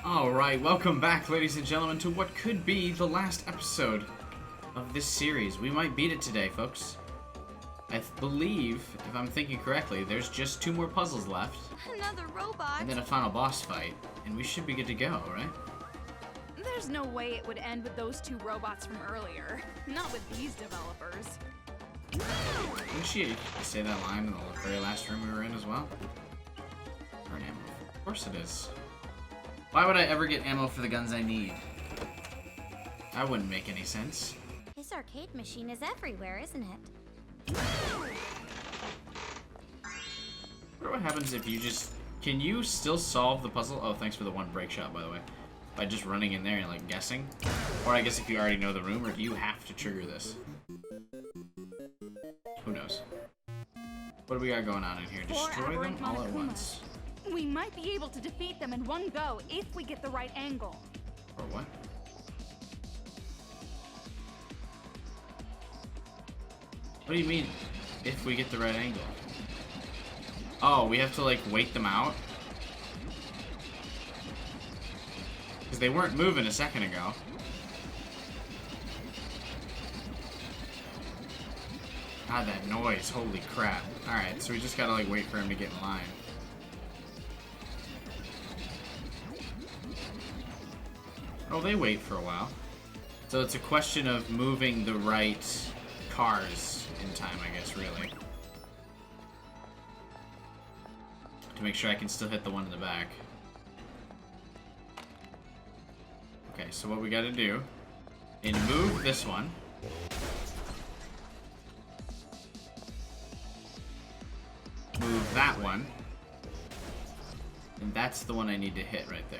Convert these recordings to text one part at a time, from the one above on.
Alright, welcome back, ladies and gentlemen, to what could be the last episode of this series. We might beat it today, folks. I believe, if I'm thinking correctly, there's just 2 more puzzles left. Another robot? And then a final boss fight, and we should be good to go, right? There's no way it would end with those 2 robots from earlier. Not with these developers. Didn't she say that line in the very last room we were in as well? Or an ammo? Of course it is. Why would I ever get ammo for the guns I need? That wouldn't make any sense. This arcade machine is everywhere, isn't it? I wonder what happens if you just... Can you still solve the puzzle? Oh, thanks for the 1 break shot, by the way. By just running in there and, like, guessing? Or I guess if you already know the room, or do you have to trigger this? Who knows? What do we got going on in here? Destroy them all at once. We might be able to defeat them in one go if we get the right angle. Or what? What do you mean, if we get the right angle? Oh, we have to, like, wait them out? Because they weren't moving a second ago. God, that noise. Holy crap. Alright, so we just gotta, like, wait for him to get in line. Oh, they wait for a while. So it's a question of moving the right cars in time, I guess, really. To make sure I can still hit the one in the back. Okay, so what we gotta do is move this one. Move that one. And that's the one I need to hit right there.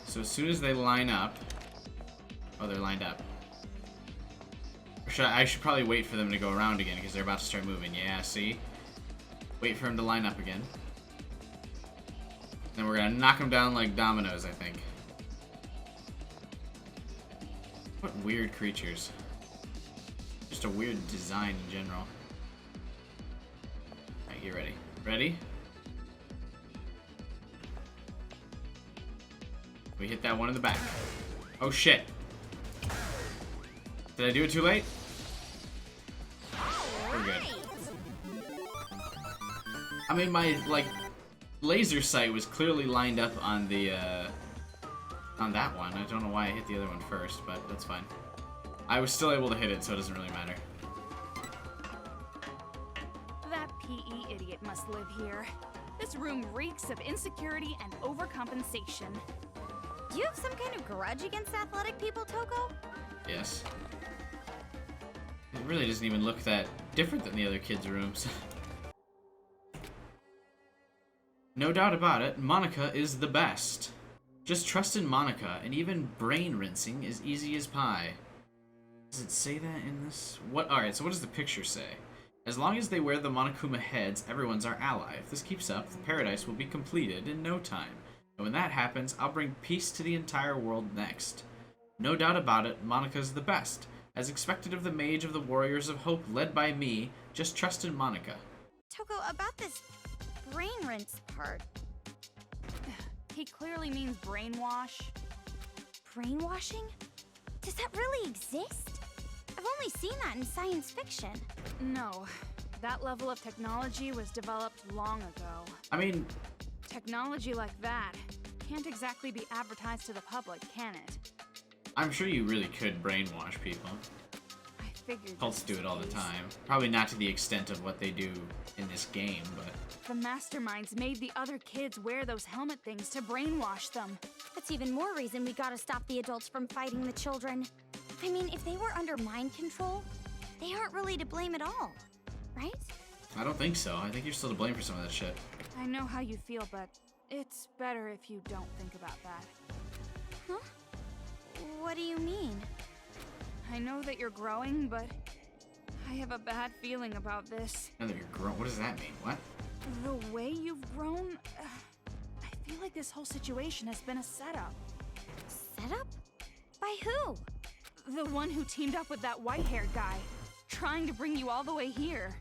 So as soon as they line up... Oh, they're lined up. Or I should probably wait for them to go around again because they're about to start moving. Yeah, see? Wait for them to line up again. Then we're gonna knock them down like dominoes, I think. What weird creatures. Just a weird design in general. Alright, get ready. Ready? We hit that one in the back. Oh shit. Did I do it too late? We're good. I mean, my, like, laser sight was clearly lined up on the, on that one. I don't know why I hit the other one first, but that's fine. I was still able to hit it, so it doesn't really matter. That PE idiot must live here. This room reeks of insecurity and overcompensation. Do you have some kind of grudge against athletic people, Toko? Yes. It really doesn't even look that different than the other kids' rooms. No doubt about it, Monica is the best. Just trust in Monica, and even brain rinsing is easy as pie. Does it say that in this? What? Alright, so what does the picture say? As long as they wear the Monokuma heads, everyone's our ally. If this keeps up, the paradise will be completed in no time. And when that happens, I'll bring peace to the entire world next. No doubt about it, Monica's the best. As expected of the mage of the Warriors of Hope led by me, just trust in Monica. Toko, about this brain rinse part. He clearly means brainwash. Brainwashing? Does that really exist? I've only seen that in science fiction. No, that level of technology was developed long ago. I mean... Technology like that can't exactly be advertised to the public, can it? I'm sure you really could brainwash people. I figured Cults do it all the time. Probably not to the extent of what they do in this game, but... The masterminds made the other kids wear those helmet things to brainwash them. That's even more reason we gotta stop the adults from fighting the children. I mean, if they were under mind control, they aren't really to blame at all, right? I don't think so. I think you're still to blame for some of that shit. I know how you feel, but it's better if you don't think about that. Huh? What do you mean? I know that you're growing, but I have a bad feeling about this. Now that you're grown, what does that mean? What? The way you've grown, I feel like this whole situation has been a setup. Setup? By who? The one who teamed up with that white-haired guy, trying to bring you all the way here.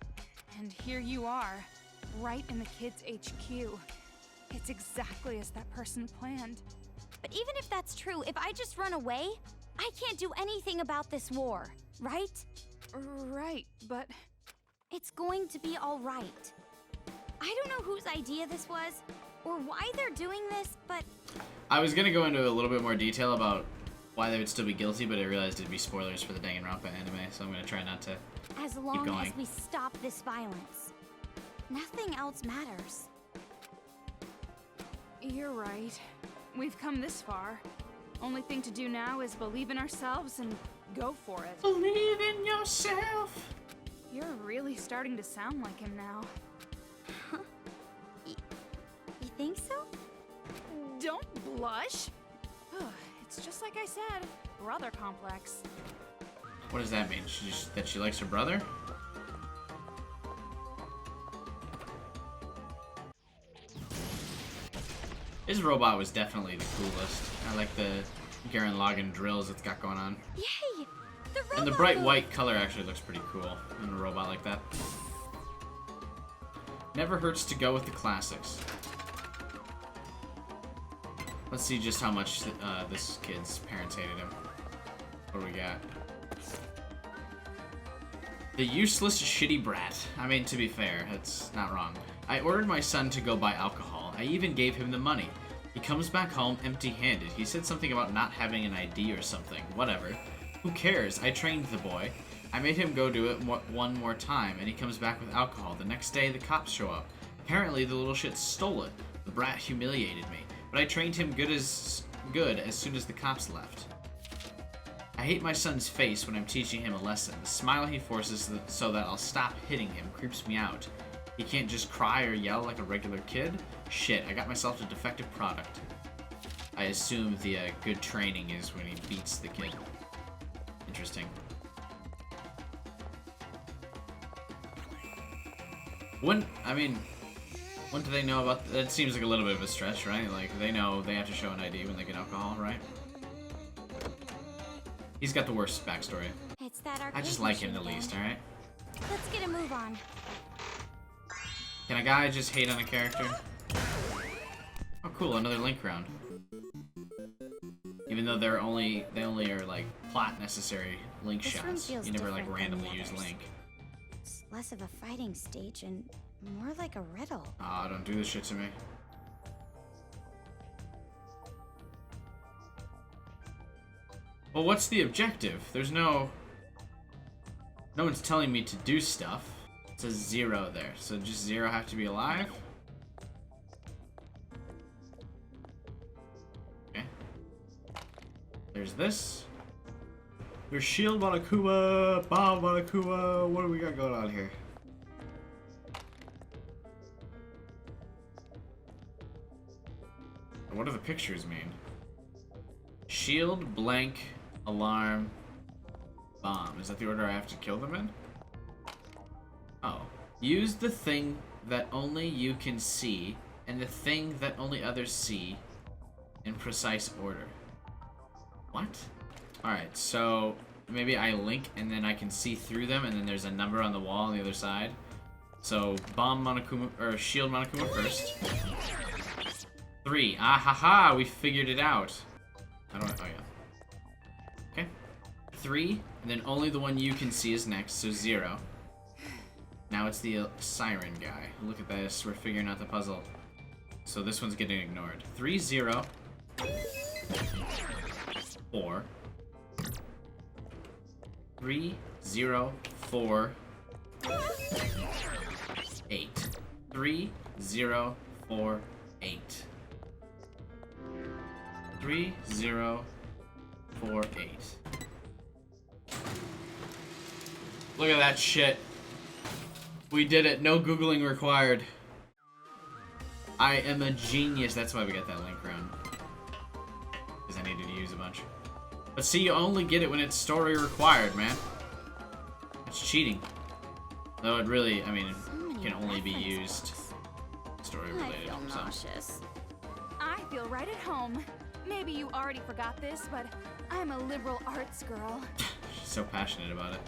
And here you are, right in the kids' HQ. It's exactly as that person planned. But even if that's true, if I just run away, I can't do anything about this war, right? Right, but It's going to be all right. I don't know whose idea this was, or why they're doing this, but I was gonna go into a little bit more detail about why they would still be guilty, but I realized it'd be spoilers for the Danganronpa anime, so I'm gonna try not to as long going. as we stop this violence, nothing else matters. you're right. We've come this far. Only thing to do now is believe in ourselves and go for it. Believe in yourself! You're really starting to sound like him now. You think so? Don't blush! It's just like I said, brother complex. What does that mean? That she likes her brother? His robot was definitely the coolest. I like the Garen Lagann drills it's got going on. Yay! The robot And the bright moved. white color actually looks pretty cool in a robot like that. Never hurts to go with the classics. Let's see just how much this kid's parents hated him. What do we got? The useless shitty brat. I mean, to be fair, that's not wrong. I ordered my son to go buy alcohol. I even gave him the money. He comes back home empty-handed. He said something about not having an ID or something. Whatever. Who cares? I trained the boy. I made him go do it one more time, and he comes back with alcohol. The next day, the cops show up. Apparently, the little shit stole it. The brat humiliated me. But I trained him good as soon as the cops left. I hate my son's face when I'm teaching him a lesson. The smile he forces so that I'll stop hitting him creeps me out. He can't just cry or yell like a regular kid? Shit, I got myself a defective product. I assume the good training is when he beats the kid. Interesting. When do they know about that? Seems like a little bit of a stretch, right? Like, they know they have to show an ID when they get alcohol, right? He's got the worst backstory. It's that arcade I just like him the machine least, again. alright? Let's get a move on. Can a guy just hate on a character? Oh cool, another link round. Even though they only are like plot necessary link This room shots. feels You never like different than randomly the use others. link. It's less of a fighting stage and more like a riddle. Aw, don't do this shit to me. Well, what's the objective? There's no one's telling me to do stuff. It says 0 there. So just 0 have to be alive? Okay. There's this. There's Shield Monokuma, Bomb Monokuma. What do we got going on here? What do the pictures mean? Shield, blank, alarm, bomb. Is that the order I have to kill them in? Oh. Use the thing that only you can see and the thing that only others see in precise order. What? Alright, so maybe I link and then I can see through them and then there's a number on the wall on the other side. So bomb Monokuma, or shield Monokuma first. 3. Ah ha ha, we figured it out. I don't, oh yeah. Okay. 3, and then only the one you can see is next, so 0. Now it's the siren guy. Look at this, we're figuring out the puzzle. So this one's getting ignored. 3, 0. 4. 3, 0, 4. 8. 3, 0, 4, 8. 3, 0, 4, 8. Look at that shit. We did it. No Googling required. I am a genius. That's why we got that link round. Because I needed to use a bunch. But see, you only get it when it's story required, man. It's cheating. Though it really, I mean, it can only be used story I related. feel So. nauseous. I feel right at home. Maybe you already forgot this, but I'm a liberal arts girl. She's so passionate about it.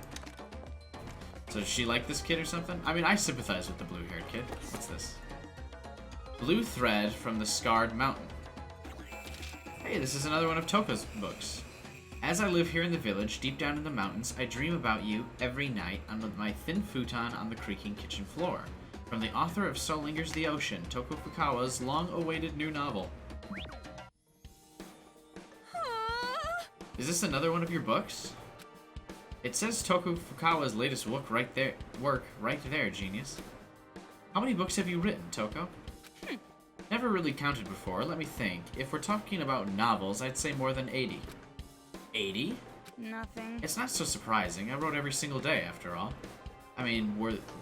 So does she like this kid or something? I mean, I sympathize with the blue-haired kid. What's this? Blue thread from the scarred mountain. Hey, this is another one of Toko's books. As I live here in the village, deep down in the mountains, I dream about you every night on my thin futon on the creaking kitchen floor. From the author of So Lingers the Ocean, Toko Fukawa's long-awaited new novel. Is this another one of your books? It says Toko Fukawa's latest work right there, genius. How many books have you written, Toko? Never really counted before, let me think. If we're talking about novels, I'd say more than 80. 80? Nothing. It's not so surprising. I wrote every single day, after all. I mean,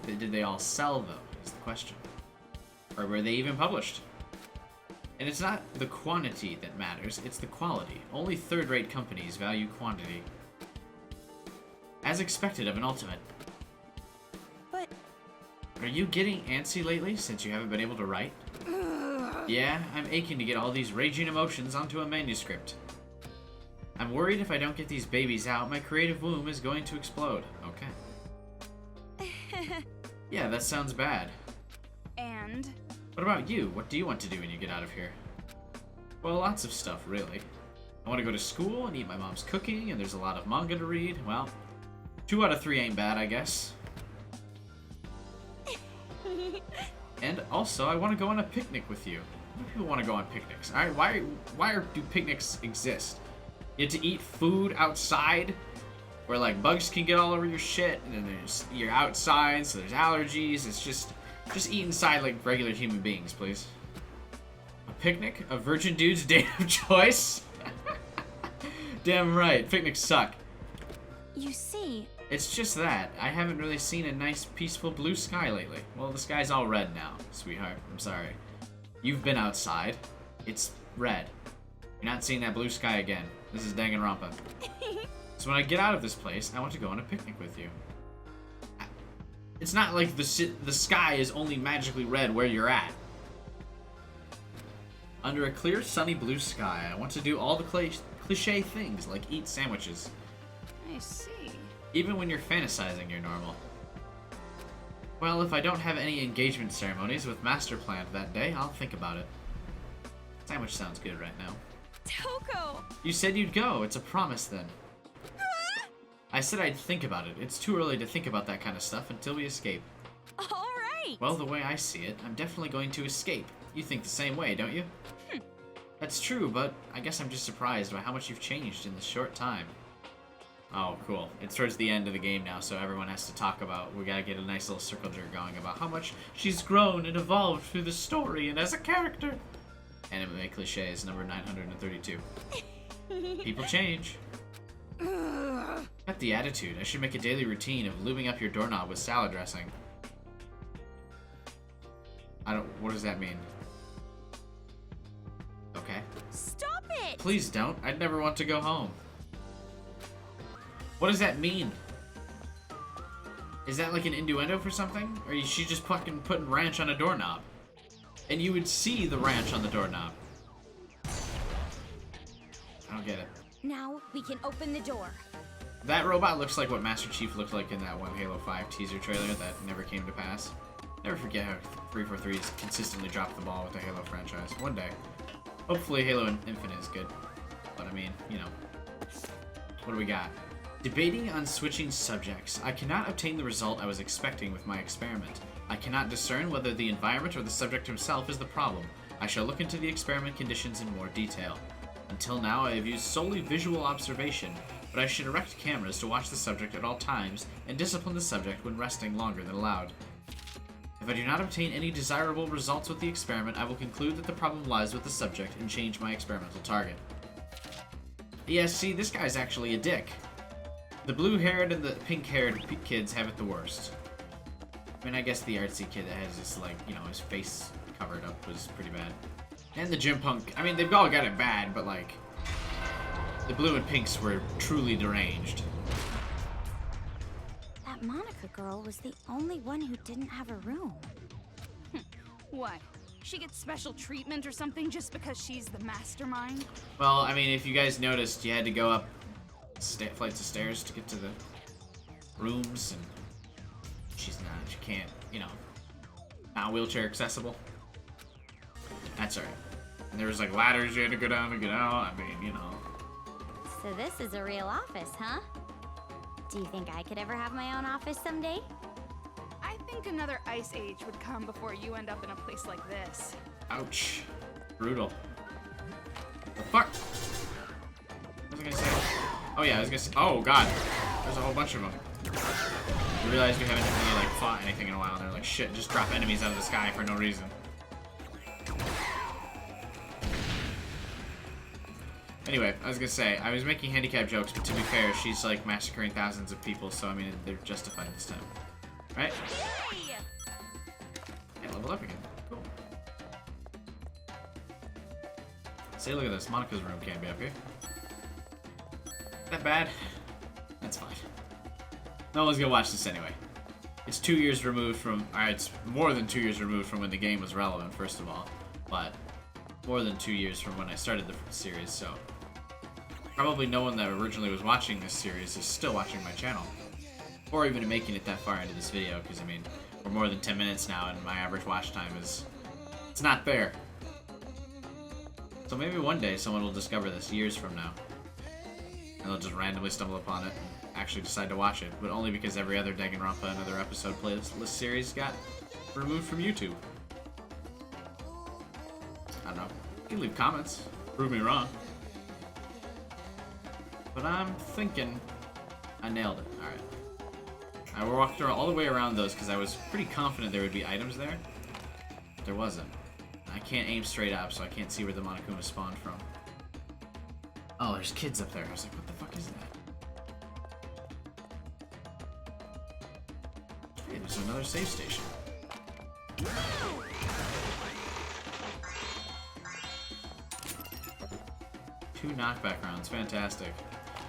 did they all sell, though, is the question. Or were they even published? And it's not the quantity that matters, it's the quality. Only third-rate companies value quantity. As expected of an ultimate. But... Are you getting antsy lately, since you haven't been able to write? Yeah, I'm aching to get all these raging emotions onto a manuscript. I'm worried if I don't get these babies out, my creative womb is going to explode. Okay. Yeah, that sounds bad. And? What about you? What do you want to do when you get out of here? Well, lots of stuff, really. I want to go to school and eat my mom's cooking, and there's a lot of manga to read. Well, 2 out of 3 ain't bad, I guess. And also, I want to go on a picnic with you. Why do people want to go on picnics? Alright, why do picnics exist? You have to eat food outside, where like bugs can get all over your shit, and then you're outside, so there's allergies. It's just eat inside like regular human beings, please. A picnic? A virgin dude's date of choice? Damn right, picnics suck. You see... It's just that. I haven't really seen a nice, peaceful blue sky lately. Well, the sky's all red now, sweetheart. I'm sorry. You've been outside. It's red. You're not seeing that blue sky again. This is Danganronpa. So when I get out of this place, I want to go on a picnic with you. It's not like the sky is only magically red where you're at. Under a clear, sunny blue sky, I want to do all the cliche things, like eat sandwiches. I see. Even when you're fantasizing, you're normal. Well, if I don't have any engagement ceremonies with master planned that day, I'll think about it. Sandwich sounds good right now. Toko! You said you'd go. It's a promise, then. I said I'd think about it. It's too early to think about that kind of stuff until we escape. Alright! Well, the way I see it, I'm definitely going to escape. You think the same way, don't you? That's true, but I guess I'm just surprised by how much you've changed in this short time. Oh, cool. It's towards the end of the game now, so everyone has to talk about... We gotta get a nice little circle jerk going about how much she's grown and evolved through the story and as a character. Anime cliches, number 932. People change. Got the attitude. I should make a daily routine of lubing up your doorknob with salad dressing. What does that mean? Okay. Stop it! Please don't. I'd never want to go home. What does that mean? Is that like an innuendo for something? Or is she just fucking putting ranch on a doorknob? And you would see the ranch on the doorknob. I don't get it. Now we can open the door. That robot looks like what Master Chief looked like in that one Halo 5 teaser trailer that never came to pass. Never forget how 343's consistently dropped the ball with the Halo franchise. One day. Hopefully Halo Infinite is good. But I mean, you know. What do we got? Debating on switching subjects. I cannot obtain the result I was expecting with my experiment. I cannot discern whether the environment or the subject himself is the problem. I shall look into the experiment conditions in more detail. Until now, I have used solely visual observation, but I should erect cameras to watch the subject at all times and discipline the subject when resting longer than allowed. If I do not obtain any desirable results with the experiment, I will conclude that the problem lies with the subject and change my experimental target. Yeah, see, this guy's actually a dick. The blue-haired and the pink-haired kids have it the worst. I mean, I guess the artsy kid that has this, like, you know, his face covered up was pretty bad. And the gym punk, I mean, they've all got it bad, but, like, the blue and pinks were truly deranged. That Monica girl was the only one who didn't have a room. What? She gets special treatment or something just because she's the mastermind? Well, I mean, if you guys noticed, you had to go up flights of stairs to get to the rooms, and she can't, you know, not wheelchair accessible. That's alright. And there was like ladders you had to go down to get out. I mean, you know. So this is a real office, huh? Do you think I could ever have my own office someday? I think another ice age would come before you end up in a place like this. Ouch. Brutal. The fuck? What was I gonna say? Oh yeah, I was gonna say. Oh god. There's a whole bunch of them. I realized we haven't really like fought anything in a while, and they're like, shit, just drop enemies out of the sky for no reason. Anyway, I was gonna say, I was making handicap jokes, but to be fair, she's like massacring thousands of people, so I mean, they're justified this time. Right? Yeah, level up again. Cool. See, look at this. Monica's room can't be up here. That bad? That's fine. No one's gonna watch this anyway. It's 2 years removed from... Alright, it's more than 2 years removed from when the game was relevant, first of all. But more than 2 years from when I started the series, so... Probably no one that originally was watching this series is still watching my channel. Or even making it that far into this video, because I mean, we're more than 10 minutes now, and my average watch time is... It's not there. So maybe one day someone will discover this years from now. And they'll just randomly stumble upon it and actually decide to watch it, but only because every other Danganronpa and other episode playlist series got removed from YouTube. I don't know. You can leave comments. Prove me wrong. But I'm thinking I nailed it. Alright. I walked all the way around those because I was pretty confident there would be items there. But there wasn't. I can't aim straight up, so I can't see where the Monokuma spawned from. Oh, there's kids up there. I was like, what the fuck is that? Hey, there's another save station. 2 knockback rounds. Fantastic.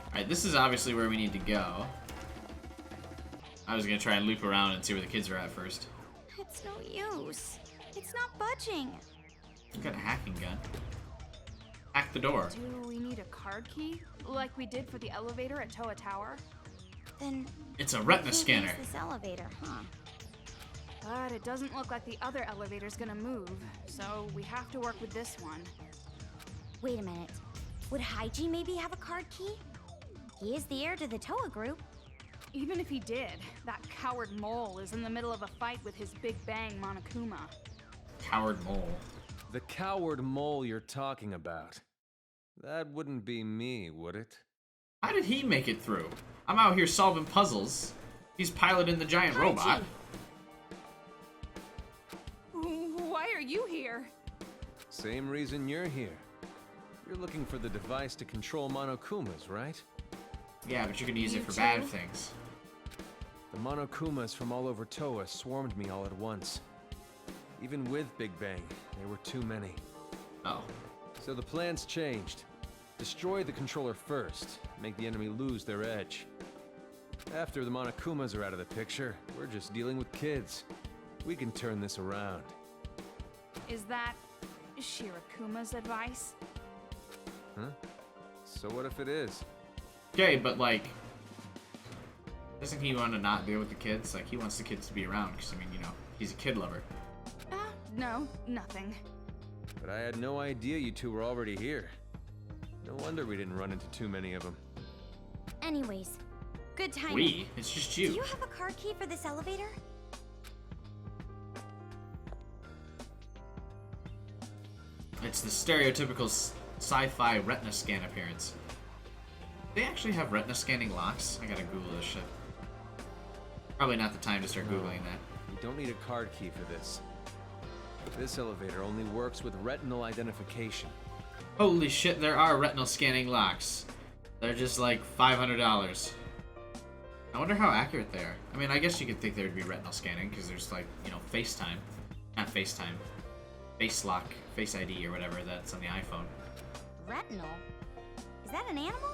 Alright, this is obviously where we need to go. I was gonna try and loop around and see where the kids are at first. It's no use. It's not budging. I've got a hacking gun. Hack the door. Do we need a card key? Like we did for the elevator at Toa Tower? Then It's a retina who scanner. needs this elevator, huh? But it doesn't look like the other elevator's gonna move, so we have to work with this one. Wait a minute. Would Haiji maybe have a card key? He is the heir to the Toa group. Even if he did, that coward mole is in the middle of a fight with his Big Bang Monokuma. Coward mole. The coward mole you're talking about. That wouldn't be me, would it? How did he make it through? I'm out here solving puzzles. He's piloting the giant robot. Why are you here? Same reason you're here. You're looking for the device to control Monokumas, right? Yeah, but you can use You it for too? bad things. The Monokumas from all over Toa swarmed me all at once. Even with Big Bang, there were too many. Oh. So the plan's changed. Destroy the controller first, make the enemy lose their edge. After the Monokumas are out of the picture, we're just dealing with kids. We can turn this around. Is that Shirakuma's advice? Huh? So what if it is? Okay, but like, doesn't he want to not deal with the kids? Like, he wants the kids to be around, because, I mean, you know, he's a kid lover. No, nothing. But I had no idea you two were already here. No wonder we didn't run into too many of them. Anyways, good timing. We? It's just Do you. you have a card key for this elevator? It's the stereotypical sci-fi retina scan appearance. They actually have retina scanning locks? I gotta Google this shit. Probably not the time to start Googling that. You don't need a card key for this. This elevator only works with retinal identification. Holy shit, there are retinal scanning locks. They're just like $500. I wonder how accurate they are. I mean, I guess you could think there would be retinal scanning, because there's like, you know, FaceTime. Not FaceTime. Face lock, Face ID, or whatever that's on the iPhone. Retinal? Is that an animal?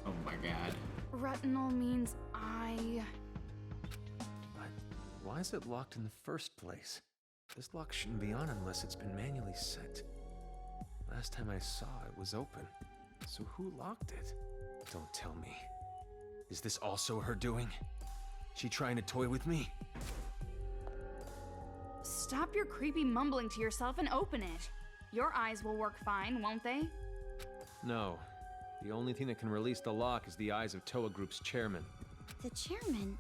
Oh my god. Retinal means eye. Why is it locked in the first place? This lock shouldn't be on unless it's been manually set. Last time I saw it was open. So who locked it? Don't tell me. Is this also her doing? She trying to toy with me? Stop your creepy mumbling to yourself and open it. Your eyes will work fine, won't they? No. The only thing that can release the lock is the eyes of Toa Group's chairman. The chairman?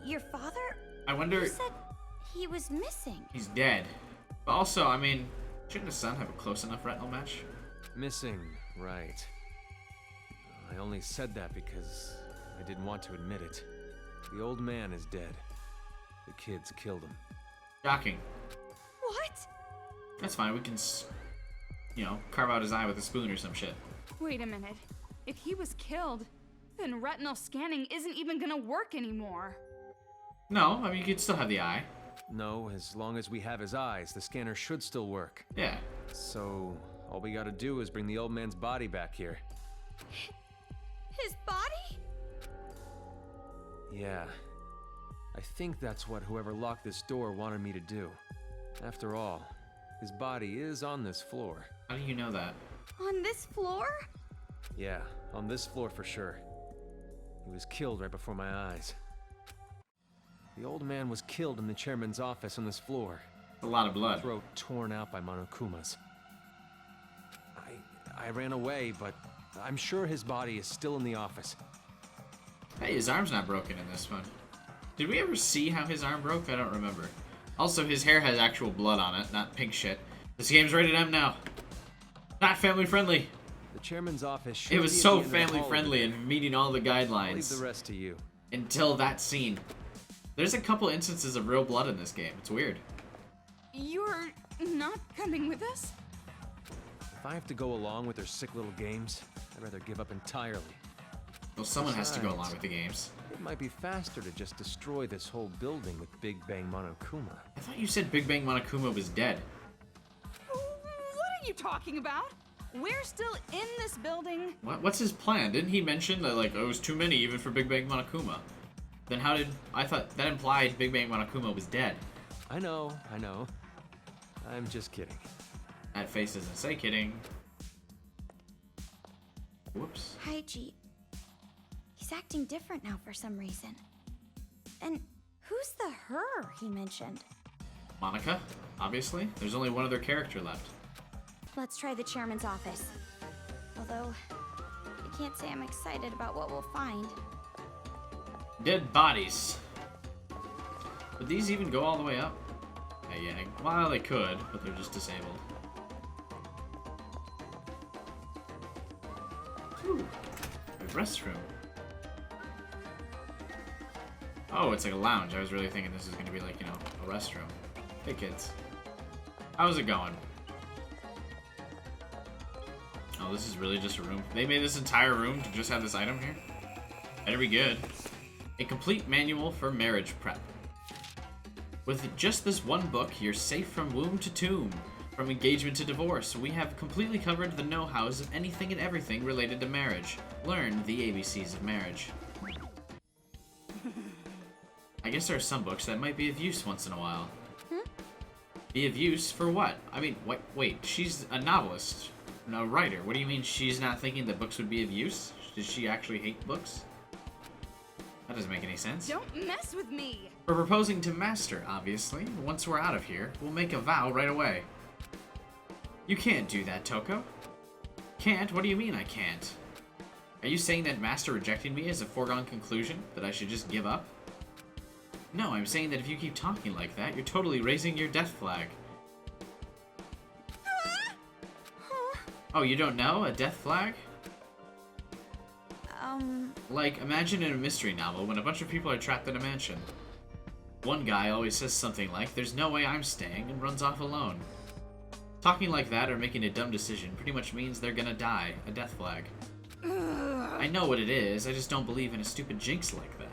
Your father? I wonder. You said he was missing. He's dead. But also, I mean, shouldn't his son have a close enough retinal match? Missing, right. I only said that because I didn't want to admit it. The old man is dead. The kids killed him. Shocking. What? That's fine. We can, you know, carve out his eye with a spoon or some shit. Wait a minute. If he was killed, then retinal scanning isn't even gonna work anymore. No, I mean, you could still have the eye. No, as long as we have his eyes, the scanner should still work. Yeah. So, all we gotta do is bring the old man's body back here. His body? Yeah. I think that's what whoever locked this door wanted me to do. After all, his body is on this floor. How do you know that? On this floor? Yeah, on this floor for sure. He was killed right before my eyes. The old man was killed in the chairman's office on this floor. A lot of blood. Throat torn out by Monokumas. I ran away, but I'm sure his body is still in the office. Hey, his arm's not broken in this one. Did we ever see how his arm broke? I don't remember. Also, his hair has actual blood on it, not pink shit. This game's rated M now. Not family friendly. The chairman's office should It be was at so the end of the family hallway. friendly and meeting all the I'll leave guidelines the rest to you. until that scene. There's a couple instances of real blood in this game. It's weird. You're not coming with us? If I have to go along with their sick little games, I'd rather give up entirely. Well, someone has to go Besides, along with the games. It might be faster to just destroy this whole building with Big Bang Monokuma. I thought you said Big Bang Monokuma was dead. What are you talking about? We're still in this building. What's his plan? Didn't he mention that, like, oh, it was too many even for Big Bang Monokuma? Then how did... I thought that implied Big Bang Monokuma was dead. I know. I'm just kidding. That face doesn't say kidding. Whoops. Haiji. He's acting different now for some reason. And who's the her he mentioned? Monica, obviously. There's only one other character left. Let's try the chairman's office. Although, I can't say I'm excited about what we'll find. Dead bodies. Would these even go all the way up? Yeah, well, they could, but they're just disabled. Ooh, a restroom. Oh, it's like a lounge. I was really thinking this is going to be like, you know, a restroom. Hey, kids. How's it going? Oh, this is really just a room. They made this entire room to just have this item here? Better be good. A complete manual for marriage prep. With just this one book, you're safe from womb to tomb. From engagement to divorce, we have completely covered the know-hows of anything and everything related to marriage. Learn the ABCs of marriage. I guess there are some books that might be of use once in a while. Be of use for what? I mean, wait, she's a novelist, no writer. What do you mean she's not thinking that books would be of use? Does she actually hate books? That doesn't make any sense. Don't mess with me. We're proposing to Master, obviously. Once we're out of here, we'll make a vow right away. You can't do that, Toko. Can't? What do you mean I can't? Are you saying that Master rejecting me is a foregone conclusion? That I should just give up? No, I'm saying that if you keep talking like that, you're totally raising your death flag. Oh, you don't know? A death flag? Like, imagine in a mystery novel when a bunch of people are trapped in a mansion. One guy always says something like, "There's no way I'm staying," and runs off alone. Talking like that or making a dumb decision pretty much means they're gonna die. A death flag. I know what it is, I just don't believe in a stupid jinx like that.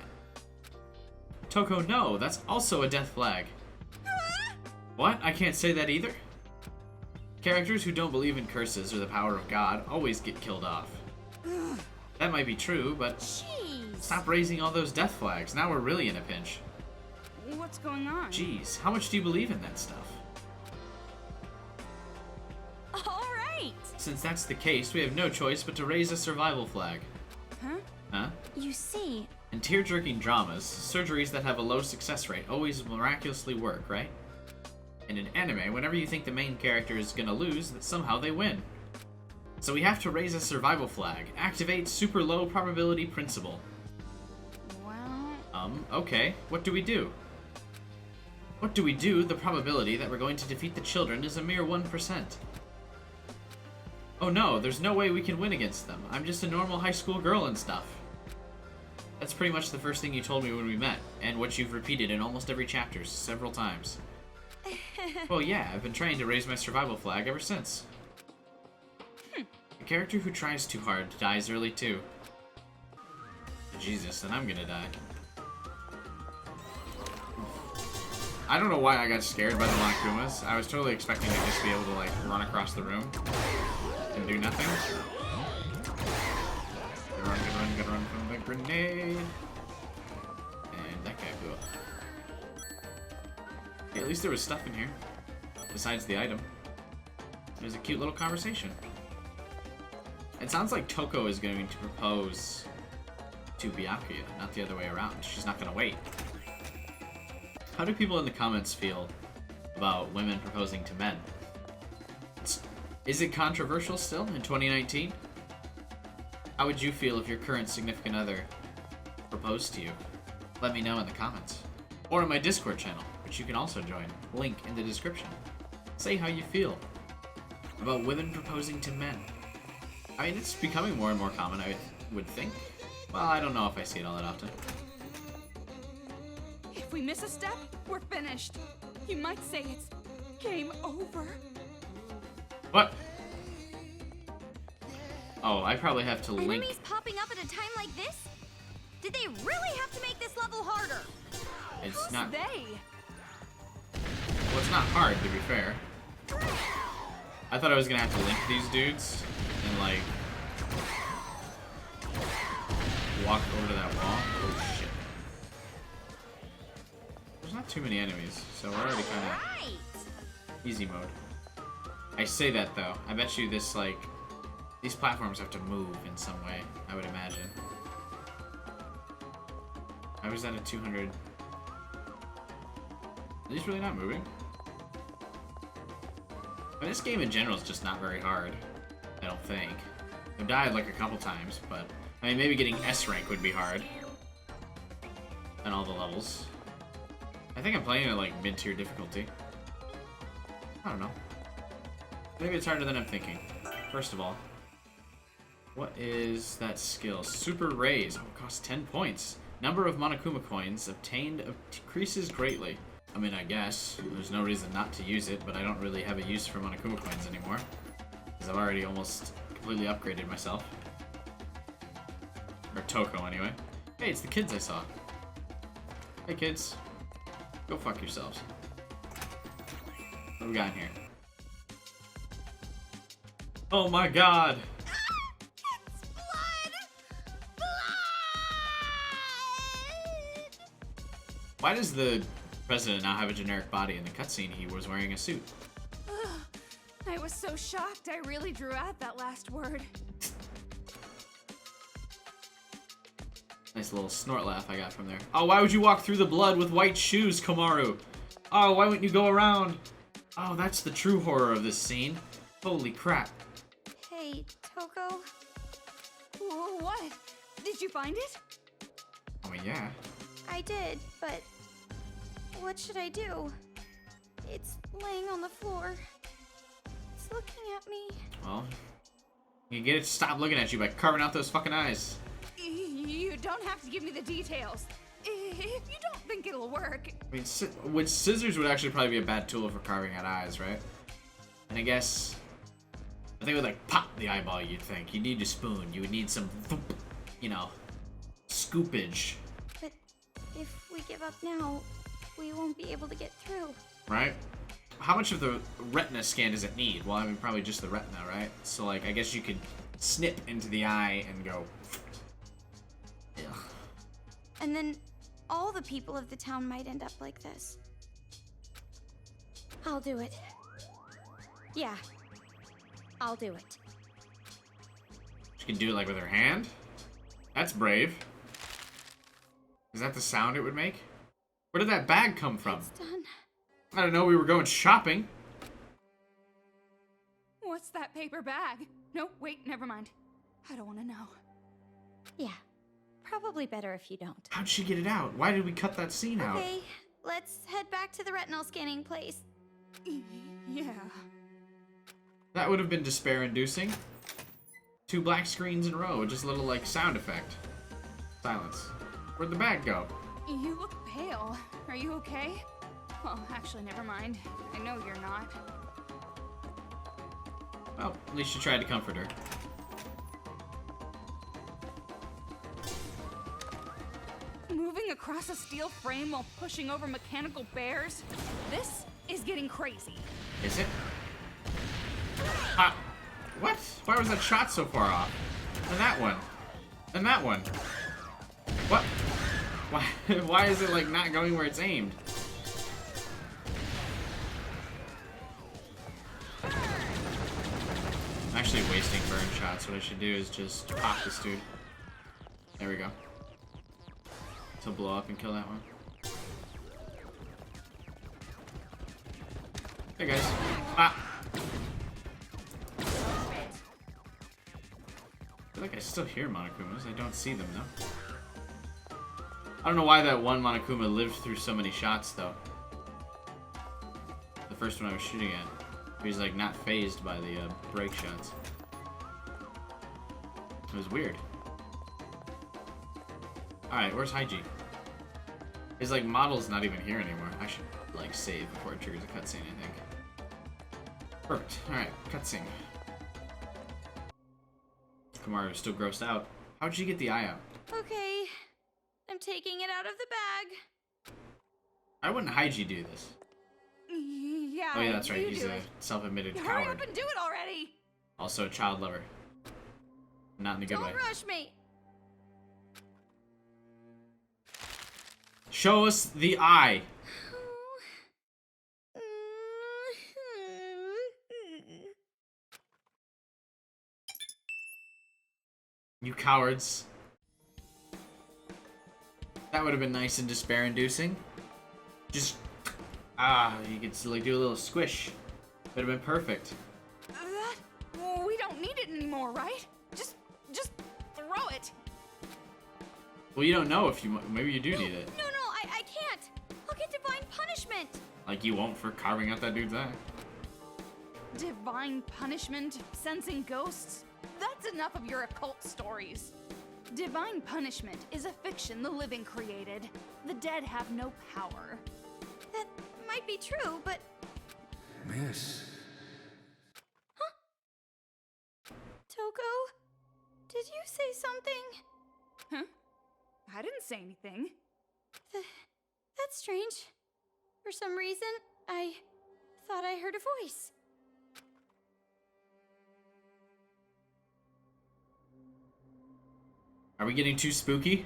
Toko, no, that's also a death flag. What? I can't say that either? Characters who don't believe in curses or the power of God always get killed off. That might be true, but Jeez. stop raising all those death flags. Now we're really in a pinch. What's going on? Jeez, how much do you believe in that stuff? All right. Since that's the case, we have no choice but to raise a survival flag. Huh? Huh? You see, In tear-jerking dramas, surgeries that have a low success rate always miraculously work, right? In an anime, whenever you think the main character is gonna lose, that somehow they win. So we have to raise a survival flag. Activate super low probability principle. Well... Okay. What do we do? What do we do? The probability that we're going to defeat the children is a mere 1%. Oh no, there's no way we can win against them. I'm just a normal high school girl and stuff. That's pretty much the first thing you told me when we met, and what you've repeated in almost every chapter several times. Well, yeah, I've been trying to raise my survival flag ever since. A character who tries too hard dies early too. Jesus, then I'm gonna die. I don't know why I got scared by the Monokumas. I was totally expecting to just be able to, like, run across the room and do nothing. Gotta run from the grenade. And that guy blew up. Okay, at least there was stuff in here. Besides the item. There's a cute little conversation. It sounds like Toko is going to propose to Byakuya, not the other way around. She's not gonna wait. How do people in the comments feel about women proposing to men? Is it controversial still in 2019? How would you feel if your current significant other proposed to you? Let me know in the comments. Or in my Discord channel, which you can also join. Link in the description. Say how you feel about women proposing to men. I mean, it's becoming more and more common, I would think. Well, I don't know if I see it all that often. If we miss a step, we're finished. You might say it's game over. What? Oh, I probably have to link. Enemies popping up at a time like this? Did they really have to make this level harder? It's Who's not. they? Well, it's not hard, to be fair. I thought I was gonna have to link these dudes and, like, walk over to that wall. Oh shit. There's not too many enemies, so we're already kind of Right. easy mode. I say that though. I bet you this, like, these platforms have to move in some way, I would imagine. I was at a 200. Are these really not moving? I mean, this game in general is just not very hard, I don't think. I've died like a couple times, but I mean, maybe getting S rank would be hard. And all the levels. I think I'm playing at like mid-tier difficulty. I don't know. Maybe it's harder than I'm thinking. First of all, what is that skill? Super Raise. Oh, it costs 10 points. Number of Monokuma coins obtained decreases greatly. I mean, I guess. There's no reason not to use it, but I don't really have a use for Monokuma coins anymore. Because I've already almost completely upgraded myself. Or Toko, anyway. Hey, it's the kids I saw. Hey, kids. Go fuck yourselves. What do we got in here? Oh my god! It's blood! Blood! Why does the president now have a generic body? In the cutscene, he was wearing a suit. Ugh, I was so shocked I really drew out that last word. Nice little snort laugh I got from there. Oh, why would you walk through the blood with white shoes, Komaru? Oh, why wouldn't you go around? Oh, that's the true horror of this scene. Holy crap. Hey, Toko. What? Did you find it? Oh, yeah. I did, but what should I do? It's laying on the floor. It's looking at me. Well, you get it to stop looking at you by carving out those fucking eyes. You don't have to give me the details. If you don't think it'll work. I mean, which scissors would actually probably be a bad tool for carving out eyes, right? And I guess, I think it would like pop the eyeball, you'd think. You need a spoon. You would need some, you know, scoopage. But if we give up now, we won't be able to get through. Right? How much of the retina scan does it need? Well, I mean, probably just the retina, right? So, like, I guess you could snip into the eye and go. Ugh. And then all the people of the town might end up like this. I'll do it. Yeah, I'll do it. She can do it, like, with her hand? That's brave. Is that the sound it would make? Where did that bag come from? It's done. I don't know, we were going shopping. What's that paper bag? No, wait, never mind. I don't want to know. Yeah, probably better if you don't. How'd she get it out? Why did we cut that scene out? Okay, let's head back to the retinal scanning place. Yeah. That would have been despair-inducing. 2 black screens in a row with just a little, like, sound effect. Silence. Where'd the bag go? You look pale. Are you okay? Well, actually, never mind. I know you're not. Well, at least you tried to comfort her. Moving across a steel frame while pushing over mechanical bears? This is getting crazy. Is it? What? Why was that shot so far off? And that one. And that one. What? Why is it, like, not going where it's aimed? I'm actually wasting burn shots. What I should do is just pop this dude. There we go. To blow up and kill that one. Hey guys. I feel like I still hear Monokumas. I don't see them though. I don't know why that one Monokuma lived through so many shots though. The first one I was shooting at. He was like not phased by the break shots. It was weird. Alright, where's Haiji? His like model's not even here anymore. I should like save before it triggers a cutscene, I think. Perfect. Alright, cutscene. Kamaru's still grossed out. How'd she get the eye out? Okay, I'm taking it out of the bag. Why wouldn't Haiji do this? Yeah. Oh yeah, that's right. you He's do a it. self-admitted Hurry coward. up and do it already. Also a child lover. Not in a good way. Don't rush me. Show us the eye. You cowards. That would have been nice and despair-inducing. Just, you could like do a little squish. Would have been perfect. We don't need it anymore, right? Just throw it. Well, you don't know if you, maybe you do need it. No, I can't. I'll get divine punishment. Like you won't for carving out that dude's eye. Divine punishment, sensing ghosts? That's enough of your occult stories. Divine punishment is a fiction the living created. The dead have no power. That might be true, but... Miss. Toko? Did you say something? Huh? I didn't say anything. That's strange. For some reason, I thought I heard a voice. Are we getting too spooky?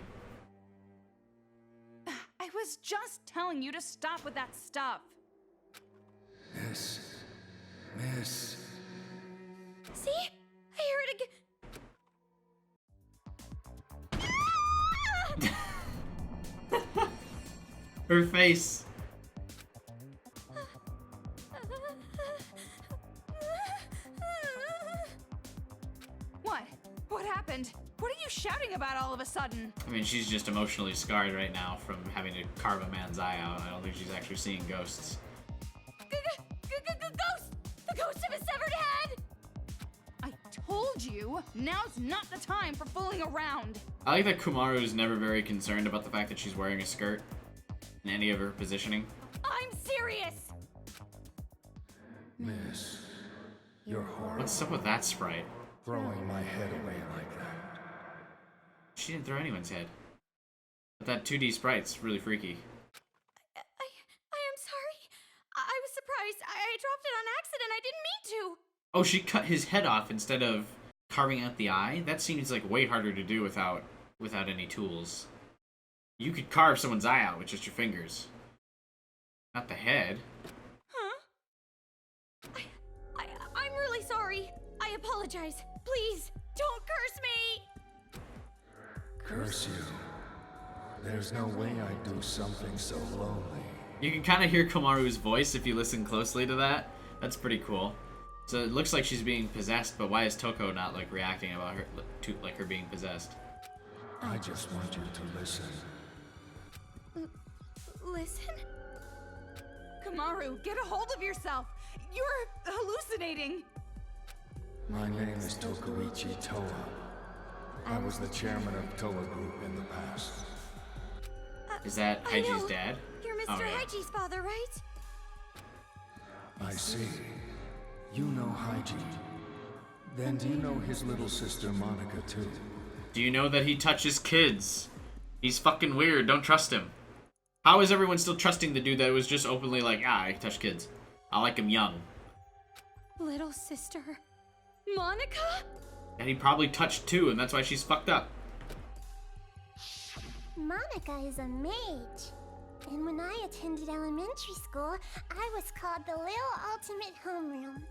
I was just telling you to stop with that stuff. Miss. Miss. See? I heard it again. Her face. What? What happened? What are you shouting about all of a sudden? I mean, she's just emotionally scarred right now from having to carve a man's eye out. I don't think she's actually seeing ghosts. Ghost! The ghost of a severed head! I told you, now's not the time for fooling around. I like that Kumaru is never very concerned about the fact that she's wearing a skirt in any of her positioning. I'm serious! Miss. You're horrible. What's up with that sprite? Throwing my head away like that. She didn't throw anyone's head. But that 2D sprite's really freaky. I am sorry. I was surprised. I dropped it on accident. I didn't mean to. Oh, she cut his head off instead of carving out the eye? That seems like way harder to do without any tools. You could carve someone's eye out with just your fingers. Not the head. Huh? I'm really sorry. I apologize. Please, don't curse me! Curse you. There's no way I'd do something so lonely. You can kind of hear Komaru's voice if you listen closely to that. That's pretty cool. So it looks like she's being possessed, but why is Toko not like reacting about her to like her being possessed? I just want you to listen. Listen? Komaru, get a hold of yourself! You're hallucinating! My name is Tokuichi Toa. I was the chairman of Toa Group in the past. Is that I know. Haiji's dad? You're Mr. Oh, yeah. Haiji's father, right? I see. You know Haiji. Then do you know his little sister Monica too? Do you know that he touches kids? He's fucking weird. Don't trust him. How is everyone still trusting the dude that was just openly like, I touch kids. I like him young. Little sister. Monica? And he probably touched too, and that's why she's fucked up. Monica is a mage. And when I attended elementary school, I was called the Little Ultimate Homeroom.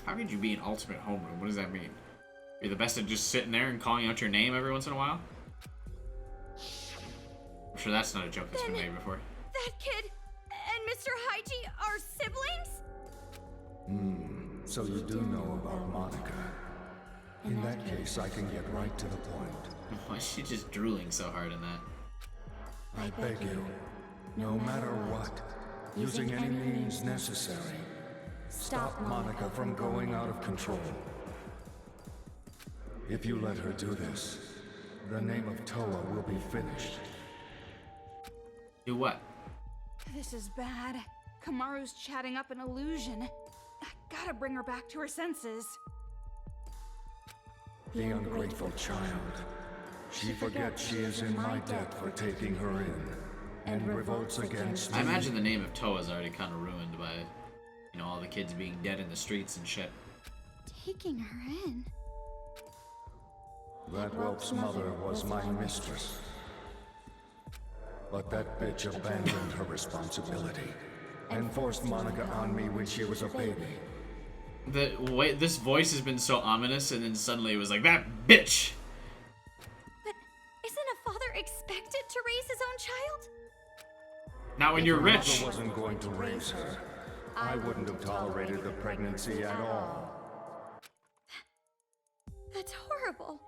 How could you be an ultimate homeroom? What does that mean? You're the best at just sitting there and calling out your name every once in a while? I'm sure that's not a joke that's been made before. That kid and Mr. Haiji are siblings? So you do know about Monica. In that case, I can get right to the point. Why is she just drooling so hard in that? I beg you, no matter what, using any means necessary, stop Monica from going out of control. If you let her do this, the name of Toa will be finished. Do what? This is bad. Kamaru's chatting up an illusion. I gotta bring her back to her senses. The ungrateful child. She forgets she is in my debt for taking her in, and revolts against I me. imagine the name of Toa's already kind of ruined by, you know, all the kids being dead in the streets and shit. Taking her in? That whelp's mother was my mistress. But that bitch abandoned her responsibility and forced Monica on me when she was a baby. The way this voice has been so ominous, and then suddenly it was like, that bitch! But isn't a father expected to raise his own child? Not when you're Her rich. mother wasn't going to raise her. I wouldn't have tolerated the pregnancy at all. That's horrible.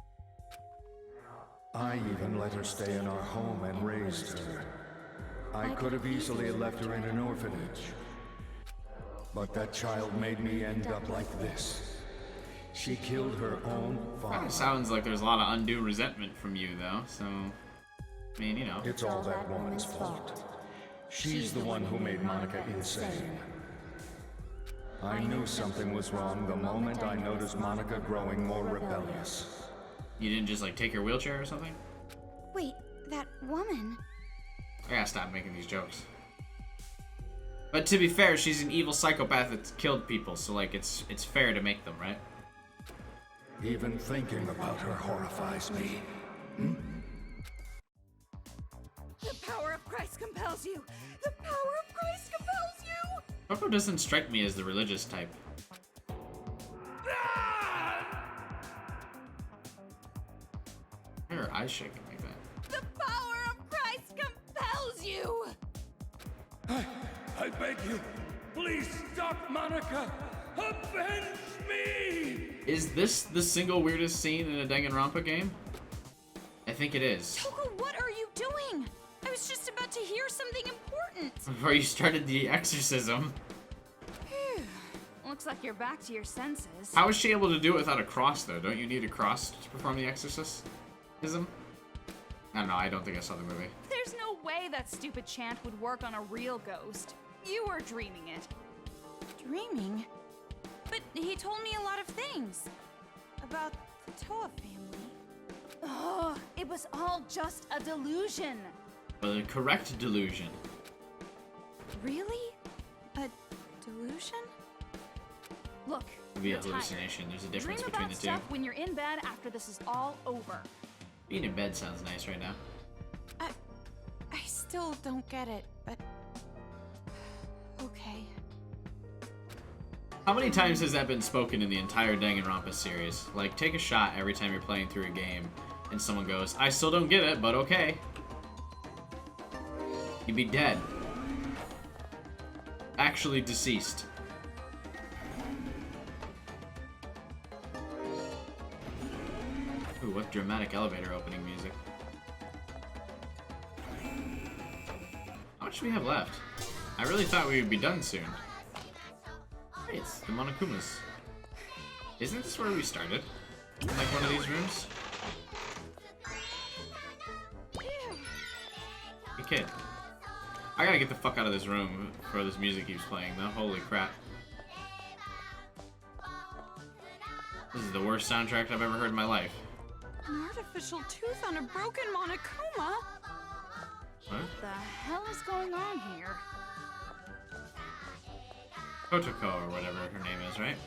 I even let her stay in our home and raised her. I could have easily left her in an orphanage. But that child made me end up like this. She killed her own Kinda father. sounds like there's a lot of undue resentment from you, though, so... I mean, you know. It's all that woman's fault. She's the one who made Monica insane. I knew something was wrong the moment I noticed Monica growing more rebellious. You didn't just, like, take her wheelchair or something? Wait, that woman? I gotta stop making these jokes. But to be fair, she's an evil psychopath that's killed people, so, like, it's fair to make them, right? Even thinking about her horrifies me. The power of Christ compels you! The power of Christ compels you! Coco doesn't strike me as the religious type. Why are her eyes shaking like that? The power of Christ compels you! I beg you, please stop Monica! Avenge me! Is this the single weirdest scene in a Danganronpa game? I think it is. Toko, what are you doing? I was just about to hear something important. Before you started the exorcism. Looks like you're back to your senses. How is she able to do it without a cross, though? Don't you need a cross to perform the exorcism? I don't know, I don't think I saw the movie. There's no way that stupid chant would work on a real ghost. You were dreaming it. Dreaming? But he told me a lot of things. About the Toa family. Oh, it was all just a delusion. But a correct delusion. Really? A delusion? Look, Could be a you're tired. hallucination. There's a difference Dream between about the two. stuff when you're in bed after this is all over. Being in bed sounds nice right now. I still don't get it, but... Okay. How many times has that been spoken in the entire Danganronpa series? Like, take a shot every time you're playing through a game, and someone goes, I still don't get it, but okay. You'd be dead. actually deceased. Ooh, what dramatic elevator opening music. How much do we have left? I really thought we would be done soon. Hey, it's the Monokumas. Isn't this where we started? In like one of these rooms? Hey kid. I gotta get the fuck out of this room before this music keeps playing though. Holy crap. This is the worst soundtrack I've ever heard in my life. An artificial tooth on a broken Monokuma? What? The hell is going on here? Kotoko or whatever her name is, right?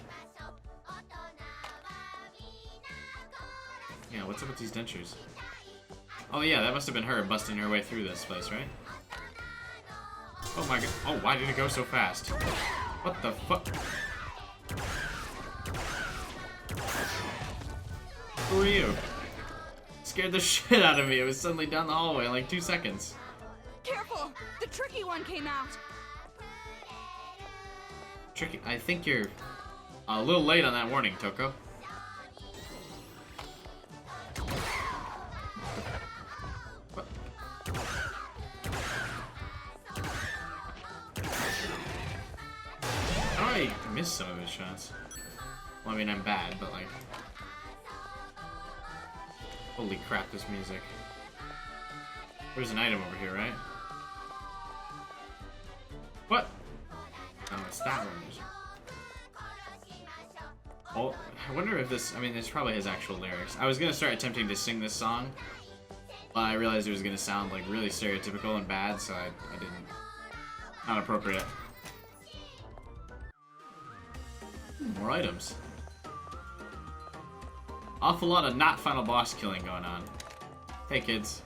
Yeah, what's up with these dentures? Oh yeah, that must have been her busting her way through this place, right? Oh my god. Oh, why did it go so fast? What the fuck? Who are you? Scared the shit out of me. It was suddenly down the hallway in like 2 seconds. Careful! The tricky one came out! Tricky. I think you're a little late on that warning, Toko. What? How do I miss some of his shots? Well, I mean, I'm bad, but like... Holy crap, this music. There's an item over here, right? What? Oh, it's that one. Oh, I wonder if this... I mean, this probably has actual lyrics. I was gonna start attempting to sing this song, but I realized it was gonna sound like really stereotypical and bad, so I didn't. Not appropriate. More items. Awful lot of not final boss killing going on. Hey kids.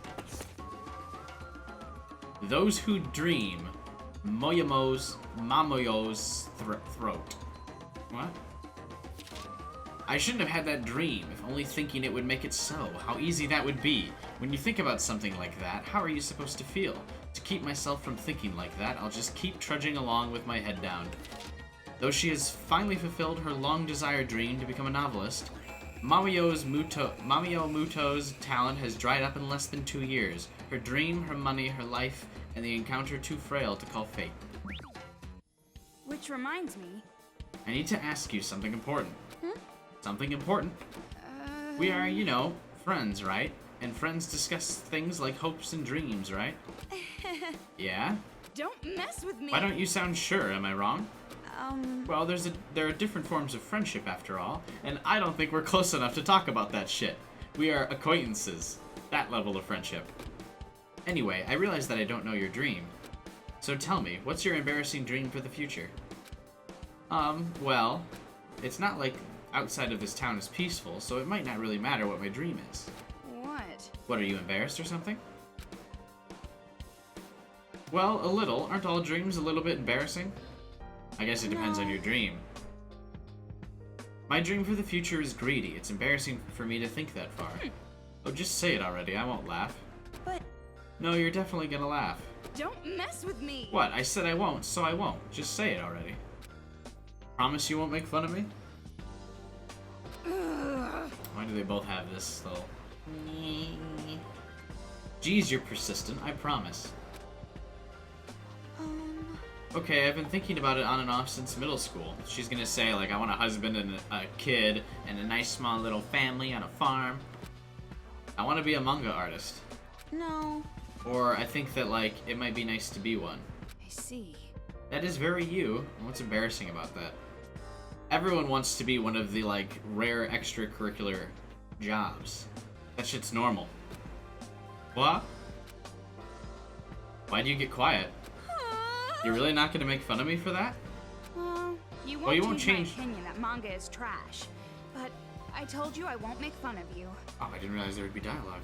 Those who dream, Mamoyo's throat. What? I shouldn't have had that dream, if only thinking it would make it so. How easy that would be. When you think about something like that, how are you supposed to feel? To keep myself from thinking like that, I'll just keep trudging along with my head down. Though she has finally fulfilled her long-desired dream to become a novelist, Mamiyo Muto's talent has dried up in less than 2 years. Her dream, her money, her life, and the encounter too frail to call fate. Which reminds me... I need to ask you something important. Something important. We are, you know, friends, right? And friends discuss things like hopes and dreams, right? Yeah? Don't mess with me! Why don't you sound sure? Am I wrong? Well, there are different forms of friendship after all, and I don't think we're close enough to talk about that shit. We are acquaintances. That level of friendship. Anyway, I realize that I don't know your dream. So tell me, what's your embarrassing dream for the future? Well, it's not like outside of this town is peaceful, so it might not really matter what my dream is. What? What, are you embarrassed or something? Well, a little. Aren't all dreams a little bit embarrassing? I guess it depends on your dream. My dream for the future is greedy. It's embarrassing for me to think that far. Oh, just say it already. I won't laugh. But... No, you're definitely gonna laugh. Don't mess with me! What? I said I won't, so I won't. Just say it already. Promise you won't make fun of me? Why do they both have this little... Geez, you're persistent. I promise. Okay, I've been thinking about it on and off since middle school. She's gonna say, like, I want a husband and a kid and a nice small little family on a farm. I want to be a manga artist. No. Or I think that, like, it might be nice to be one. I see. That is very you. What's embarrassing about that? Everyone wants to be one of the, like, rare extracurricular jobs. That shit's normal. What? Why do you get quiet? You're really not gonna make fun of me for that? Well, you won't change my opinion that manga is trash. But I told you I won't make fun of you. Oh, I didn't realize there would be dialogue.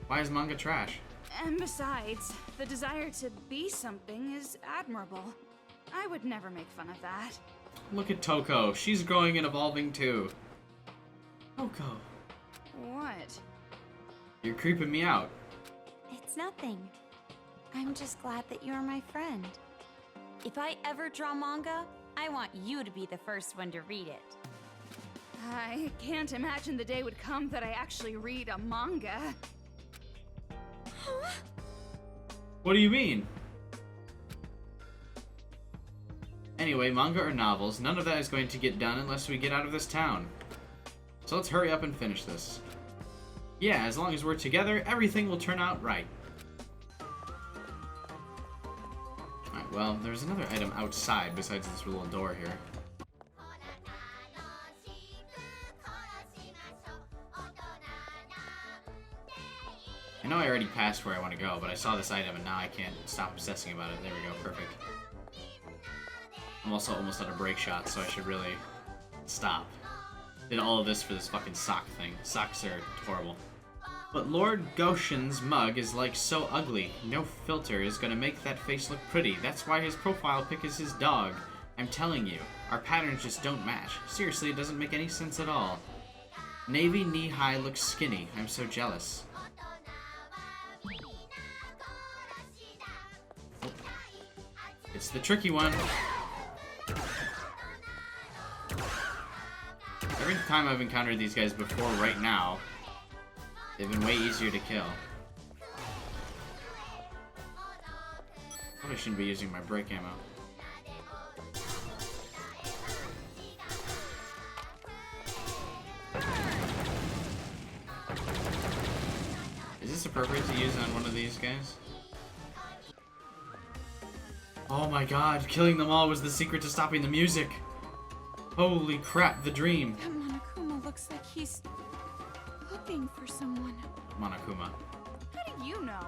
Why is manga trash? And besides, the desire to be something is admirable. I would never make fun of that. Look at Toko. She's growing and evolving too. Toko. What? You're creeping me out. It's nothing. I'm just glad that you're my friend. If I ever draw manga, I want you to be the first one to read it. I can't imagine the day would come that I actually read a manga. What do you mean? Anyway, manga or novels, none of that is going to get done unless we get out of this town. So let's hurry up and finish this. Yeah, as long as we're together, everything will turn out right. Alright, well, there's another item outside besides this little door here. I know I already passed where I want to go, but I saw this item and now I can't stop obsessing about it. There we go, perfect. I'm also almost out of break shots, so I should really stop. Did all of this for this fucking sock thing. Socks are horrible. But Lord Goshen's mug is like so ugly. No filter is gonna make that face look pretty. That's why his profile pic is his dog. I'm telling you, our patterns just don't match. Seriously, it doesn't make any sense at all. Navy knee-high looks skinny. I'm so jealous. It's the tricky one. Every time I've encountered these guys before right now, they've been way easier to kill. Probably shouldn't be using my break ammo. Is this appropriate to use on one of these guys? Oh my god, killing them all was the secret to stopping the music. Holy crap, the dream. Monokuma looks like he's looking for someone. Monokuma. How do you know?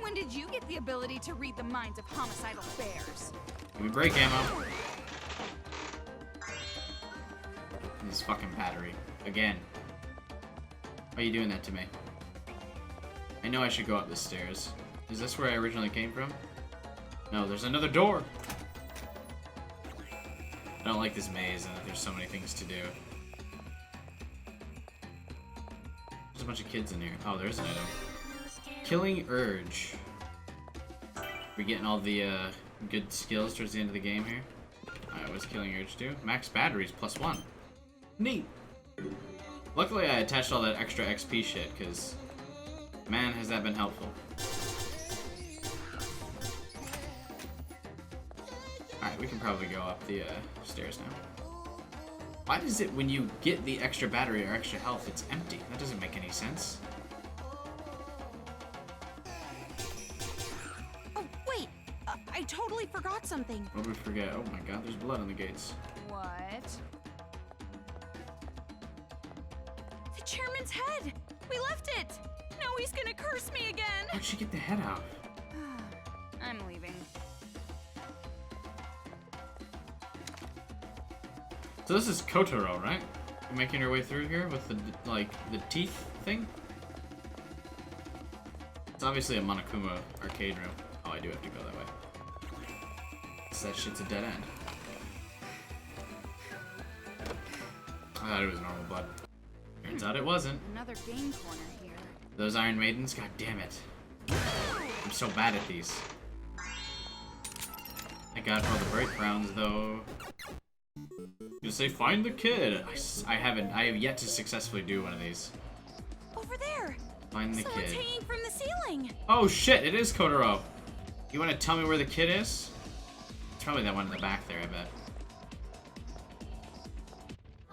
When did you get the ability to read the minds of homicidal bears? Give me break ammo. This fucking battery. Again. Why are you doing that to me? I know I should go up the stairs. Is this where I originally came from? No, there's another door! I don't like this maze and that there's so many things to do. There's a bunch of kids in here. Oh, there's an item. Killing Urge. We're getting all the good skills towards the end of the game here. Alright, what's Killing Urge do? Max batteries +1. Neat! Luckily I attached all that extra XP shit, because man, has that been helpful. Alright, we can probably go up the stairs now. Why does it, when you get the extra battery or extra health, it's empty? That doesn't make any sense. Oh, wait! I totally forgot something. What did we forget? Oh my god, there's blood on the gates. What? The chairman's head! We left it! Now he's gonna curse me again! How'd she get the head out? I'm leaving. So this is Kotaro, right? We're making our way through here with the, like, the teeth thing? It's obviously a Monokuma arcade room. Oh, I do have to go that way. So that shit's a dead end. I thought it was normal blood. Turns out it wasn't. Another game corner here. Those Iron Maidens? God damn it. I'm so bad at these. Thank God for all the break rounds, though. You say find the kid. I have yet to successfully do one of these. Over there! Find the Someone's kid. hanging from the ceiling! Oh shit, it is Kotaro. You want to tell me where the kid is? It's probably that one in the back there, I bet.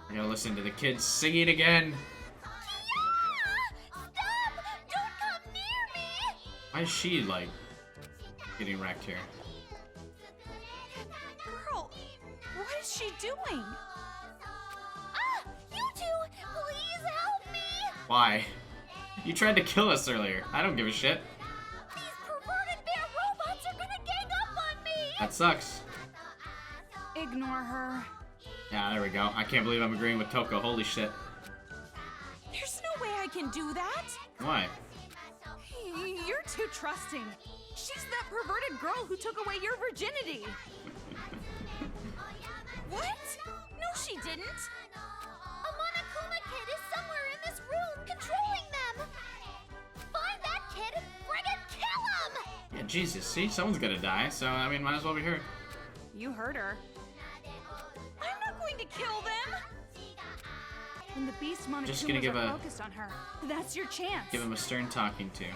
I gotta listen to the kid singing again. Stop! Don't come near me! Why is she, like, getting wrecked here? Girl, what is she doing? Ah! You two! Please help me! Why? You tried to kill us earlier. I don't give a shit. These perverted bear robots are gonna gang up on me! That sucks. Ignore her. Yeah, there we go. I can't believe I'm agreeing with Toko. Holy shit. There's no way I can do that! Why? You're too trusting. She's that perverted girl who took away your virginity. What? No, she didn't! A Monokuma kid is somewhere in this room controlling them! Find that kid and friggin' kill him! Yeah, Jesus. See? Someone's gonna die, so, I mean, might as well be her. You heard her. I'm not going to kill them! When the beast Just gonna Monokumas give are a- focused on her, that's your chance. Give him a stern talking to. Okay.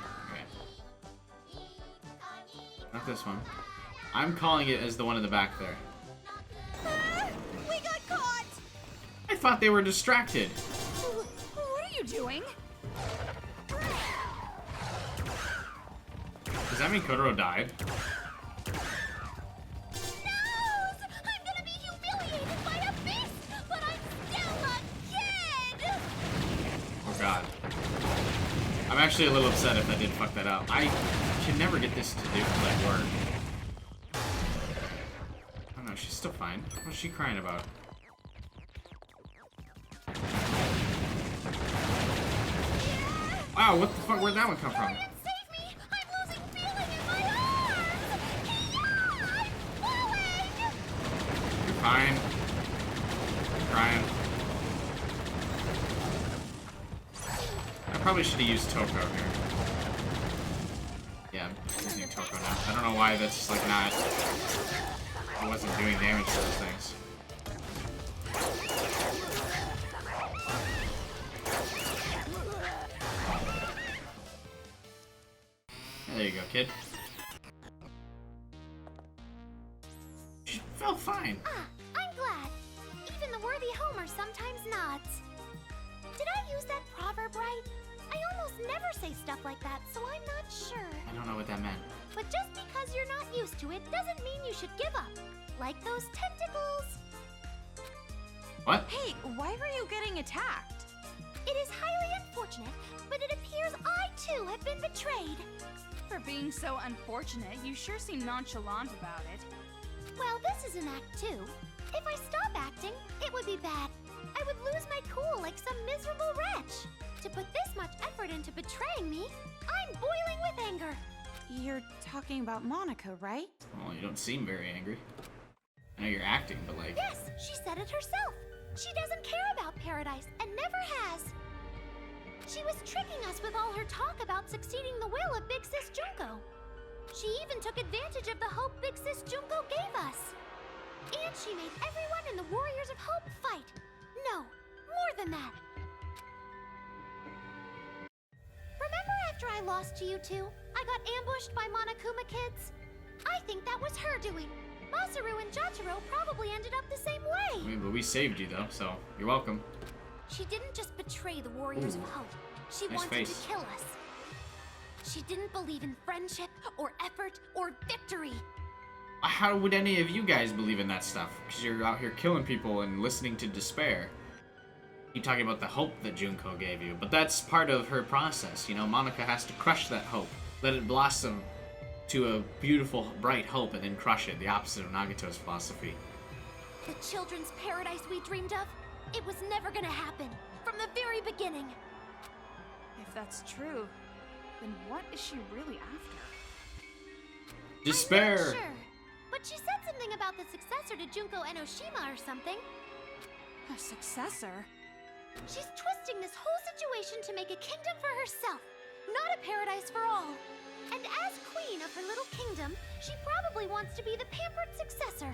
Not this one. I'm calling it as the one in the back there. We got caught! I thought they were distracted. What are you doing? Does that mean Kotaro died? I'm gonna be humiliated by a beast, but I'm still a kid! Oh god. I'm actually a little upset if I did fuck that up. I can never get this to do like work. Oh no, she's still fine. What's she crying about? Wow, what the fuck? Where'd that one come from? Save me! I'm losing feeling in my arms! Yeah, I'm falling! You're fine. Crying. I probably should have used Toko here. Yeah, I'm using Toko now. I don't know why that's like not. I wasn't doing damage to those things. There you go, kid. She felt fine. I'm glad. Even the worthy Homer sometimes nods. Did I use that proverb right? I almost never say stuff like that, so I'm not sure. I don't know what that meant. But just because you're not used to it doesn't mean you should give up. Like those tentacles. What? Hey, why were you getting attacked? It is highly unfortunate, but it appears I too have been betrayed. For being so unfortunate, you sure seem nonchalant about it. Well, this is an act too. If I stop acting, it would be bad. I would lose my cool like some miserable wretch. To put this much effort into betraying me, I'm boiling with anger. You're talking about Monica, right? Well, you don't seem very angry. I know you're acting, but like... Yes, she said it herself. She doesn't care about paradise and never has. She was tricking us with all her talk about succeeding the will of Big Sis Junko. She even took advantage of the hope Big Sis Junko gave us. And she made everyone in the Warriors of Hope fight. No, more than that. Remember after I lost to you two, I got ambushed by Monokuma kids? I think that was her doing. Masaru and Jotaro probably ended up the same I way. mean, but we saved you though, so you're welcome. She didn't just betray the Warriors of Hope. She Nice wanted face. to kill us. She didn't believe in friendship, or effort, or victory. How would any of you guys believe in that stuff? Because you're out here killing people and listening to despair. You're talking about the hope that Junko gave you, but that's part of her process. You know, Monica has to crush that hope, let it blossom to a beautiful, bright hope, and then crush it, the opposite of Nagato's philosophy. The children's paradise we dreamed of, it was never gonna happen. From the very beginning. If that's true, then what is she really after? Despair! I'm not sure. But she said something about the successor to Junko Enoshima or something. A successor? She's twisting this whole situation to make a kingdom for herself, not a paradise for all. And as queen of her little kingdom, she probably wants to be the pampered successor.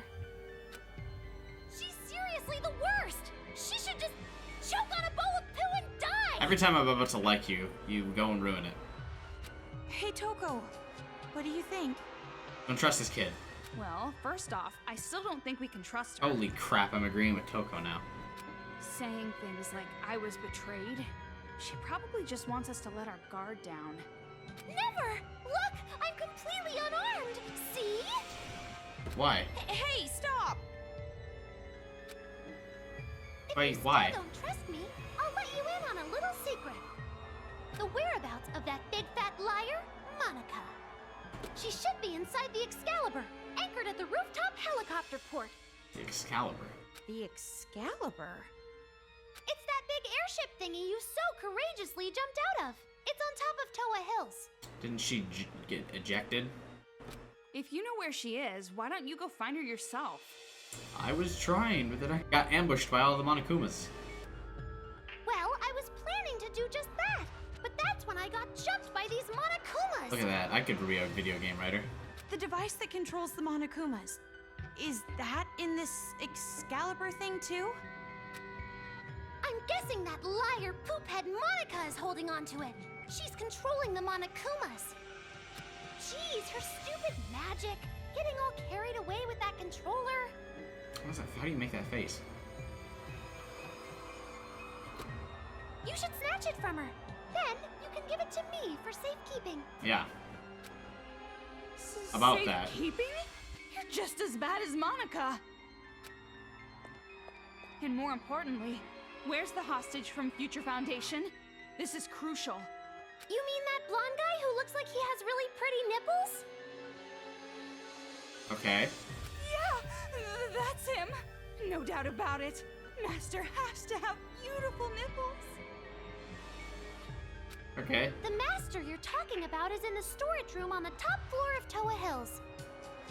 She's seriously the worst! She should just choke on a bowl of poo and die! Every time I'm about to like you, you go and ruin it. Hey, Toko. What do you think? Don't trust this kid. Well, first off, I still don't think we can trust her. Holy crap, I'm agreeing with Toko now. Saying things like, I was betrayed. She probably just wants us to let our guard down. Never! Look! I'm completely unarmed! See? Why? Hey, stop! If Wait, you why? still don't trust me, I'll let you in on a little secret. The whereabouts of that big fat liar, Monica. She should be inside the Excalibur, anchored at the rooftop helicopter port. The Excalibur. The Excalibur? It's that big airship thingy you so courageously jumped out of. It's on top of Toa Hills. Didn't she get ejected? If you know where she is, why don't you go find her yourself? I was trying, but then I got ambushed by all the Monokumas. Well, I was planning to do just that, but that's when I got jumped by these Monokumas. Look at that, I could be a video game writer. The device that controls the Monokumas. is that in this Excalibur thing too? I'm guessing that liar poophead Monica is holding on to it. She's controlling the Monokumas. Jeez, her stupid magic. Getting all carried away with that controller. How do you make that face? You should snatch it from her. Then you can give it to me for safekeeping. Yeah. About that. Safekeeping? You're just as bad as Monica. And more importantly, where's the hostage from Future Foundation? This is crucial. You mean that blonde guy who looks like he has really pretty nipples? Okay. Yeah, that's him. No doubt about it. Master has to have beautiful nipples. Okay. The master you're talking about is in the storage room on the top floor of Toa Hills.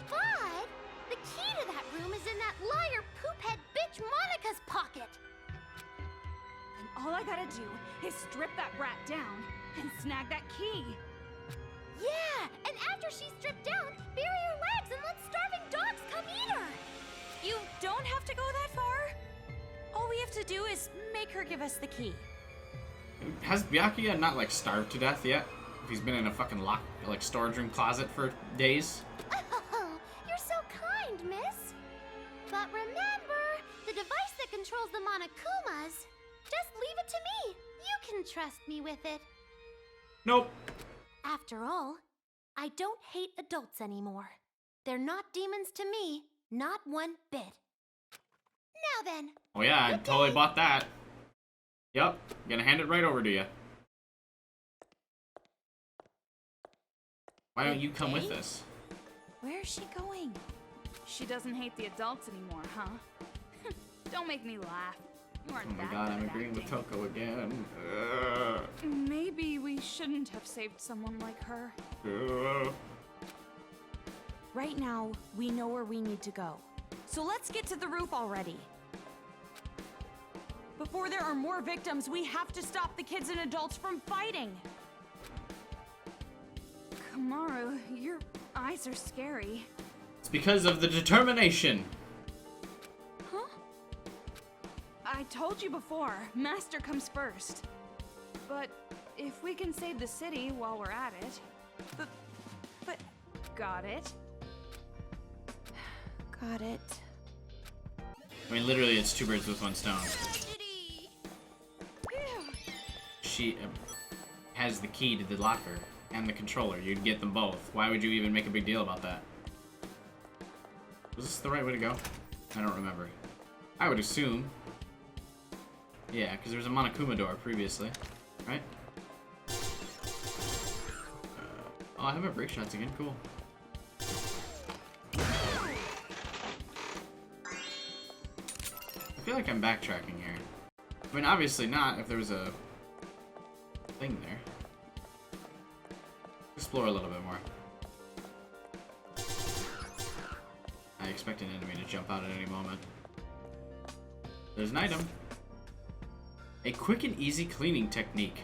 But the key to that room is in that liar poophead bitch Monica's pocket. And all I gotta do is strip that brat down and snag that key. Yeah, and after she's stripped down, bury her legs and let starving dogs come eat her. You don't have to go that far. All we have to do is make her give us the key. Has Byakuya not like starved to death yet? If he's been in a fucking storage room closet for days? Oh, you're so kind, miss. But remember, the device that controls the Monokumas, just leave it to me. You can trust me with it. Nope. After all, I don't hate adults anymore. They're not demons to me, not one bit. Now then. Oh yeah, I totally bought that. Yep, gonna hand it right over to you. Why don't you come with us? Where's she going? She doesn't hate the adults anymore, huh? Don't make me laugh. You aren't Oh my that god, good I'm at agreeing with acting. Toko again. Ugh. Maybe we shouldn't have saved someone like her. Ugh. Right now, we know where we need to go. So let's get to the roof already. Before there are more victims, we have to stop the kids and adults from fighting. Kamaru, your eyes are scary. It's because of the determination. Huh? I told you before, Master comes first. But if we can save the city while we're at it... But... Got it. Got it. I mean, literally, it's two birds with one stone. She has the key to the locker and the controller. You'd get them both. Why would you even make a big deal about that? Was this the right way to go? I don't remember. I would assume. Yeah, because there was a Monokuma door previously, right? Oh, I have my brake shots again. Cool. I feel like I'm backtracking here. I mean, obviously not if there was a thing there. Explore a little bit more. I expect an enemy to jump out at any moment. There's an item. A quick and easy cleaning technique.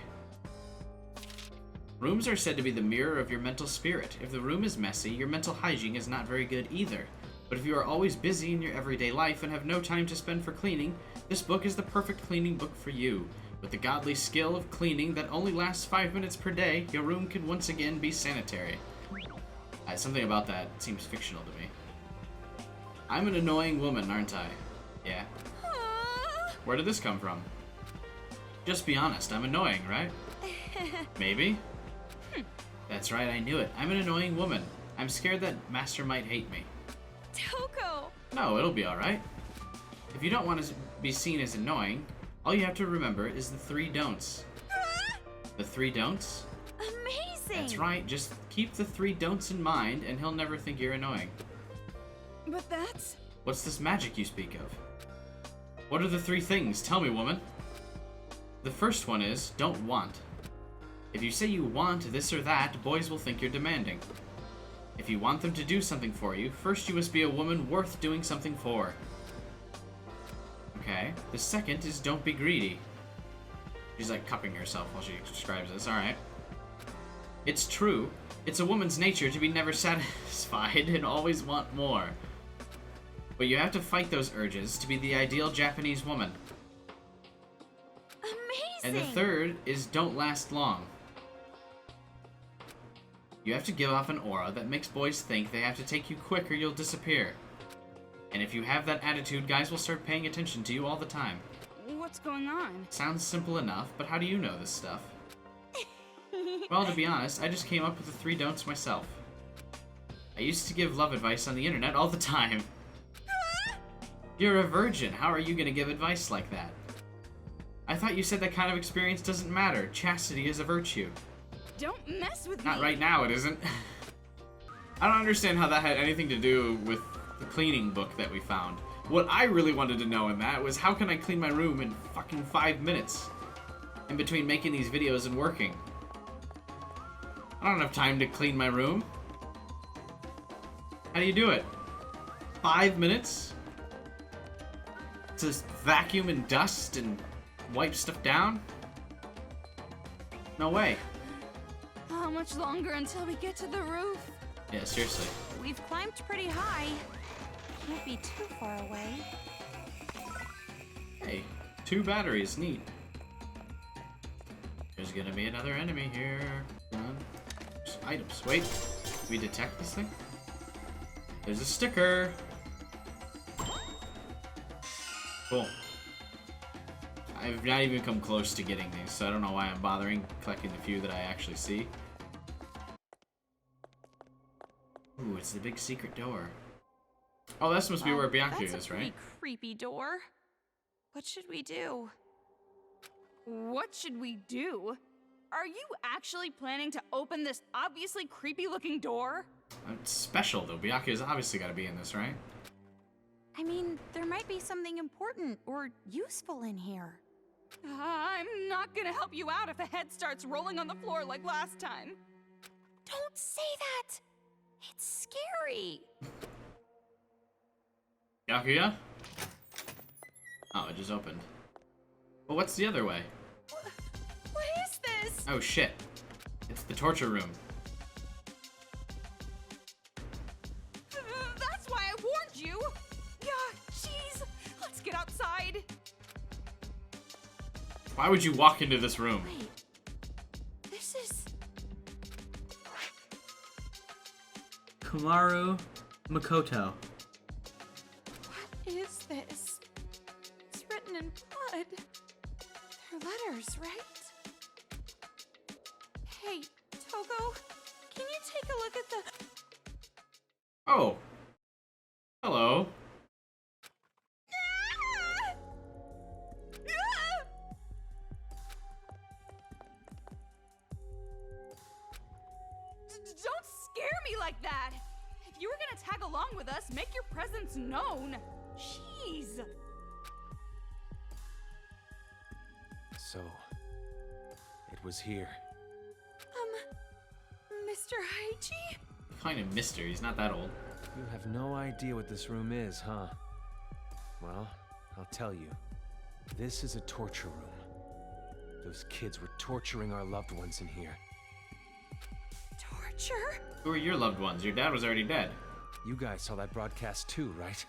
Rooms are said to be the mirror of your mental spirit. If the room is messy, your mental hygiene is not very good either. But if you are always busy in your everyday life and have no time to spend for cleaning, this book is the perfect cleaning book for you. With the godly skill of cleaning that only lasts 5 minutes per day, your room can once again be sanitary. Something about that seems fictional to me. I'm an annoying woman, aren't I? Yeah. Where did this come from? Just be honest, I'm annoying, right? Maybe? That's right, I knew it. I'm an annoying woman. I'm scared that Master might hate me. Toko! No, it'll be alright. If you don't want to be seen as annoying, all you have to remember is the 3 don'ts. The 3 don'ts? Amazing! That's right, just keep the 3 don'ts in mind and he'll never think you're annoying. But that's... What's this magic you speak of? What are the 3 things? Tell me, woman. The first one is, don't want. If you say you want this or that, boys will think you're demanding. If you want them to do something for you, first you must be a woman worth doing something for. Okay. The second is don't be greedy. She's like cupping herself while she describes this. Alright. It's true. It's a woman's nature to be never satisfied and always want more. But you have to fight those urges to be the ideal Japanese woman. Amazing! And the third is don't last long. You have to give off an aura that makes boys think they have to take you quick or you'll disappear. And if you have that attitude, guys will start paying attention to you all the time. What's going on? Sounds simple enough, but how do you know this stuff? Well, to be honest, I just came up with the 3 don'ts myself. I used to give love advice on the internet all the time. You're a virgin. How are you gonna give advice like that? I thought you said that kind of experience doesn't matter. Chastity is a virtue. Don't mess with me. Not right now, it isn't. I don't understand how that had anything to do with the cleaning book that we found. What I really wanted to know in that was how can I clean my room in fucking 5 minutes? In between making these videos and working. I don't have time to clean my room. How do you do it? 5 minutes? To vacuum and dust and wipe stuff down? No way. How much longer until we get to the roof? Yeah, seriously. We've climbed pretty high. Can't be too far away. Hey, 2 batteries, neat. There's gonna be another enemy here. There's items. Wait, can we detect this thing? There's a sticker. Cool. I've not even come close to getting these, so I don't know why I'm bothering collecting the few that I actually see. Ooh, it's the big secret door. Oh, that must be where Byakuya is, That's a right? pretty creepy door. What should we do? What should we do? Are you actually planning to open this obviously creepy-looking door? It's special, though. Byakuya's obviously gotta be in this, right? I mean, there might be something important or useful in here. I'm not gonna help you out if the head starts rolling on the floor like last time. Don't say that! It's scary. Byakuya? Oh, it just opened. Well, what's the other way? What is this? Oh, shit. It's the torture room. That's why I warned you! Yeah, jeez! Let's get outside! Why would you walk into this room? Wait. This is... Kumaru Makoto. What is this? It's written in blood. They're letters, right? Hey, Togo, can you take a look at the... Oh. Hello. Don't scare me like that! If you were gonna tag along with us, make your presence known! Jeez! So, it was here. Mr. Haichi? Kind of mister. He's not that old. You have no idea what this room is, huh? Well, I'll tell you. This is a torture room. Those kids were torturing our loved ones in here. Torture? Who are your loved ones? Your dad was already dead. You guys saw that broadcast too, right?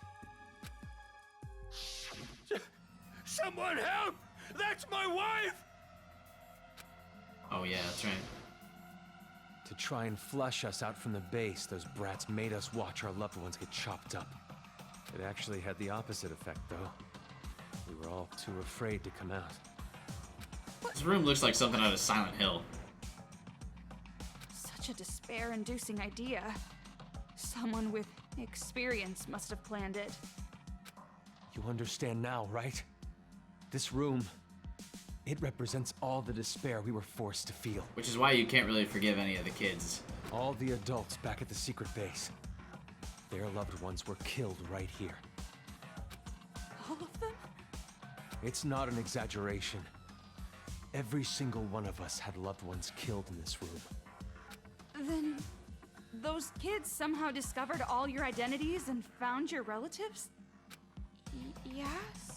Someone help! That's my wife! Oh, yeah, that's right. To try and flush us out from the base, those brats made us watch our loved ones get chopped up. It actually had the opposite effect, though. We were all too afraid to come out. This room looks like something out of Silent Hill. Such a despair-inducing idea. Someone with experience must have planned it. You understand now, right? This room, it represents all the despair we were forced to feel. Which is why you can't really forgive any of the kids. All the adults back at the secret base. Their loved ones were killed right here. All of them? It's not an exaggeration. Every single one of us had loved ones killed in this room. Then... those kids somehow discovered all your identities and found your relatives? Yeah,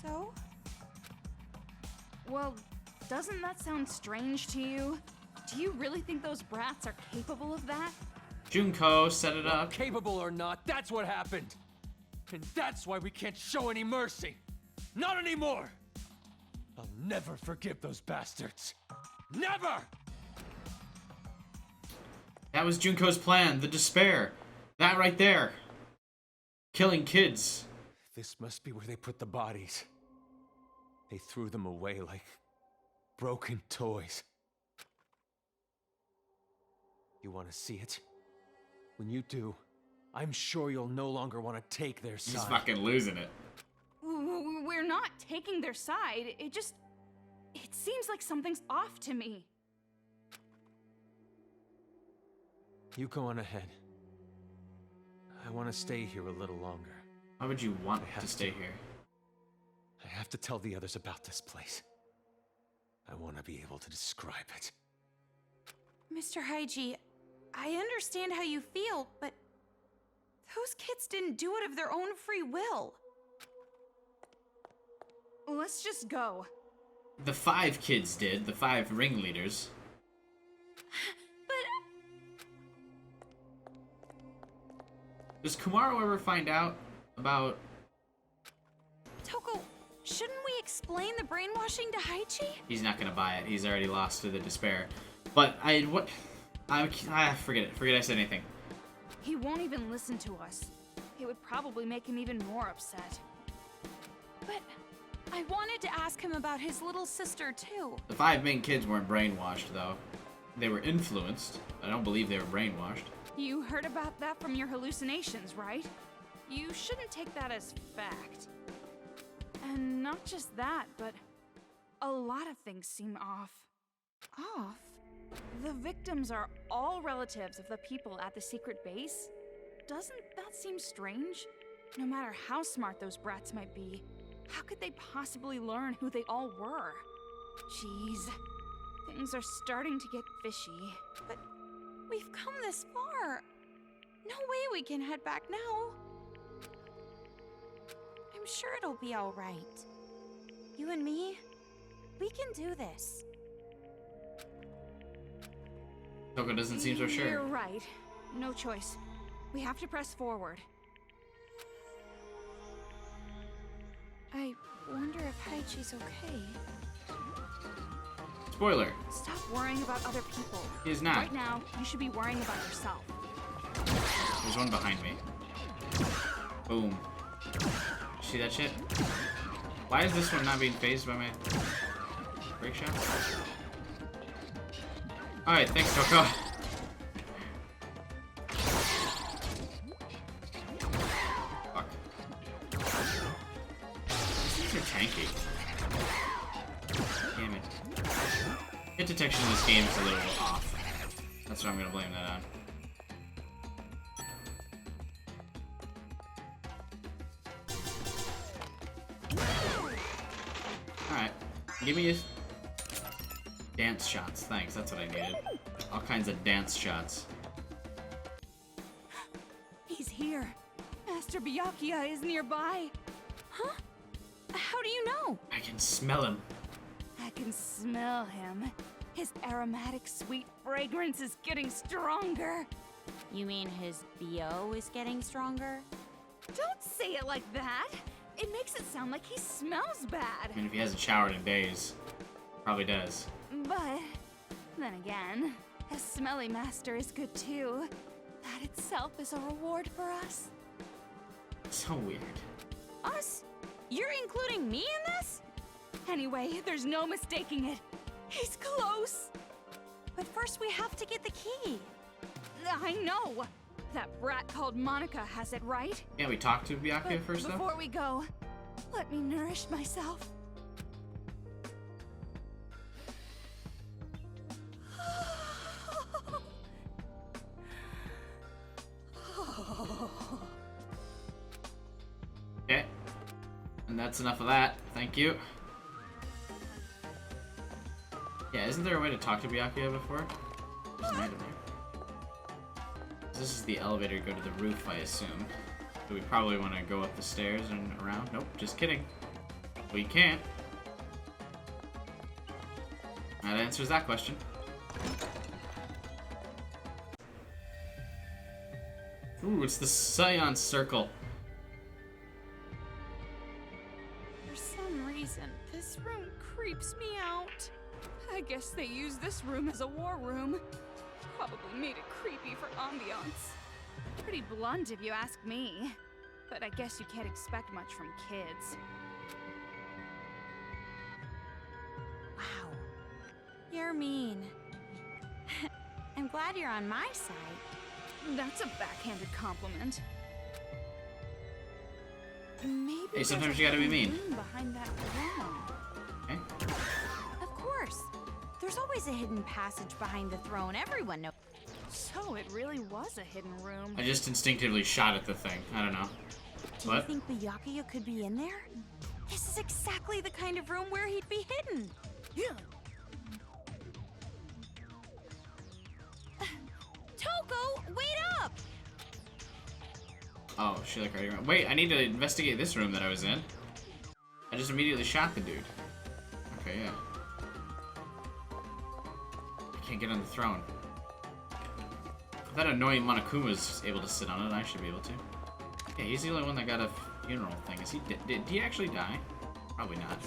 so? Well, doesn't that sound strange to you? Do you really think those brats are capable of that? Junko set it up. Capable or not, that's what happened! And that's why we can't show any mercy. Not anymore! I'll never forgive those bastards. Never! That was Junko's plan, the despair. That right there. Killing kids. This must be where they put the bodies. They threw them away like broken toys. You want to see it? When you do, I'm sure you'll no longer want to take their side. He's fucking losing it. We're not taking their side. It seems like something's off to me. You go on ahead. I want to stay here a little longer. Why would you want to stay here? I have to tell the others about this place. I want to be able to describe it. Mr. Haiji, I understand how you feel, but those kids didn't do it of their own free will. Let's just go. The 5 kids did, the 5 ringleaders. Does Kumaro ever find out about... Toko, shouldn't we explain the brainwashing to Haiji? He's not gonna buy it. He's already lost to the despair. But forget it. Forget I said anything. He won't even listen to us. It would probably make him even more upset. But I wanted to ask him about his little sister, too. The 5 main kids weren't brainwashed, though. They were influenced. I don't believe they were brainwashed. You heard about that from your hallucinations, right? You shouldn't take that as fact. And not just that, but a lot of things seem off. Off? The victims are all relatives of the people at the secret base. Doesn't that seem strange? No matter how smart those brats might be, how could they possibly learn who they all were? Jeez, things are starting to get fishy. But we've come this far. No way we can head back now. I'm sure it'll be all right. You and me, we can do this. Toko doesn't seem so sure. You're right. No choice. We have to press forward. I wonder if Haichi's okay. Spoiler. Stop worrying about other people. He is not. Right now, you should be worrying about yourself. There's one behind me. Boom. See that shit? Why is this one not being phased by my break shot? Alright, thanks, Toko. Fuck. These are tanky. Damn it. Hit detection in this game is a little off. That's what I'm gonna blame that on. Alright. Give me a... dance shots. Thanks, that's what I needed. All kinds of dance shots. He's here. Master Byakuya is nearby. Huh? How do you know? I can smell him. I can smell him. His aromatic, sweet fragrance is getting stronger. You mean his BO is getting stronger? Don't say it like that. It makes it sound like he smells bad. I mean, if he hasn't showered in days, probably does. But then again, a smelly master is good too. That itself is a reward for us. So weird. Us? You're including me in this? Anyway, there's no mistaking it. He's close. But first we have to get the key. I know. That brat called Monica has it, right? Yeah, we talked to Byakuya But first, though? before we go, let me nourish myself. Okay. And that's enough of that. Thank you. Yeah, isn't there a way to talk to Byakuya before? There's an item there. This is the elevator to go to the roof, I assume. So we probably want to go up the stairs and around. Nope, just kidding. We can't. That answers that question. Ooh, it's the Scion Circle. guess they used this room as a war room. Probably made it creepy for ambiance. Pretty blunt if you ask me. But I guess you can't expect much from kids. Wow. You're mean. I'm glad you're on my side. That's a backhanded compliment. Maybe Hey, there's sometimes a you gotta be hidden mean. room behind that throne. Okay. Of course. There's always a hidden passage behind the throne. Everyone knows. So it really was a hidden room. I just instinctively shot at the thing. I don't know. Do What? you think Byakuya could be in there? This is exactly the kind of room where he'd be hidden. Yeah. Toko, wait up! Oh, she like already ran. Wait, I need to investigate this room that I was in. I just immediately shot the dude. Okay, yeah. I can't get on the throne. If that annoying Monokuma's able to sit on it, I should be able to. Yeah, he's the only one that got a funeral thing. Is he? Did he actually die? Probably not.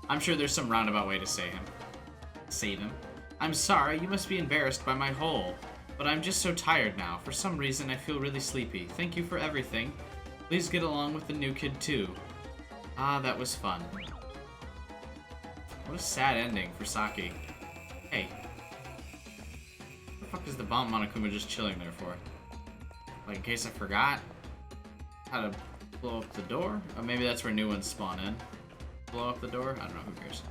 I'm sure there's some roundabout way to save him. Save him. I'm sorry, you must be embarrassed by my hole. But I'm just so tired now. For some reason, I feel really sleepy. Thank you for everything. Please get along with the new kid, too. Ah, that was fun. What a sad ending for Saki. Hey. What the fuck is the bomb Monokuma just chilling there for? Like, in case I forgot how to blow up the door? Or maybe that's where new ones spawn in. Blow up the door? I don't know, who cares?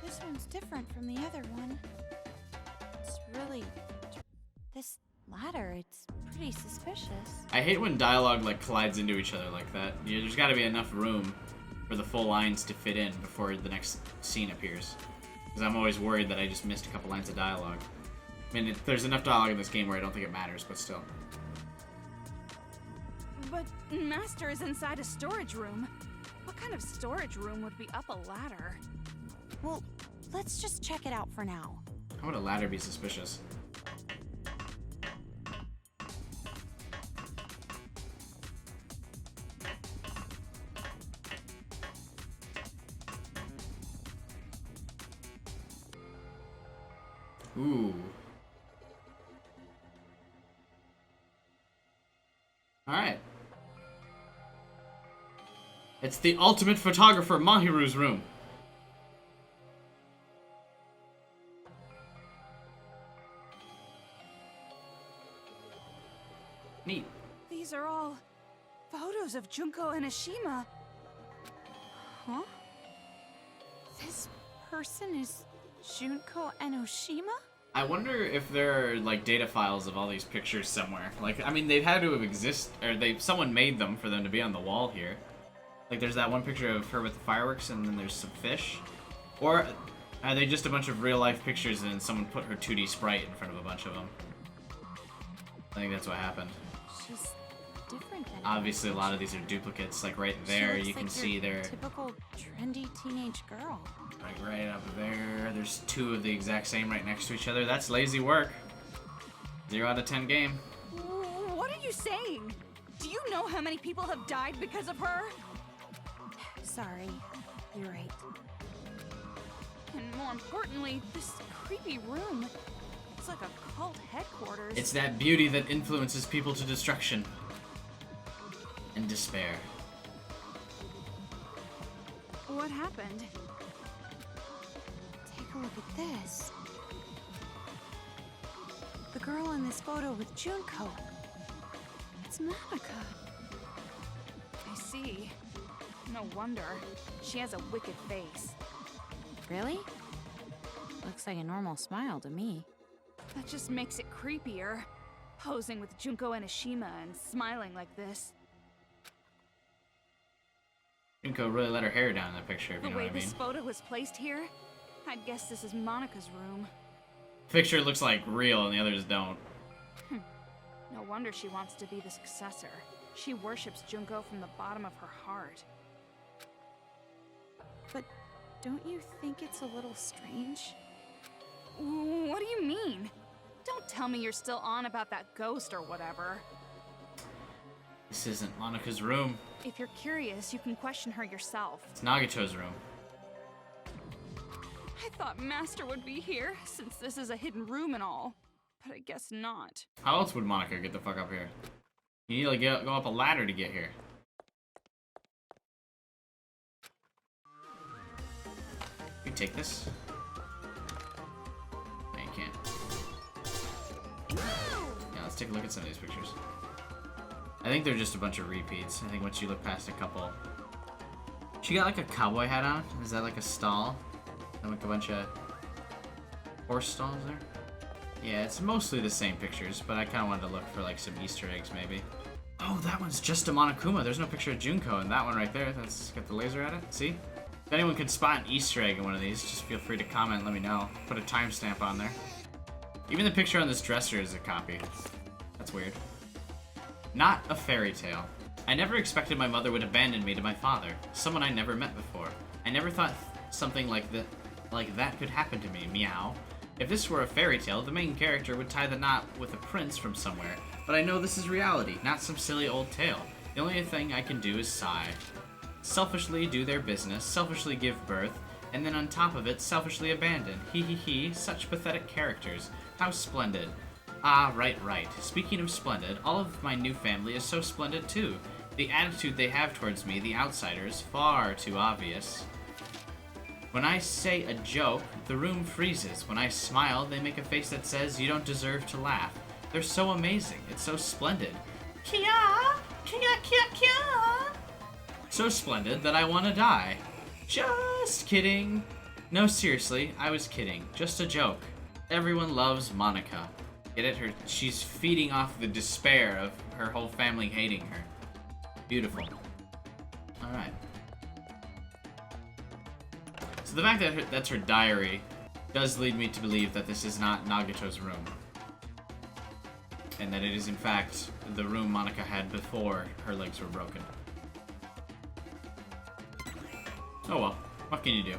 This one's different from the other one. It's really... This ladder, it's pretty suspicious. I hate when dialogue like collides into each other like that. There's got to be enough room for the full lines to fit in before the next scene appears. Because I'm always worried that I just missed a couple lines of dialogue. I mean, there's enough dialogue in this game where I don't think it matters, but still. But Master is inside a storage room. What kind of storage room would be up a ladder? Well, let's just check it out for now. How would a ladder be suspicious? Ooh. Alright. It's the ultimate photographer, Mahiru's room. Neat. These are all photos of Junko and Ashima. Huh? This person is Junko and Oshima? I wonder if there are like data files of all these pictures somewhere. Like, I mean, they've had to have exist, or someone made them for them to be on the wall here. Like, there's that one picture of her with the fireworks, and then there's some fish. Or are they just a bunch of real life pictures, and someone put her 2D sprite in front of a bunch of them? I think that's what happened. She's different than Obviously, a lot of these are duplicates. Like right She there, looks you can like see your there. typical trendy teenage girl. Like right up there, there's two of the exact same right next to each other. That's lazy work. 0 out of 10 game. What are you saying? Do you know how many people have died because of her? Sorry, you're right. And more importantly, this creepy room. It's like a cult headquarters. It's that beauty that influences people to destruction and despair. What happened? Take a look at this. The girl in this photo with Junko. It's Monica. I see. No wonder. She has a wicked face. Really? Looks like a normal smile to me. That just makes it creepier. Posing with Junko and Ashima and smiling like this. Junko really let her hair down in that picture, if The you know way what I mean. this photo was placed here, I'd guess this is Monica's room. Picture looks like real and the others don't. No wonder she wants to be the successor. She worships Junko from the bottom of her heart. But don't you think it's a little strange? What do you mean? Don't tell me you're still on about that ghost or whatever. This isn't Monica's room. If you're curious, you can question her yourself. It's Nagato's room. I thought Master would be here, since this is a hidden room and all. But I guess not. How else would Monica get the fuck up here? You need to go up a ladder to get here. You take this? No, you can't. Yeah, let's take a look at some of these pictures. I think they're just a bunch of repeats. I think once you look past a couple... She got like a cowboy hat on? Is that like a stall? And like a bunch of horse stalls there? Yeah, it's mostly the same pictures, but I kind of wanted to look for like some Easter eggs maybe. Oh, that one's just a Monokuma. There's no picture of Junko, and that one right there, that's got the laser at it. See? If anyone could spot an Easter egg in one of these, just feel free to comment and let me know. Put a timestamp on there. Even the picture on this dresser is a copy. That's weird. Not a fairy tale. I never expected my mother would abandon me to my father, someone I never met before. I never thought something like that could happen to me, meow. If this were a fairy tale, the main character would tie the knot with a prince from somewhere, but I know this is reality, not some silly old tale. The only thing I can do is sigh. Selfishly do their business, selfishly give birth, and then on top of it, selfishly abandon. He, such pathetic characters. How splendid. Ah, right. Speaking of splendid, all of my new family is so splendid too. The attitude they have towards me, the outsider, is far too obvious. When I say a joke, the room freezes. When I smile, they make a face that says, you don't deserve to laugh. They're so amazing. It's so splendid. Kia! Kia! So splendid that I want to die. Just kidding. No, seriously, I was kidding. Just a joke. Everyone loves Monica. Get it? She's feeding off the despair of her whole family hating her. Beautiful. Alright. So the fact that that's her diary does lead me to believe that this is not Nagato's room. And that it is in fact the room Monica had before her legs were broken. Oh well, what can you do?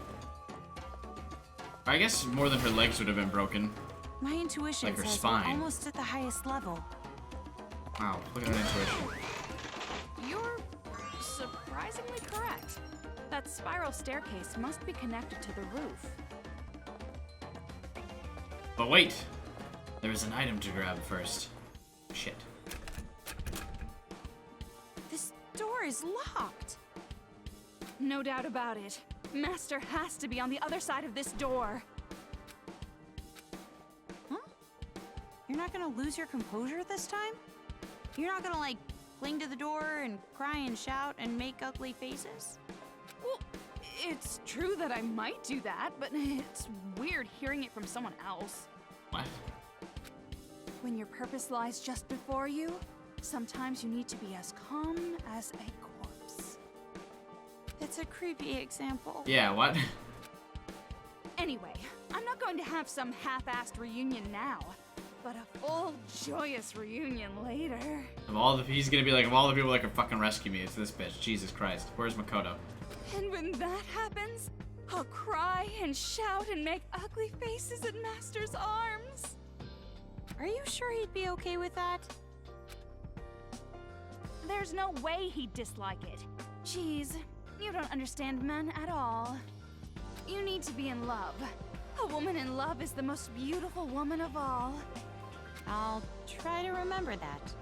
I guess more than her legs would have been broken. My intuition Like her says spine. we're almost at the highest level. Wow, look at that intuition. You're surprisingly correct. That spiral staircase must be connected to the roof. But wait! There's an item to grab first. Shit. This door is locked. No doubt about it. Master has to be on the other side of this door. Huh? You're not gonna lose your composure this time? You're not gonna, like, cling to the door and cry and shout and make ugly faces? Well, it's true that I might do that, but it's weird hearing it from someone else. What? When your purpose lies just before you, sometimes you need to be as calm as a corpse. It's a creepy example. Yeah, what? Anyway, I'm not going to have some half-assed reunion now, but a full, joyous reunion later. He's gonna be like, of all the people that can fucking rescue me, it's this bitch. Jesus Christ. Where's Makoto? And when that happens, I'll cry and shout and make ugly faces at Master's arms. Are you sure he'd be okay with that? There's no way he'd dislike it. Jeez, you don't understand men at all. You need to be in love. A woman in love is the most beautiful woman of all. I'll try to remember that.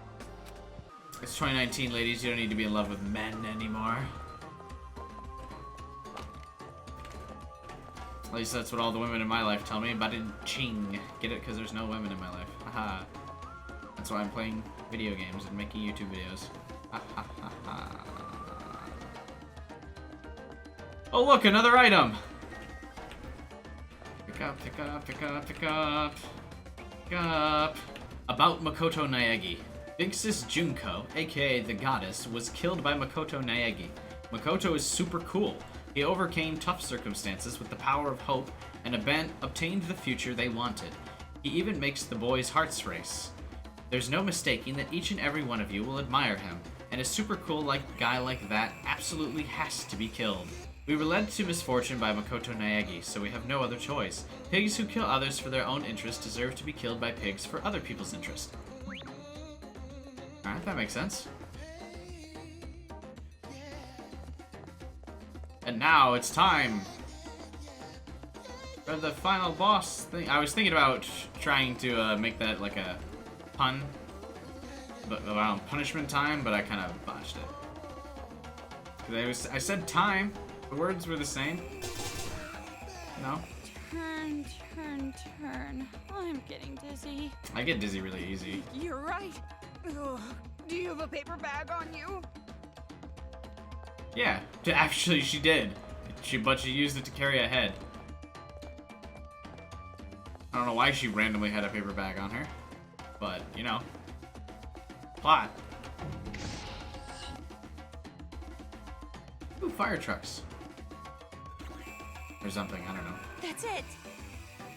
It's 2019, ladies. You don't need to be in love with men anymore. At least that's what all the women in my life tell me. But in ching. Get it? Because there's no women in my life. Haha. That's why I'm playing video games and making YouTube videos. Oh look, another item! Pick up. About Makoto Naegi. Big Sis Junko, aka the goddess, was killed by Makoto Naegi. Makoto is super cool. He overcame tough circumstances with the power of hope and obtained the future they wanted. He even makes the boys' hearts race. There's no mistaking that each and every one of you will admire him, and a super cool guy like that absolutely has to be killed. We were led to misfortune by Makoto Naegi, so we have no other choice. Pigs who kill others for their own interest deserve to be killed by pigs for other people's interest. Alright, that makes sense. And now it's time. for the final boss thing. I was thinking about trying to make that like a pun, but around punishment time, but I kind of botched it. 'Cause I said time. The words were the same. No? Turn, turn, turn. I'm getting dizzy. I get dizzy really easy. You're right. Ugh. Do you have a paper bag on you? Yeah, actually she did. But she used it to carry a head. I don't know why she randomly had a paper bag on her, but you know, plot. Ooh, fire trucks. Or something, I don't know. That's it.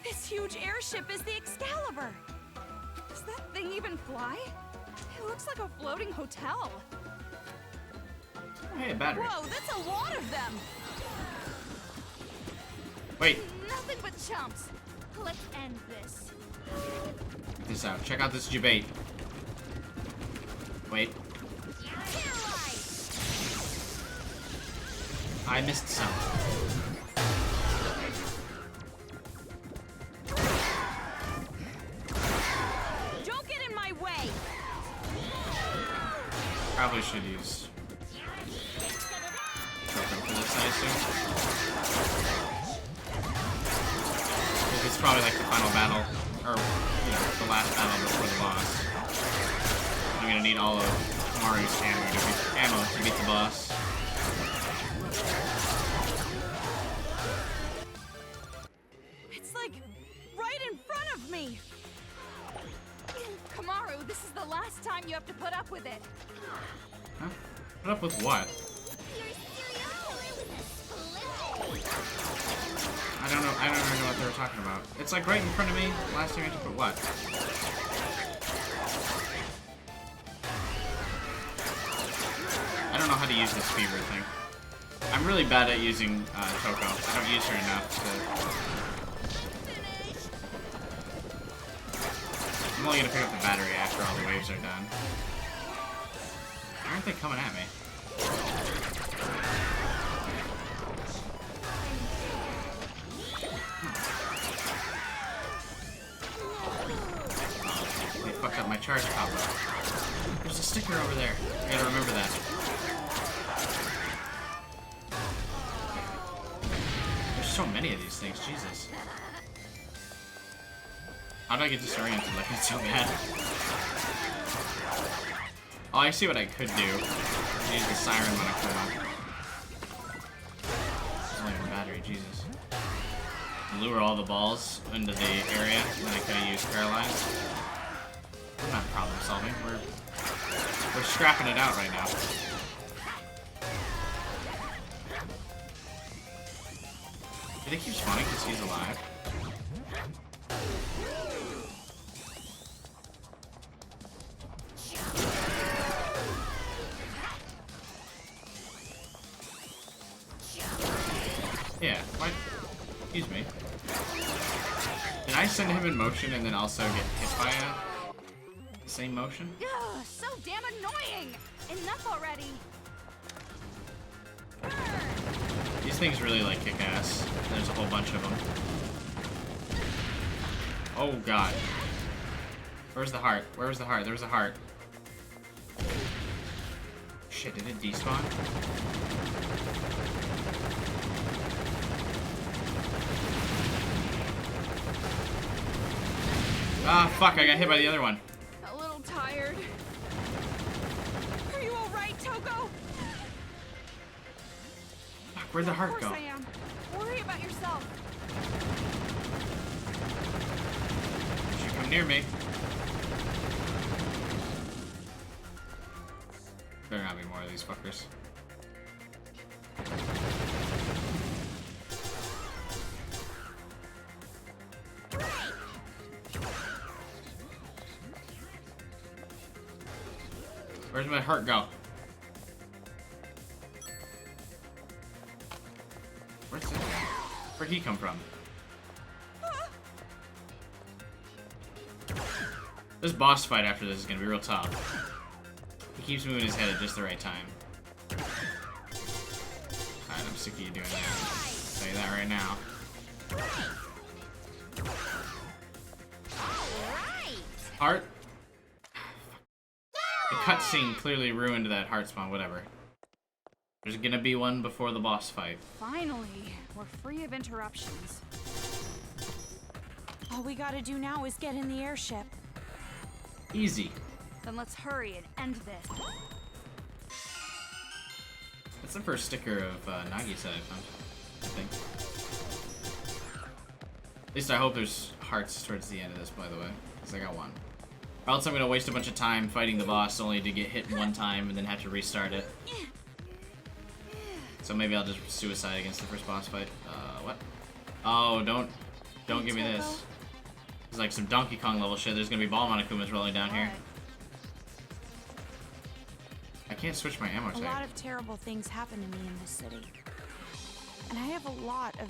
This huge airship is the Excalibur. Does that thing even fly? It looks like a floating hotel. Hey, a battery. Whoa, that's a lot of them. Wait, Nothing but chumps. Let's end this. check this out. Check out this debate. Wait, I missed some. Don't get in my way. Probably should use token for this, I assume. It's probably like the final battle, or you know, the last battle before the boss. I'm gonna need all of Maru's ammo to beat the boss. It's like right in front of me. Kamaru, this is the last time you have to put up with it. Huh? Put up with what? I don't even know what they were talking about. It's like right in front of me. Last time I had to put what? I don't know how to use this fever thing. I'm really bad at using Toko. I don't use her enough to... I'm only gonna pick up the battery after all the waves are done. Why aren't they coming at me? They fucked up my charge combo. There's a sticker over there. I gotta remember that. There's so many of these things, Jesus. How did I get disoriented like it's so bad? Oh, I see what I could do. I use the siren monochrome. It's only one battery, Jesus. Lure all the balls into the area, and then I could have used Paralyze. We're not problem solving, we're scrapping it out right now. Do they keep spawning because he's alive? Yeah, why? Excuse me. Did I send him in motion and then also get hit by the same motion? Ugh, so damn annoying. Enough already. These things really like kick ass. There's a whole bunch of them. Oh god. Where's the heart? Where was the heart? There was a heart. Shit, did it despawn? Ah, fuck, I got hit by the other one. A little tired. Are you alright, Toko? Fuck, where'd the heart Of go? course I am. Worry about yourself. She come near me. Better not be more of these fuckers. Where's my heart go? Where'd he come from? This boss fight after this is gonna be real tough. He keeps moving his head at just the right time. Alright, I'm sick of you doing that. I'll tell you that right now. Art. The cutscene clearly ruined that heart spawn, whatever. There's gonna be one before the boss fight. Finally, we're free of interruptions. All we gotta do now is get in the airship. Easy. Then let's hurry and end this. That's the first sticker of Nagisa I found, I think. At least I hope there's hearts towards the end of this, by the way, because I got one. Or else I'm gonna waste a bunch of time fighting the boss only to get hit one time and then have to restart it. So maybe I'll just suicide against the first boss fight. What? Oh, don't give me this. It's like some Donkey Kong level shit. There's gonna be ball Monokumas rolling down here. I can't switch my ammo type. A lot of terrible things happen to me in this city. And I have a lot of...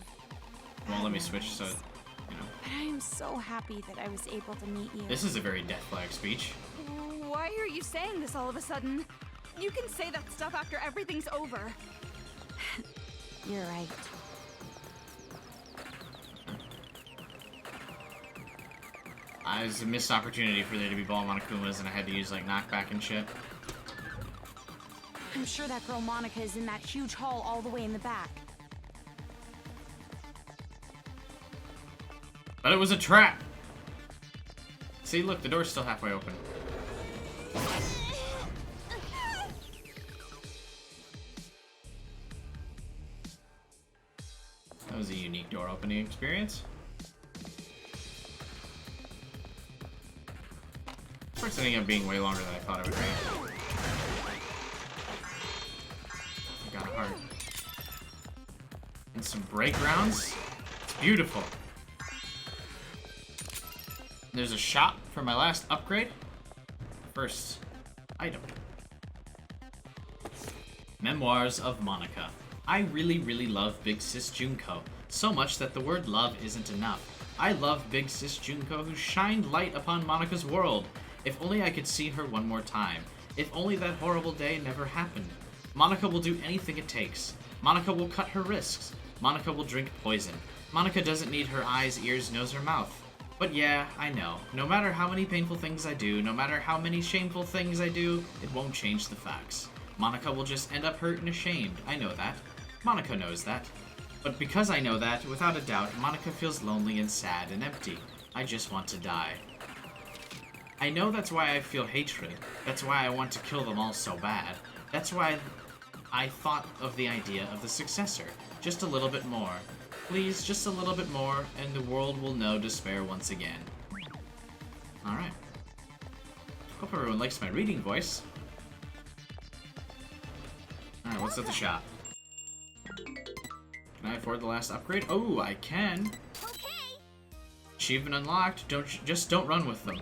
Won't let me switch, so, you know. But I am so happy that I was able to meet you. This is a very Death Flag speech. Why are you saying this all of a sudden? You can say that stuff after everything's over. You're right. It was a missed opportunity for there to be ball Monokumas and I had to use like knockback and shit. I'm sure that girl Monica is in that huge hall all the way in the back. But it was a trap! See, look, the door's still halfway open. That was a unique door opening experience. First ending up being way longer than I thought it would be. I got a heart. And some break rounds. It's beautiful. There's a shop for my last upgrade. First item. Memoirs of Monica. I really, really love Big Sis Junko. So much that the word love isn't enough. I love Big Sis Junko who shined light upon Monica's world. If only I could see her one more time. If only that horrible day never happened. Monica will do anything it takes. Monica will cut her wrists. Monica will drink poison. Monica doesn't need her eyes, ears, nose, or mouth. But yeah, I know. No matter how many painful things I do, no matter how many shameful things I do, it won't change the facts. Monica will just end up hurt and ashamed. I know that. Monica knows that. But because I know that, without a doubt, Monica feels lonely and sad and empty. I just want to die. I know that's why I feel hatred. That's why I want to kill them all so bad. That's why I thought of the idea of the successor. Just a little bit more. Please, just a little bit more, and the world will know despair once again. Alright. Hope everyone likes my reading voice. Alright, what's at the shop? Can I afford the last upgrade? Oh, I can. Okay. Achievement unlocked. Just don't run with them.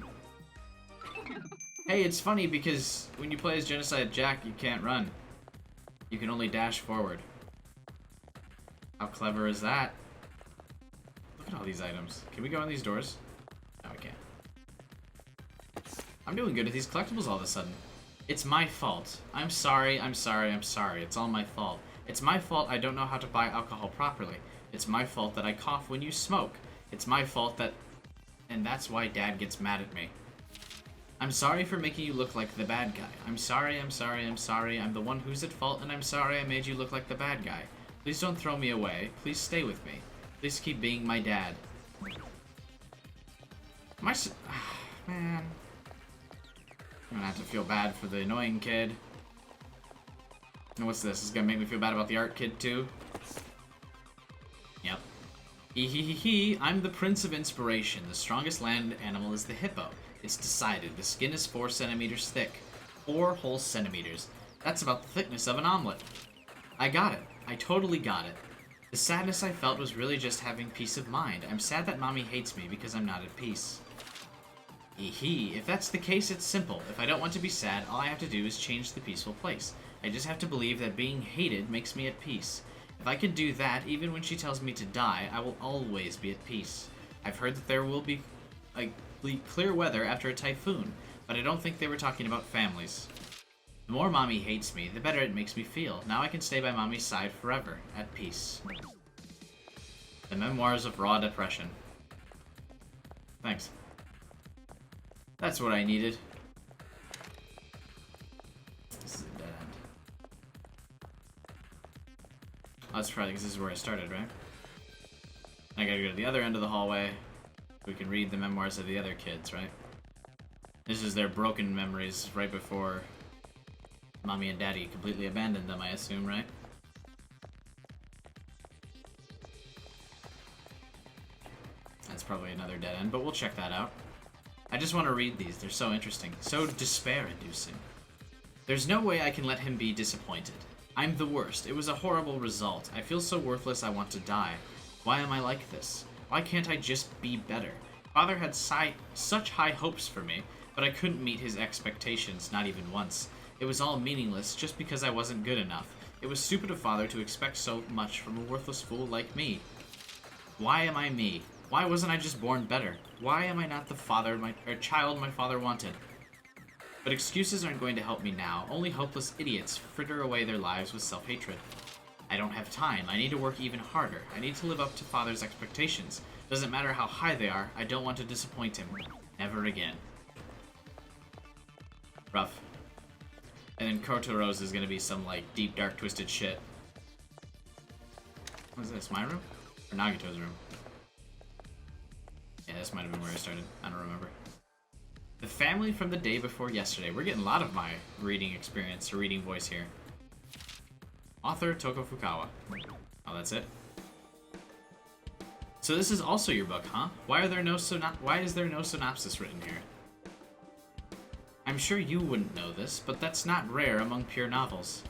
Hey, it's funny because when you play as Genocide Jack, you can't run. You can only dash forward. How clever is that? Look at all these items. Can we go in these doors? No, we can't. I'm doing good at these collectibles all of a sudden. It's my fault. I'm sorry, I'm sorry, I'm sorry. It's all my fault. It's my fault I don't know how to buy alcohol properly. It's my fault that I cough when you smoke. It's my fault that... And that's why Dad gets mad at me. I'm sorry for making you look like the bad guy. I'm sorry, I'm sorry, I'm sorry. I'm the one who's at fault, and I'm sorry I made you look like the bad guy. Please don't throw me away. Please stay with me. Please keep being my dad. Man. I'm gonna have to feel bad for the annoying kid. And what's this? This is gonna make me feel bad about the art kid, too? Yep. Hee, I'm the Prince of Inspiration. The strongest land animal is the hippo. It's decided. The skin is 4 centimeters thick. 4 whole centimeters. That's about the thickness of an omelet. I got it. I totally got it. The sadness I felt was really just having peace of mind. I'm sad that Mommy hates me because I'm not at peace. If that's the case, it's simple. If I don't want to be sad, all I have to do is change the peaceful place. I just have to believe that being hated makes me at peace. If I can do that, even when she tells me to die, I will always be at peace. I've heard that there will be clear weather after a typhoon, but I don't think they were talking about families. The more Mommy hates me, the better it makes me feel. Now I can stay by Mommy's side forever, at peace. The Memoirs of Raw Depression. Thanks. That's what I needed. This is a dead end. Oh, that's probably because this is where I started, right? I gotta go to the other end of the hallway. We can read the memoirs of the other kids, right? This is their broken memories right before Mommy and Daddy completely abandoned them, I assume, right? That's probably another dead end, but we'll check that out. I just want to read these. They're so interesting. So despair-inducing. There's no way I can let him be disappointed. I'm the worst. It was a horrible result. I feel so worthless I want to die. Why am I like this? Why can't I just be better? Father had such high hopes for me, but I couldn't meet his expectations, not even once. It was all meaningless just because I wasn't good enough. It was stupid of Father to expect so much from a worthless fool like me. Why am I me? Why wasn't I just born better? Why am I not the child my father wanted? But excuses aren't going to help me now. Only hopeless idiots fritter away their lives with self-hatred. I don't have time. I need to work even harder. I need to live up to Father's expectations. Doesn't matter how high they are, I don't want to disappoint him. Never again. Rough. And then Kotoro's is gonna be some, like, deep, dark, twisted shit. What is this, my room? Or Nagito's room? Yeah, this might have been where I started. I don't remember. The family from the day before yesterday. We're getting a lot of my reading experience, or reading voice here. Author Toko Fukawa. Oh, that's it? So this is also your book, huh? Why is there no synopsis written here? I'm sure you wouldn't know this, but that's not rare among pure novels.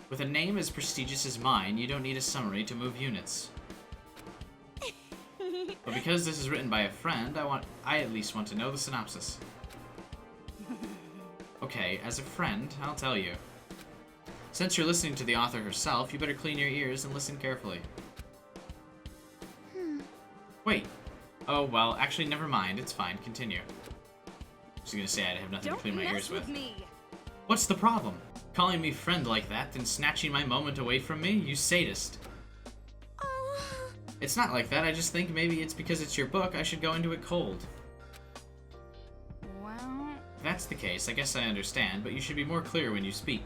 With a name as prestigious as mine, you don't need a summary to move units. But because this is written by a friend, I at least want to know the synopsis. Okay, as a friend, I'll tell you. Since you're listening to the author herself, you better clean your ears and listen carefully. Wait. Oh, well, actually, never mind. It's fine. Continue. I was gonna say I have nothing to clean my ears with. Me. What's the problem? Calling me friend like that and snatching my moment away from me? You sadist. It's not like that. I just think maybe it's because it's your book, I should go into it cold. Well... If that's the case, I guess I understand, but you should be more clear when you speak.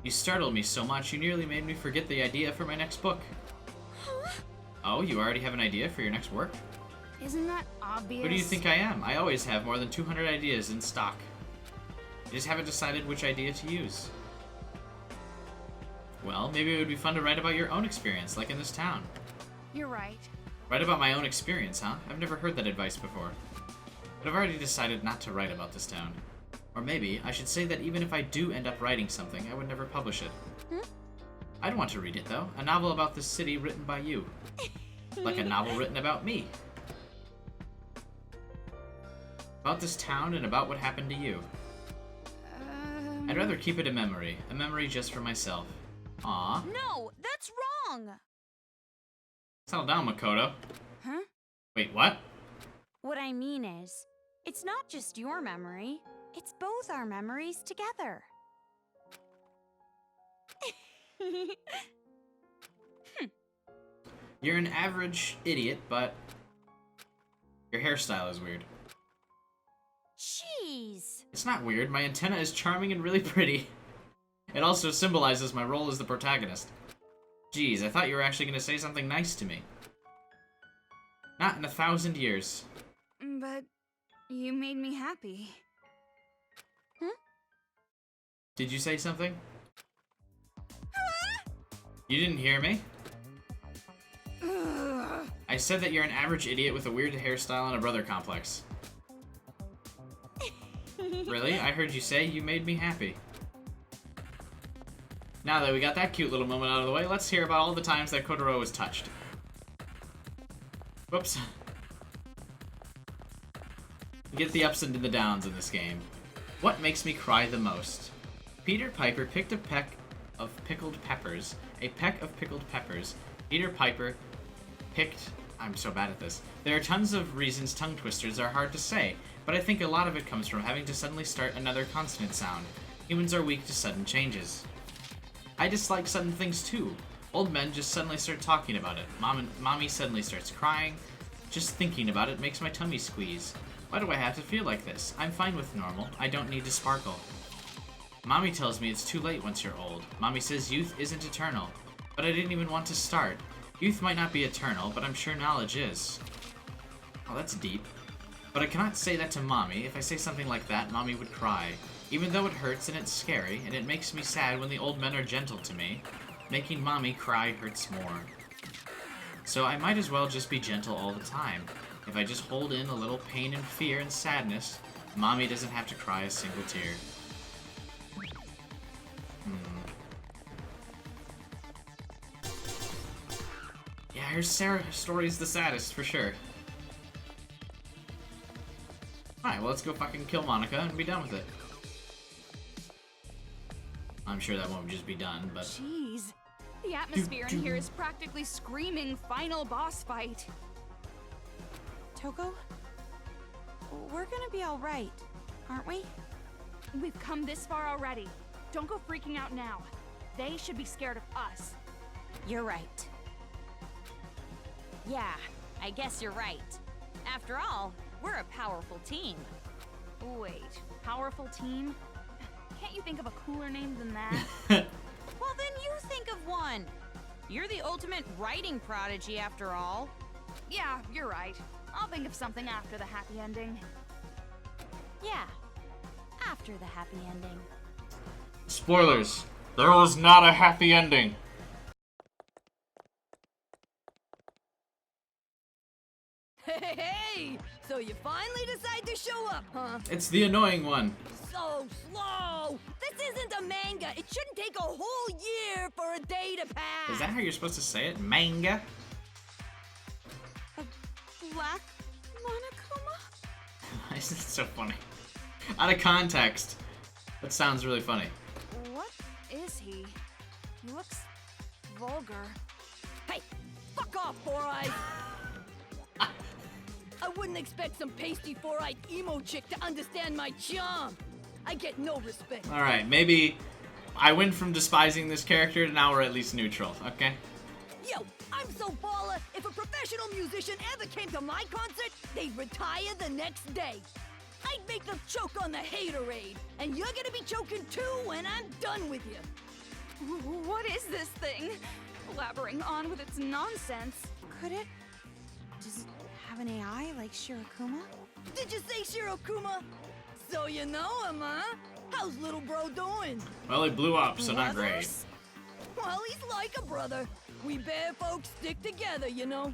You startled me so much, you nearly made me forget the idea for my next book. Oh, you already have an idea for your next work? Isn't that obvious? Who do you think I am? I always have more than 200 ideas in stock. I just haven't decided which idea to use. Well, maybe it would be fun to write about your own experience, like in this town. You're right. Write about my own experience, huh? I've never heard that advice before. But I've already decided not to write about this town. Or maybe I should say that even if I do end up writing something, I would never publish it. I'd want to read it, though. A novel about this city written by you. Like a novel written about me. About this town and about what happened to you. I'd rather keep it a memory just for myself. Aw. No, that's wrong! Settle down, Makoto. Huh? Wait, what? What I mean is, it's not just your memory, it's both our memories together. You're an average idiot, but your hairstyle is weird. Jeez. It's not weird. My antenna is charming and really pretty. It also symbolizes my role as the protagonist. Geez, I thought you were actually going to say something nice to me. Not in 1,000 years. But you made me happy. Did you say something? You didn't hear me? I said that you're an average idiot with a weird hairstyle and a brother complex. Really? I heard you say you made me happy. Now that we got that cute little moment out of the way, let's hear about all the times that Kotaro was touched. Whoops. You get the ups and the downs in this game. What makes me cry the most? Peter Piper picked a peck of pickled peppers. A peck of pickled peppers. Peter Piper picked... I'm so bad at this. There are tons of reasons tongue twisters are hard to say, but I think a lot of it comes from having to suddenly start another consonant sound. Humans are weak to sudden changes. I dislike sudden things too. Old men just suddenly start talking about it. Mommy suddenly starts crying. Just thinking about it makes my tummy squeeze. Why do I have to feel like this? I'm fine with normal. I don't need to sparkle. Mommy tells me it's too late once you're old. Mommy says youth isn't eternal. But I didn't even want to start. Youth might not be eternal, but I'm sure knowledge is. Oh, that's deep. But I cannot say that to Mommy. If I say something like that, Mommy would cry. Even though it hurts and it's scary, and it makes me sad when the old men are gentle to me, making Mommy cry hurts more. So I might as well just be gentle all the time. If I just hold in a little pain and fear and sadness, Mommy doesn't have to cry a single tear. Yeah, her story's the saddest, for sure. Alright, well, let's go fucking kill Monica and be done with it. I'm sure that won't just be done, but... Jeez. The atmosphere in here is practically screaming final boss fight. Toko? We're gonna be alright, aren't we? We've come this far already. Don't go freaking out now. They should be scared of us. You're right. Yeah, I guess you're right. After all, we're a powerful team. Wait, powerful team? Can't you think of a cooler name than that? Well, then you think of one. You're the ultimate writing prodigy, after all. Yeah, you're right. I'll think of something after the happy ending. Yeah, after the happy ending. Spoilers. There was not a happy ending. Hey! So you finally decide to show up, huh? It's the annoying one. So slow! This isn't a manga! It shouldn't take a whole year for a day to pass! Is that how you're supposed to say it? Manga? Black Monokuma? Why is it so funny? Out of context. That sounds really funny. What is he? He looks vulgar. Hey! Fuck off, Four Eyes! I wouldn't expect some pasty four-eyed emo chick to understand my charm. I get no respect. Alright, maybe I went from despising this character to now we're at least neutral, okay? Yo, I'm so baller, if a professional musician ever came to my concert, they'd retire the next day. I'd make them choke on the haterade, and you're gonna be choking too when I'm done with you. What is this thing? Blabbering on with its nonsense. Could it just have an AI like Shirokuma? Did you say Shirokuma? So you know him, huh? How's little bro doing? Well, it blew up, so not great. Brothers? Well, he's like a brother. We bear folks stick together, you know.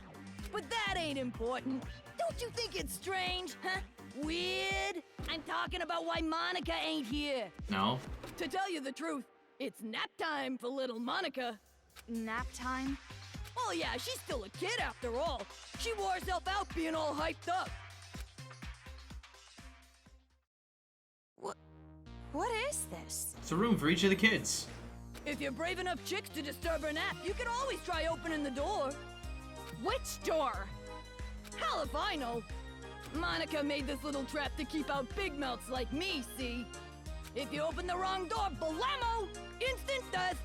But that ain't important. Don't you think it's strange, huh? Weird? I'm talking about why Monica ain't here. No? To tell you the truth, it's nap time for little Monica. Nap time? Oh yeah, she's still a kid after all. She wore herself out being all hyped up. What is this? It's a room for each of the kids. If you're brave enough chicks to disturb her nap, you can always try opening the door. Which door? Hell if I know. Monica made this little trap to keep out big mouths like me, see? If you open the wrong door, blammo! Instant death!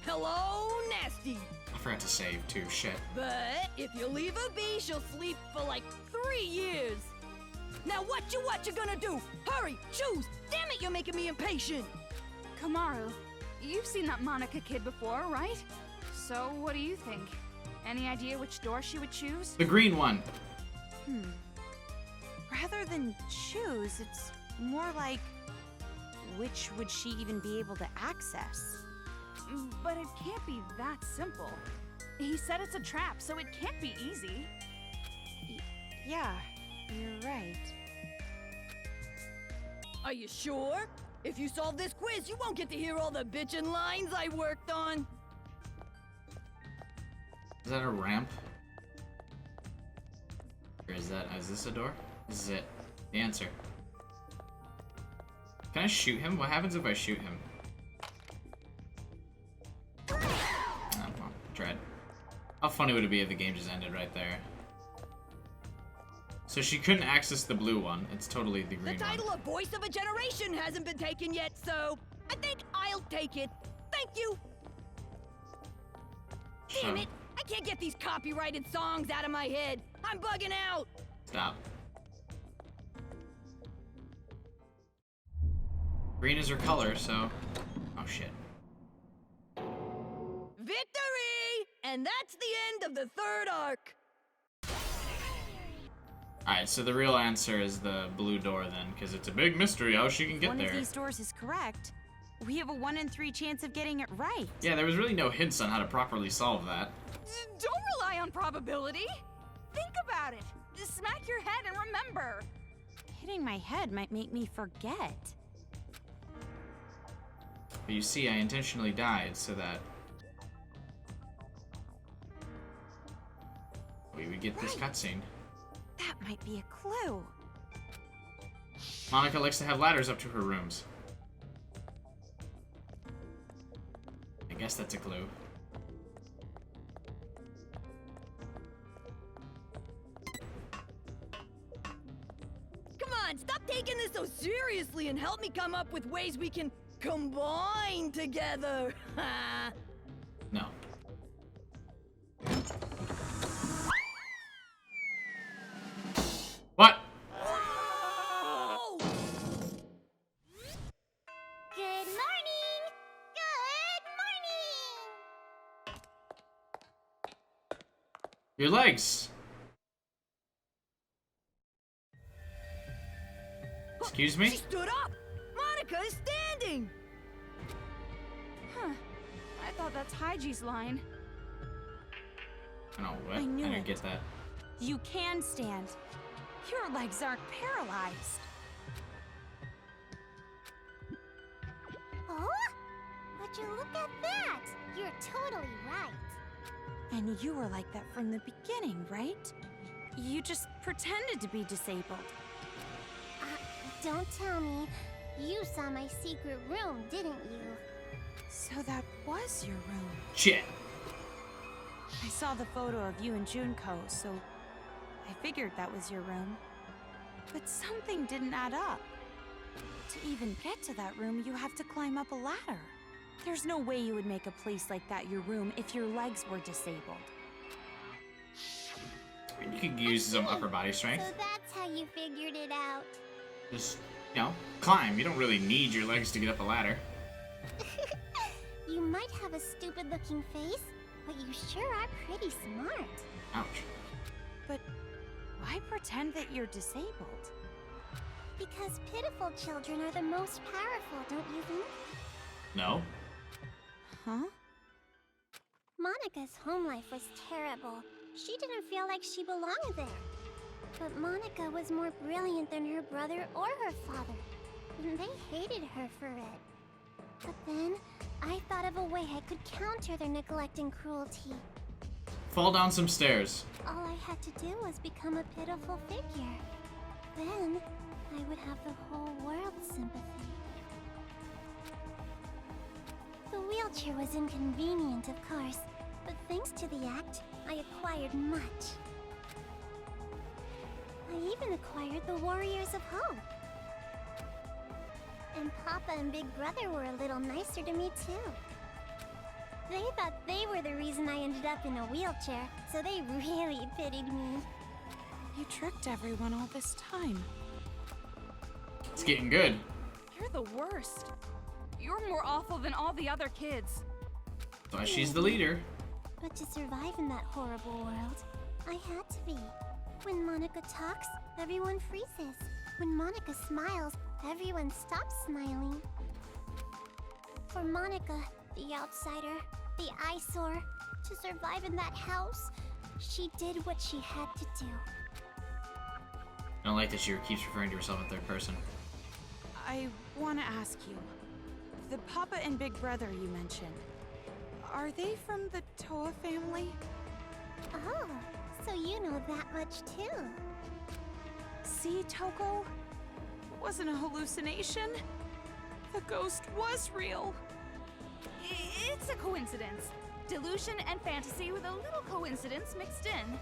Hello, nasty! I forgot to save too, shit. But if you leave her be, she'll sleep for like 3 years. Now what you gonna do? Hurry, choose! Damn it, you're making me impatient! Kamaru, you've seen that Monica kid before, right? So what do you think? Any idea which door she would choose? The green one. Rather than choose, it's more like, which would she even be able to access? But it can't be that simple. He said it's a trap, so it can't be easy. Yeah, you're right. Are you sure? If you solve this quiz, you won't get to hear all the bitchin' lines I worked on. Is that a ramp? Or is this a door? This is it. The answer. Can I shoot him? What happens if I shoot him? Oh, well, dread. How funny would it be if the game just ended right there? So she couldn't access the blue one. It's totally the green one. The title of Voice of a Generation hasn't been taken yet, so I think I'll take it. Thank you. Damn it! I can't get these copyrighted songs out of my head. I'm bugging out. Stop. Green is her color, so... Oh, shit. Victory! And that's the end of the third arc. Alright, so the real answer is the blue door then, because it's a big mystery how she can get One there. of these doors is correct. We have a 1 in 3 chance of getting it right. Yeah, there was really no hints on how to properly solve that. Don't rely on probability. Think about it. Just smack your head and remember. Hitting my head might make me forget. But you see, I intentionally died so that we would get this cutscene. That might be a clue. Monica likes to have ladders up to her rooms. I guess that's a clue. Come on, stop taking this so seriously and help me come up with ways we can combine together. No. What? Oh! Good morning! Good morning! Your legs. Excuse me? She stood up! Monica is standing! Huh. I thought that's Haiji's line. Oh, what? I knew didn't it. get that. You can stand. Your legs aren't paralyzed. Oh? Would you look at that? You're totally right. And you were like that from the beginning, right? You just pretended to be disabled. Don't tell me. You saw my secret room, didn't you? So that was your room. Shit. I saw the photo of you and Junko, so I figured that was your room. But something didn't add up. To even get to that room, you have to climb up a ladder. There's no way you would make a place like that your room if your legs were disabled. You could use some upper body So strength. that's how you figured it out. Just, you know, climb. You don't really need your legs to get up a ladder. You might have a stupid-looking face, but you sure are pretty smart. Ouch. But why pretend that you're disabled? Because pitiful children are the most powerful, don't you think? No. Huh? Monica's home life was terrible. She didn't feel like she belonged there. But Monica was more brilliant than her brother or her father, and they hated her for it. But then, I thought of a way I could counter their neglect and cruelty. Fall down some stairs. All I had to do was become a pitiful figure. Then, I would have the whole world's sympathy. The wheelchair was inconvenient, of course, but thanks to the act, I acquired much. I even acquired the Warriors of Hope. And Papa and Big Brother were a little nicer to me, too. They thought they were the reason I ended up in a wheelchair, so they really pitied me. You tricked everyone all this time. It's getting good. You're the worst. You're more awful than all the other kids. That's why she's the leader. But to survive in that horrible world, I had to be. When Monica talks, everyone freezes. When Monica smiles, everyone stops smiling. For Monica, the outsider, the eyesore, to survive in that house, she did what she had to do. I don't like that she keeps referring to herself in third person. I want to ask you, the Papa and Big Brother you mentioned, are they from the Toa family? Oh, so you know that much too. See, Toko? It wasn't a hallucination. The ghost was real. It's a coincidence. Delusion and fantasy with a little coincidence mixed in.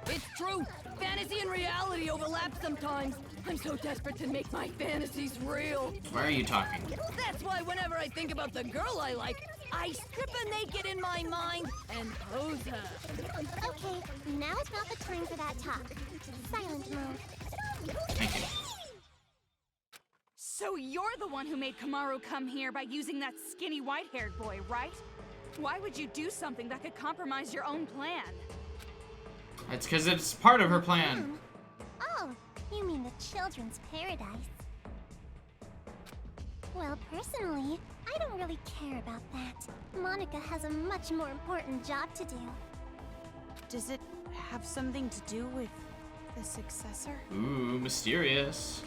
It's true. Fantasy and reality overlap sometimes. I'm so desperate to make my fantasies real. Why are you talking? That's why whenever I think about the girl I like, I strip her naked in my mind and pose her. Okay, now is not the time for that talk. Silent mode. Thank you. So you're the one who made Kamaru come here by using that skinny white-haired boy, right? Why would you do something that could compromise your own plan? It's because it's part of her plan. Oh, you mean the children's paradise? Well, personally, I don't really care about that. Monica has a much more important job to do. Does it have something to do with the successor? Ooh, mysterious.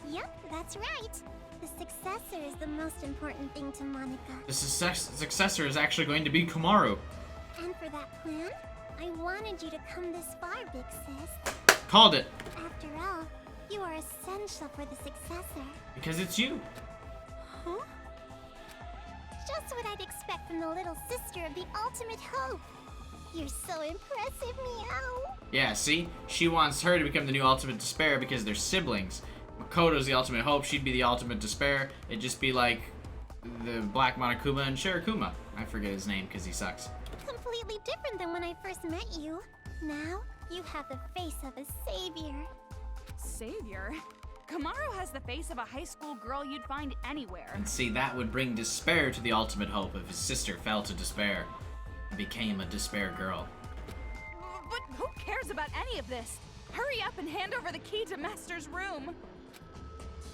Yep, that's right. The successor is the most important thing to Monica. The successor is actually going to be Kamaru. And for that plan, I wanted you to come this far, Big Sis. Called it. After all, you are essential for the successor. Because it's you. Huh? Just what I'd expect from the little sister of the ultimate hope. You're so impressive, Meow. Yeah, see? She wants her to become the new ultimate despair because they're siblings. Makoto's the ultimate hope, she'd be the ultimate despair. It'd just be like the Black Monokuma and Shirokuma. I forget his name because he sucks. Completely different than when I first met you. Now, you have the face of a savior. Savior? Kamaru has the face of a high school girl you'd find anywhere. And see, that would bring despair to the ultimate hope if his sister fell to despair and became a despair girl. But who cares about any of this? Hurry up and hand over the key to Master's room.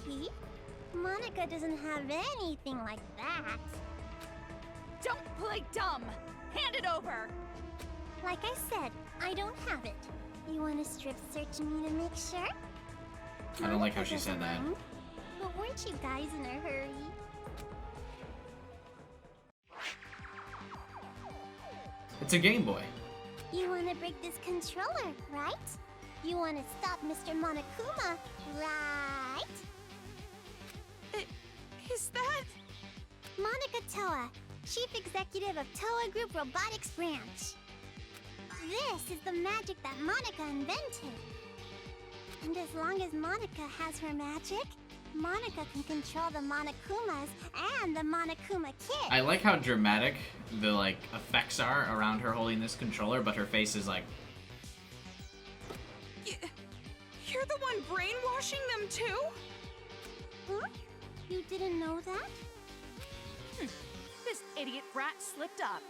Key? Monica doesn't have anything like that. Don't play dumb. Hand it over. Like I said, I don't have it. You want to strip search me to make sure? I don't like how she said that. But weren't you guys in a hurry? It's a Game Boy. You want to break this controller, right? You want to stop Mr. Monokuma, right? Is that... Monica Toa, Chief Executive of Toa Group Robotics Branch. This is the magic that Monica invented. And as long as Monica has her magic, Monica can control the Monokumas and the Monokuma Kid. I like how dramatic the effects are around her holding this controller, but her face is like... You're the one brainwashing them too? Huh? You didn't know that? This idiot brat slipped up.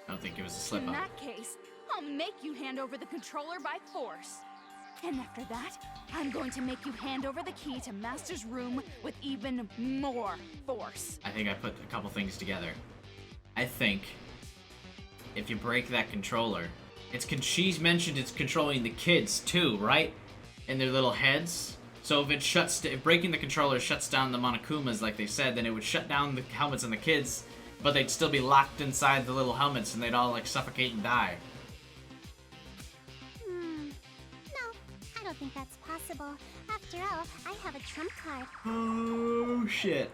I don't think it was a slip In up. that case, I'll make you hand over the controller by force. And after that, I'm going to make you hand over the key to Master's room with even more force. I think I put a couple things together. I think if you break that controller, she's mentioned it's controlling the kids too, right? In their little heads. So if breaking the controller shuts down the Monokumas like they said, then it would shut down the helmets on the kids, but they'd still be locked inside the little helmets and they'd all suffocate and die. No, I don't think that's possible. After all, I have a trump card. Oh shit.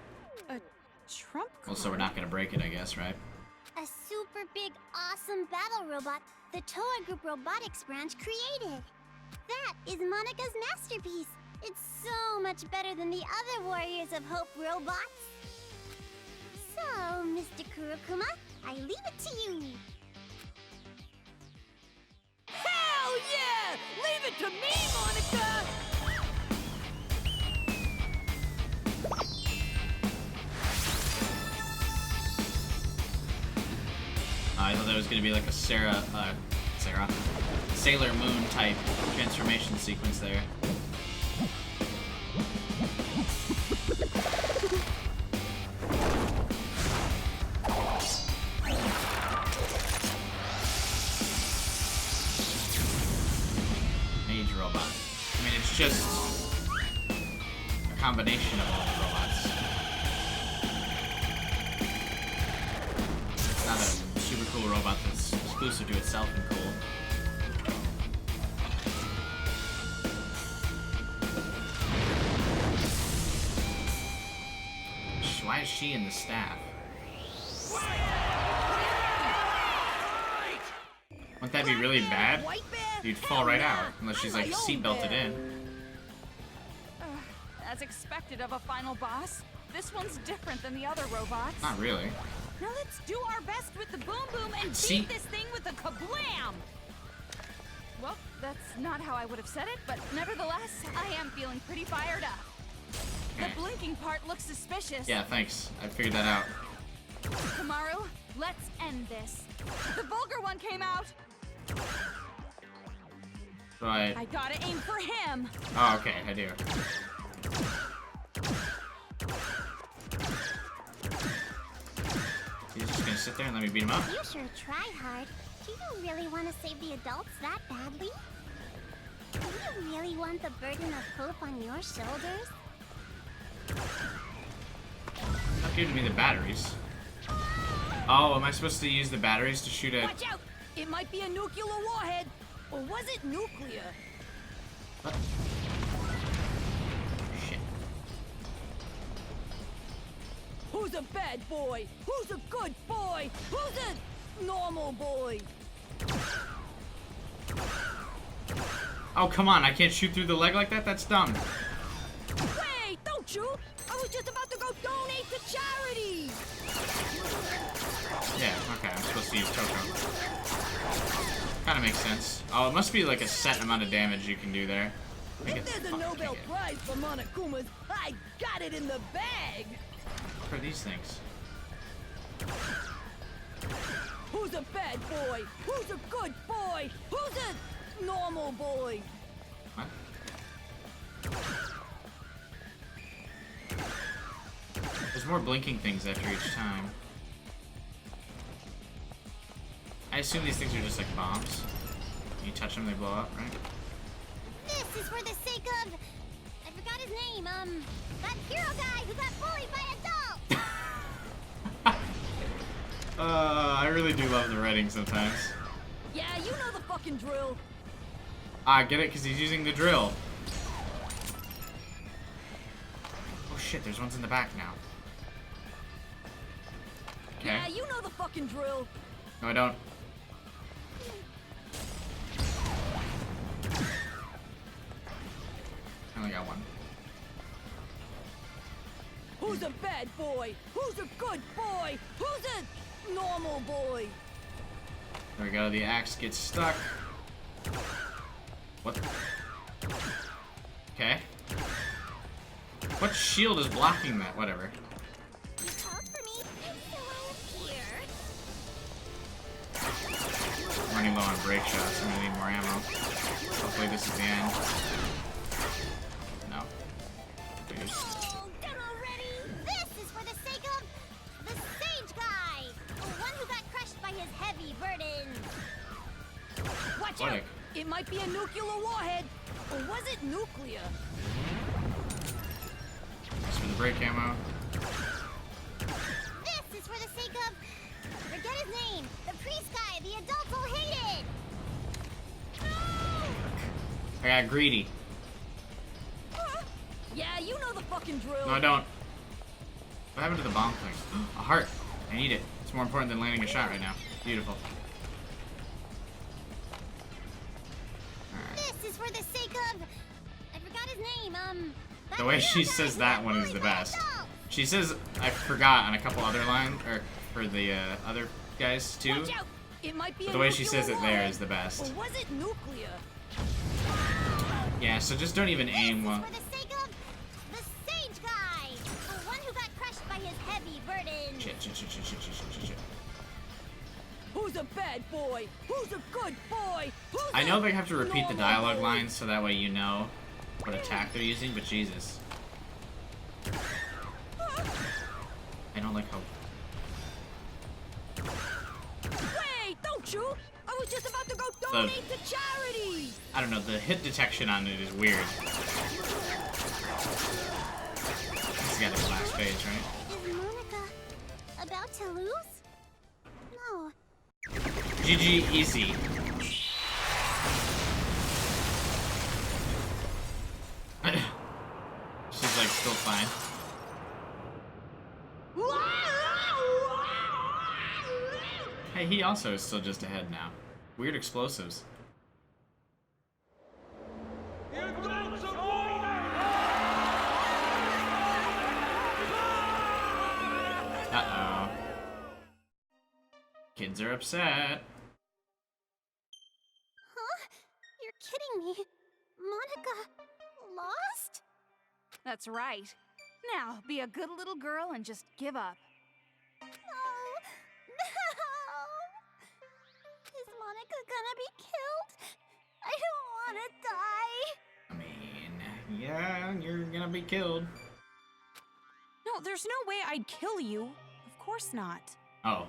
A trump card? Well, so we're not gonna break it, I guess, right? A super big, awesome battle robot the Toa Group Robotics Branch created. That is Monica's masterpiece. It's so much better than the other Warriors of Hope robots. So, Mr. Kurokuma, I leave it to you. Hell yeah! Leave it to me, Monica! I thought that was gonna be like a Sailor Moon type transformation sequence there. Mage robot. I mean, it's just a combination of all the robots. It's not a super cool robot that's exclusive to itself and cool. Why is she in the staff? Wouldn't that be really bad? You'd fall right out, unless she's seatbelted in. As expected of a final boss, this one's different than the other robots. Not really. Now let's do our best with the boom boom and See? beat this thing with a kablam! Well, that's not how I would have said it, but nevertheless, I am feeling pretty fired up. The blinking part looks suspicious. Yeah, thanks. I figured that out. Kamaru, let's end this. The vulgar one came out. So I gotta aim for him. Oh, okay, I do. He's just gonna sit there and let me beat him up? You sure try hard. Do you really want to save the adults that badly? Do you really want the burden of hope on your shoulders? Not giving me the batteries. Oh, am I supposed to use the batteries to shoot at... Watch out! It might be a nuclear warhead. Or was it nuclear? What? Shit. Who's a bad boy? Who's a good boy? Who's a normal boy? Oh, come on, I can't shoot through the leg like that? That's dumb. Wait, don't shoot! I was just about to go donate to charity! Yeah, okay, I'm supposed to use Choco. Kinda makes sense. Oh, it must be like a set amount of damage you can do there. If there's a Nobel Prize for Monokumas, I got it in the bag! For these things. Who's a bad boy? Who's a good boy? Who's a normal boy? What? There's more blinking things after each time. I assume these things are just like bombs. You touch them, they blow up, right? This is for the sake of... I forgot his name, that hero guy who got bullied by adults! I really do love the writing sometimes. Yeah, you know the fucking drill. I get it, because he's using the drill. Oh shit, there's ones in the back now. Okay. Yeah, you know the fucking drill. No, I don't. I only got one. Who's a bad boy? Who's a good boy? Who's a normal boy? There we go, the axe gets stuck. What? Okay. What shield is blocking that? Whatever. You called for me, so I appear. I'm running low on brake shots. I'm gonna need more ammo. Hopefully this is the end. No. Figures. Oh, done already! This is for the sake of the sage guy! The one who got crushed by his heavy burden! Watch What out! It might be a nuclear warhead. Or was it nuclear? Thanks for the brake ammo. This is for the sake of... Forget his name! The priest guy the adults will hate it! No! I got greedy. Yeah, you know the fucking drill. No, I don't. What happened to the bomb thing? A heart. I need it. It's more important than landing a shot right now. Beautiful. This is for the sake of... I forgot his name, The way she says that one is the best. She says, I forgot on a couple other lines, or for the other guys too. Watch out! It might be But a the way she nuclear says it there warhead. is the best. Or was it nuclear? Yeah, so just don't even aim well. for the sake of the sage guy! The one who got crushed by his heavy burden! Shit. Who's a bad boy? Who's a good boy? Who's I know a they have to repeat the normal dialogue boy? lines so that way you know what attack they're using, but Jesus. I don't like hope. Wait, don't shoot! I was just about to go donate to charity! I don't know, the hit detection on it is weird. This got the last page, right? Is Monica about to lose? No. GG easy. She's like still fine. Hey, he also is still just ahead now. Weird explosives. Uh-oh. Kids are upset. Huh? You're kidding me. Monica lost? That's right. Now, be a good little girl and just give up. Oh, no! Is Monica gonna be killed? I don't want to die. I mean, yeah, you're gonna be killed. No, there's no way I'd kill you. Of course not. Oh.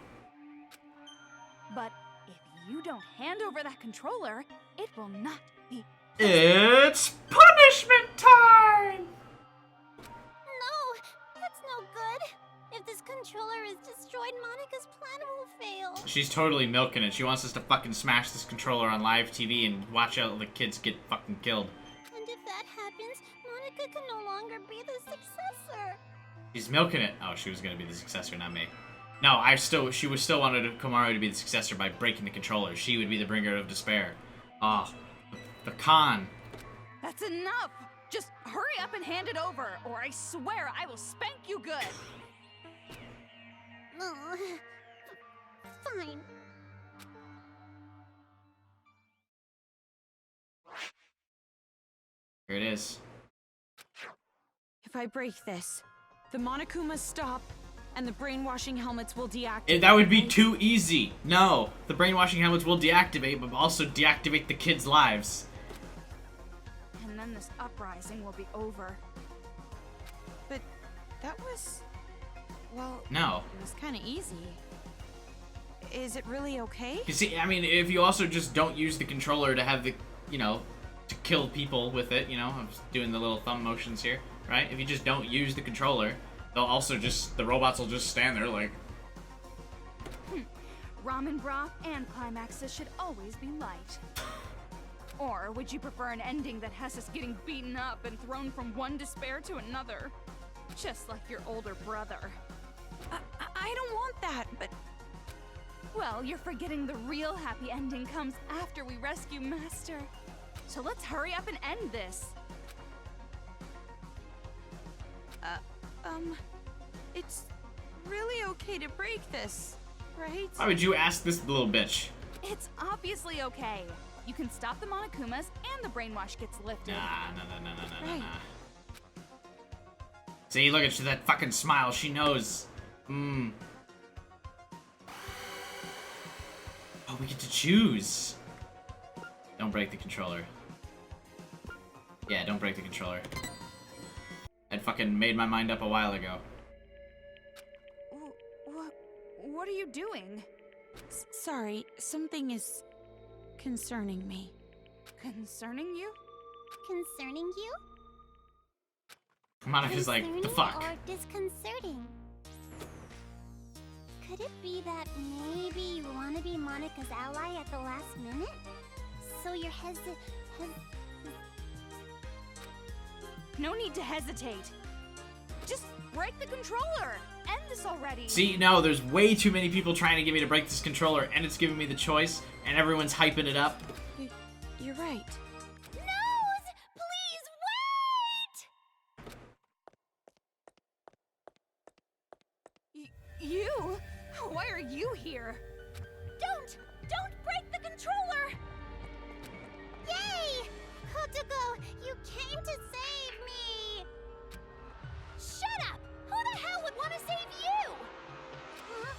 But if you don't hand over that controller, it will not be. It's punishment time! No, that's no good. If this controller is destroyed, Monica's plan will fail. She's totally milking it. She wants us to fucking smash this controller on live TV and watch out the kids get fucking killed. And if that happens, Monica can no longer be the successor. She's milking it. Oh, she was gonna be the successor, not me. No, she would still wanted Komaru to be the successor by breaking the controller. She would be the bringer of despair. Oh, the con. That's enough! Just hurry up and hand it over, or I swear I will spank you good! Oh, fine. Here it is. If I break this, the Monokumas stop, and the brainwashing helmets will deactivate. That would be too easy. No, the brainwashing helmets will deactivate, but also deactivate the kids' lives. And then this uprising will be over. But that was... well... No. It was kind of easy. Is it really okay? You see, I mean, if you also just don't use the controller to have the, you know, to kill people with it, you know, I'm just doing the little thumb motions here, right? If you just don't use the controller, they'll also just, the robots will just stand there like... Ramen broth and climaxes should always be light. Or would you prefer an ending that has us getting beaten up and thrown from one despair to another? Just like your older brother. I don't want that, but... Well, you're forgetting the real happy ending comes after we rescue Master. So let's hurry up and end this. It's really okay to break this, right? Why would you ask this little bitch? It's obviously okay. You can stop the Monokumas and the brainwash gets lifted. Nah. Right. See, look at that fucking smile. She knows. Oh, we get to choose. Don't break the controller. Yeah, don't break the controller. I'd fucking made my mind up a while ago. What are you doing? Sorry, something is concerning me. Concerning you? Concerning you? Monica's like, the fuck? Or disconcerting? Could it be that maybe you want to be Monica's ally at the last minute? So you're No need to hesitate. Just break the controller. End this already. See, no, there's way too many people trying to get me to break this controller, and it's giving me the choice, and everyone's hyping it up. You're right. Nose! Please wait! You? Why are you here? Don't break the controller! Yay! Kotoko, you came to save me! Shut up! Who the hell would want to save you? Huh?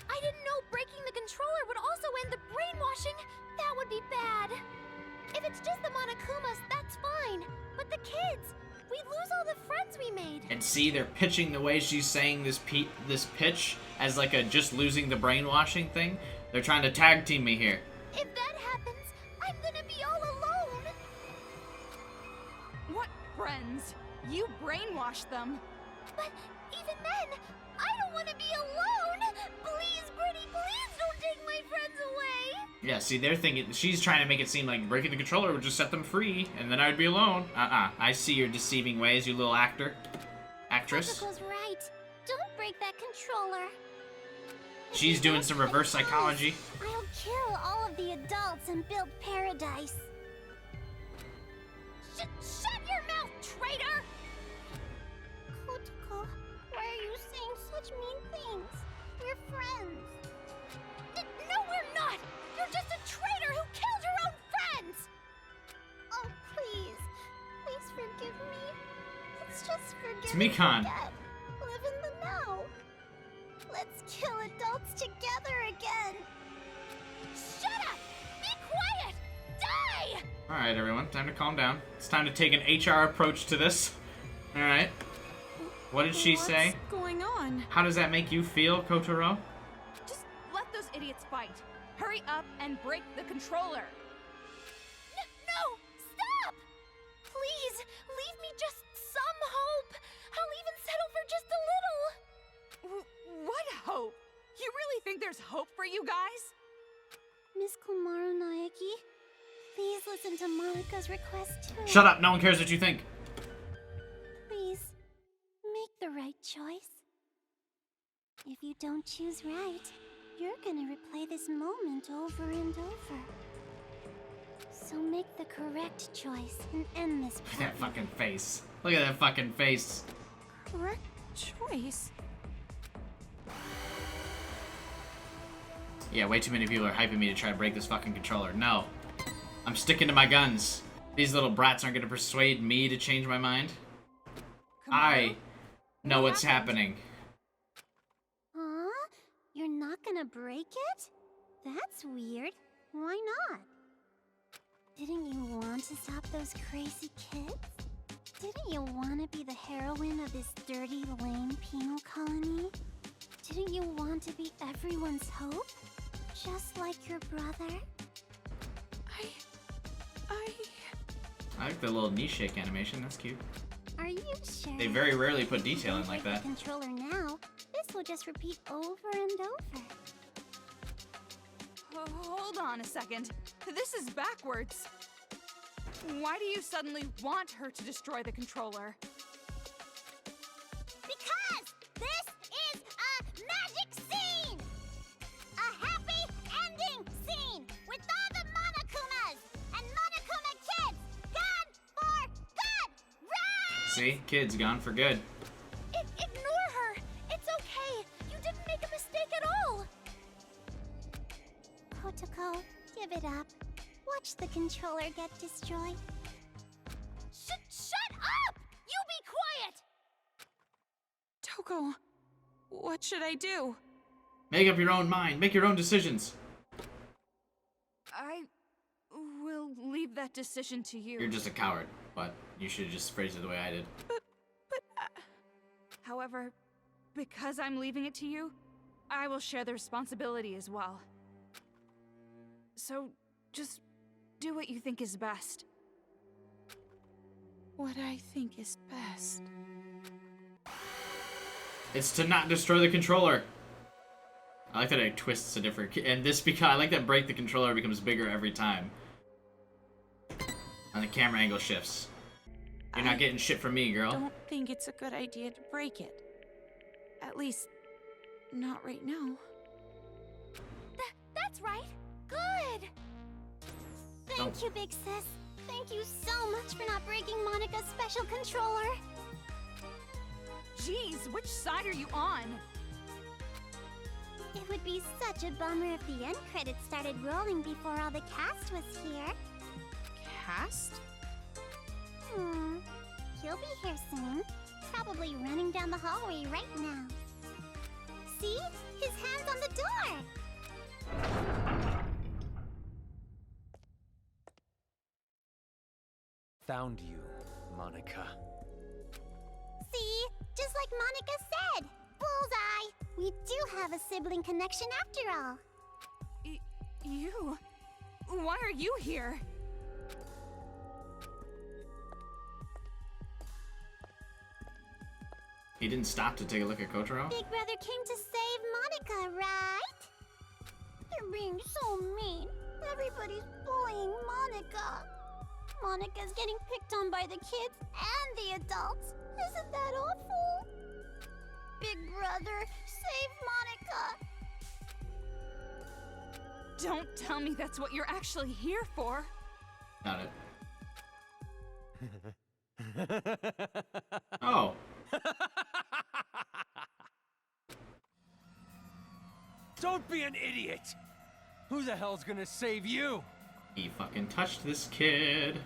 I didn't know breaking the controller would also end the brainwashing. That would be bad. If it's just the Monokumas, that's fine. But the kids, we'd lose all the friends we made. And see, they're pitching the way she's saying this pitch as like a just losing the brainwashing thing. They're trying to tag team me here. If that happens, I'm gonna be all alone. What friends? You brainwashed them. But even then, I don't want to be alone. Please, Brittany, please don't take my friends away. Yeah, see, they're thinking, she's trying to make it seem like breaking the controller would just set them free, and then I'd be alone. I see your deceiving ways, you little actress. Kotoko's right. Don't break that controller. She's doing some reverse psychology. I'll kill all of the adults and build paradise. Shut your mouth, traitor! Kotoko, why are you saying such mean things? We're friends. No, we're not! You're just a traitor who killed her own friends! Oh, please. Please forgive me. Let's just forget. It's Mikan. Live in the now. Let's kill adults together again. Shut up! Be quiet! Die! Alright, everyone. Time to calm down. It's time to take an HR approach to this. Alright. What did she say? What's going on? How does that make you feel, Kotaro? Just let those idiots fight. Hurry up and break the controller. No! Stop! Please, leave me just some hope. I'll even settle for just a little. What hope? You really think there's hope for you guys? Miss Komaru Naeki, please listen to Monika's request too. Shut up. No one cares what you think. Please, make the right choice. If you don't choose right, you're gonna replay this moment over and over. So make the correct choice and end this Look at problem. that fucking face. Look at that fucking face. Correct choice. Yeah, way too many people are hyping me to try to break this fucking controller. No. I'm sticking to my guns. These little brats aren't gonna persuade me to change my mind. I know what's happening. Huh? You're not gonna break it? That's weird. Why not? Didn't you want to stop those crazy kids? Didn't you want to be the heroine of this dirty, lame penal colony? Didn't you want to be everyone's hope? Just like your brother? I like the little knee shake animation. That's cute. Are you sure? They very rarely put If you detail in don't like break that. the controller now, this will just repeat over and over. Hold on a second. This is backwards. Why do you suddenly want her to destroy the controller? Because this is a magic scene! A happy ending scene with all the Monokumas and Monokuma kids gone for good! Right? See? Kids gone for good. Ignore her! It's okay! You didn't make a mistake at all! Kotoko, give it up. Watch the controller get destroyed. Shut up! You be quiet! Toko, what should I do? Make up your own mind. Make your own decisions. I will leave that decision to you. You're just a coward, but you should have just phrased it the way I did. However, because I'm leaving it to you, I will share the responsibility as well. So, just do what you think is best. What I think is best. It's to not destroy the controller. I like that it twists a different... And this because I like that break the controller becomes bigger every time. And the camera angle shifts. You're not getting shit from me, girl. Don't think it's a good idea to break it. At least, not right now. That's right. Good. Thank you, big sis. Thank you so much for not breaking Monica's special controller. Jeez, which side are you on? It would be such a bummer if the end credits started rolling before all the cast was here. Cast? He'll be here soon. Probably running down the hallway right now. See? His hand's on the door! Found you, Monica. See? Just like Monica said! Bullseye! We do have a sibling connection after all. You? Why are you here? He didn't stop to take a look at Kotaro? Big Brother came to save Monica, right? They're being so mean. Everybody's bullying Monica. Monica's getting picked on by the kids and the adults. Isn't that awful? Big Brother, save Monica. Don't tell me that's what you're actually here for. Got it. Oh. Don't be an idiot! Who the hell's gonna save you? He fucking touched this kid.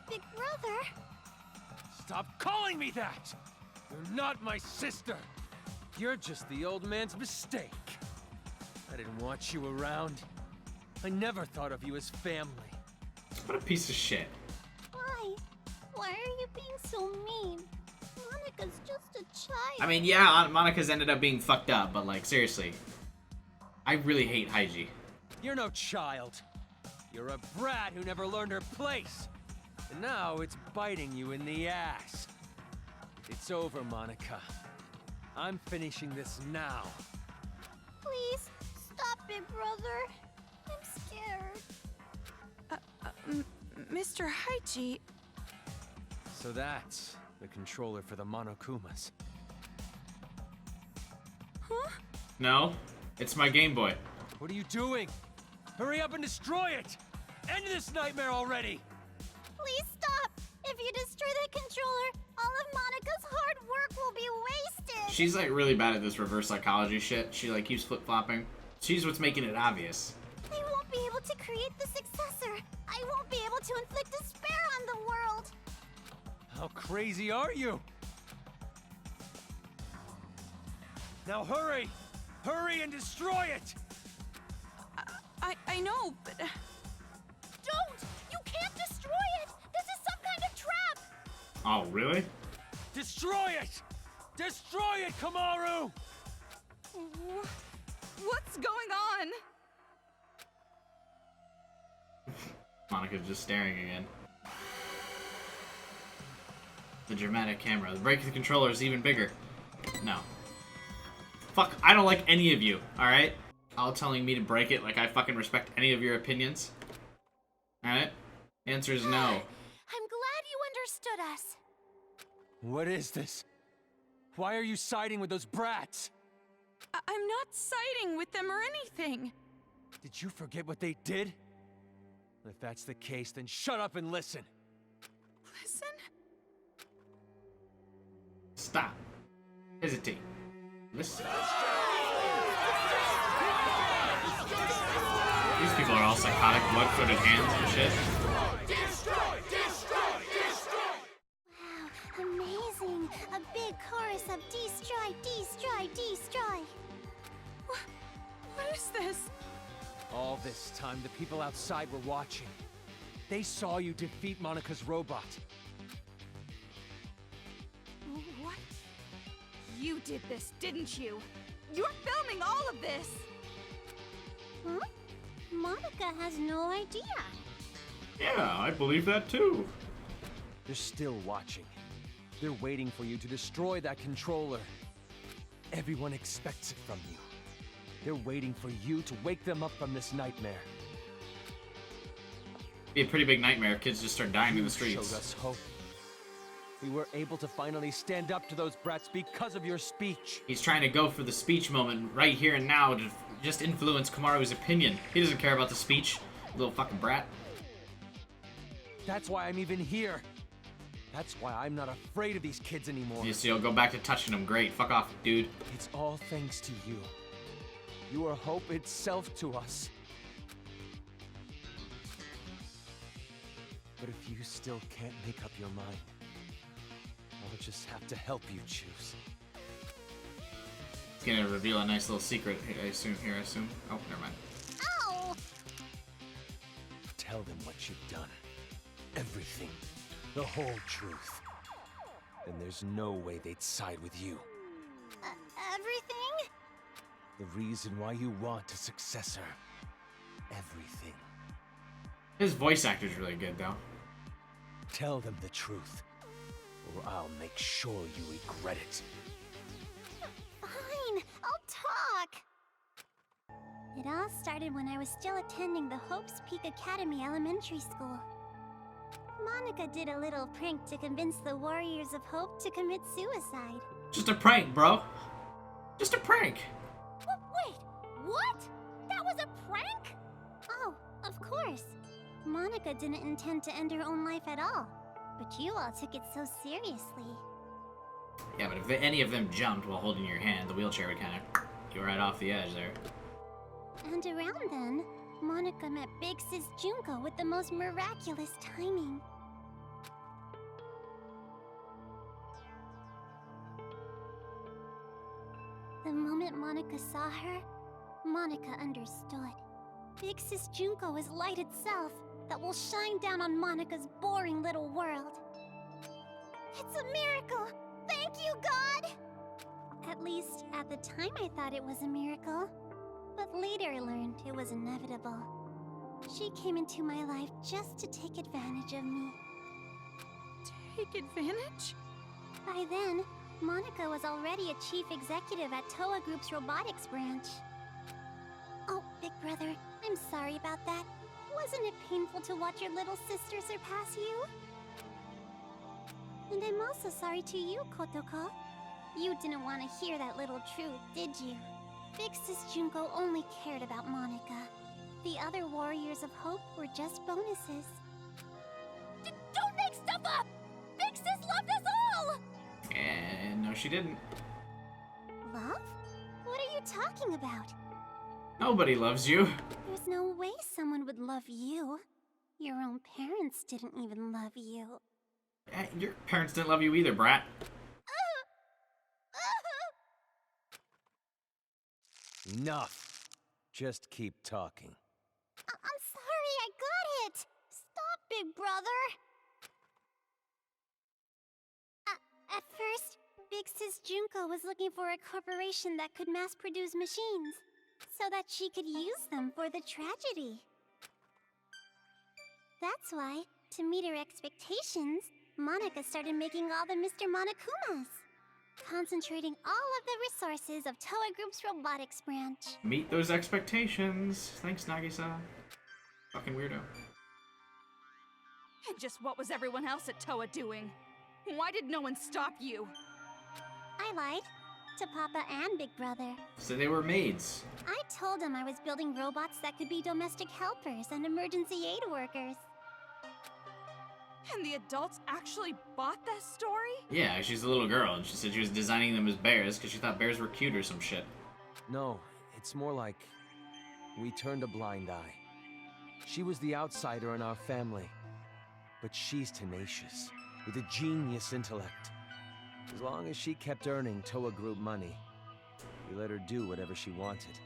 Big Brother? Stop calling me that! You're not my sister! You're just the old man's mistake. I didn't want you around. I never thought of you as family. What a piece of shit. Why? Why are you being so mean? Monica's just a child. I mean, yeah, Monica's ended up being fucked up, but like, seriously. I really hate Haiji. You're no child. You're a brat who never learned her place. And now it's biting you in the ass. It's over, Monica. I'm finishing this now. Please, stop it, brother. I'm scared. Mr. Haiji, So that's the controller for the Monokumas. No, it's my Game Boy. What are you doing? Hurry up and destroy it! End this nightmare already! Please stop. If you destroy that controller, all of Monica's hard work will be wasted. She's like really bad at this reverse psychology shit. She like keeps flip-flopping. She's what's making it obvious. I won't be able to create the successor. I won't be able to inflict despair on the world. How crazy are you? Now hurry! Hurry and destroy it! I know, but Don't! You can't destroy it! This is some kind of trap! Oh, really? Destroy it! Destroy it, Kamaru! what's going on? Monica's just staring again. The dramatic camera. The break of the controller is even bigger. No. Fuck, I don't like any of you, alright? All telling me to break it like I fucking respect any of your opinions. Alright? Answer is no. I'm glad you understood us. What is this? Why are you siding with those brats? I'm not siding with them or anything. Did you forget what they did? If that's the case, then shut up and listen. Listen? Stop. Hesitate. Listen. These people are all psychotic, blood-footed hands and shit. Destroy! Destroy! Destroy! Wow, amazing. A big chorus of destroy, destroy, destroy. What is this? All this time, the people outside were watching. They saw you defeat Monica's robot. What? You did this, didn't you? You're filming all of this! Huh? Monica has no idea. Yeah, I believe that too. They're still watching. They're waiting for you to destroy that controller. Everyone expects it from you. They're waiting for you to wake them up from this nightmare. Be a pretty big nightmare if kids just start dying in the You streets. showed us hope. We were able to finally stand up to those brats because of your speech. He's trying to go for the speech moment right here and now to just influence Kamaru's opinion. He doesn't care about the speech, little fucking brat. That's why I'm even here. That's why I'm not afraid of these kids anymore. You see, he'll go back to touching him. Great. Fuck off, dude. It's all thanks to you. You are hope itself to us. But if you still can't make up your mind, I'll just have to help you choose. He's gonna reveal a nice little secret, I assume. Oh, never mind. Ow! Tell them what you've done. Everything. The whole truth. Then there's no way they'd side with you. Everything? The reason why you want a successor. Everything. His voice actor's really good, though. Tell them the truth, or I'll make sure you regret it. Fine, I'll talk. It all started when I was still attending the Hope's Peak Academy Elementary School. Monica did a little prank to convince the Warriors of Hope to commit suicide. Just a prank, bro. Just a prank. Wait, what? That was a prank? Oh, of course. Monica didn't intend to end her own life at all. But you all took it so seriously. Yeah, but if any of them jumped while holding your hand, the wheelchair would kind of go right off the edge there. And around then, Monica met Big Sis Junko with the most miraculous timing. The moment Monica saw her, Monica understood. Big Sis Junko is light itself that will shine down on Monica's boring little world. It's a miracle! Thank you, God! At least, at the time I thought it was a miracle. But later I learned it was inevitable. She came into my life just to take advantage of me. Take advantage? By then, Monica was already a chief executive at Toa Group's robotics branch. Oh, Big Brother, I'm sorry about that. Wasn't it painful to watch your little sister surpass you? And I'm also sorry to you, Kotoko. You didn't want to hear that little truth, did you? Big Sis Junko only cared about Monica. The other Warriors of Hope were just bonuses. Don't make stuff up! Big Sis loved us all! And no, she didn't. Love? What are you talking about? Nobody loves you. There's no way someone would love you. Your own parents didn't even love you. Your parents didn't love you either, brat. Enough. Just keep talking. I'm sorry, I got it! Stop, Big Brother! At first, Big Sis Junko was looking for a corporation that could mass-produce machines, so that she could use them for the tragedy. That's why, to meet her expectations, Monica started making all the Mr. Monokumas, concentrating all of the resources of Toa Group's robotics branch. Meet those expectations. Thanks, Nagisa. Fucking weirdo. And just what was everyone else at Toa doing? Why did no one stop you? I lied to Papa and Big Brother. So they were maids. I told them I was building robots that could be domestic helpers and emergency aid workers. And the adults actually bought that story? Yeah, she's a little girl, and she said she was designing them as bears because she thought bears were cute or some shit. No, it's more like we turned a blind eye. She was the outsider in our family, but she's tenacious, with a genius intellect. As long as she kept earning Toa Group money, we let her do whatever she wanted.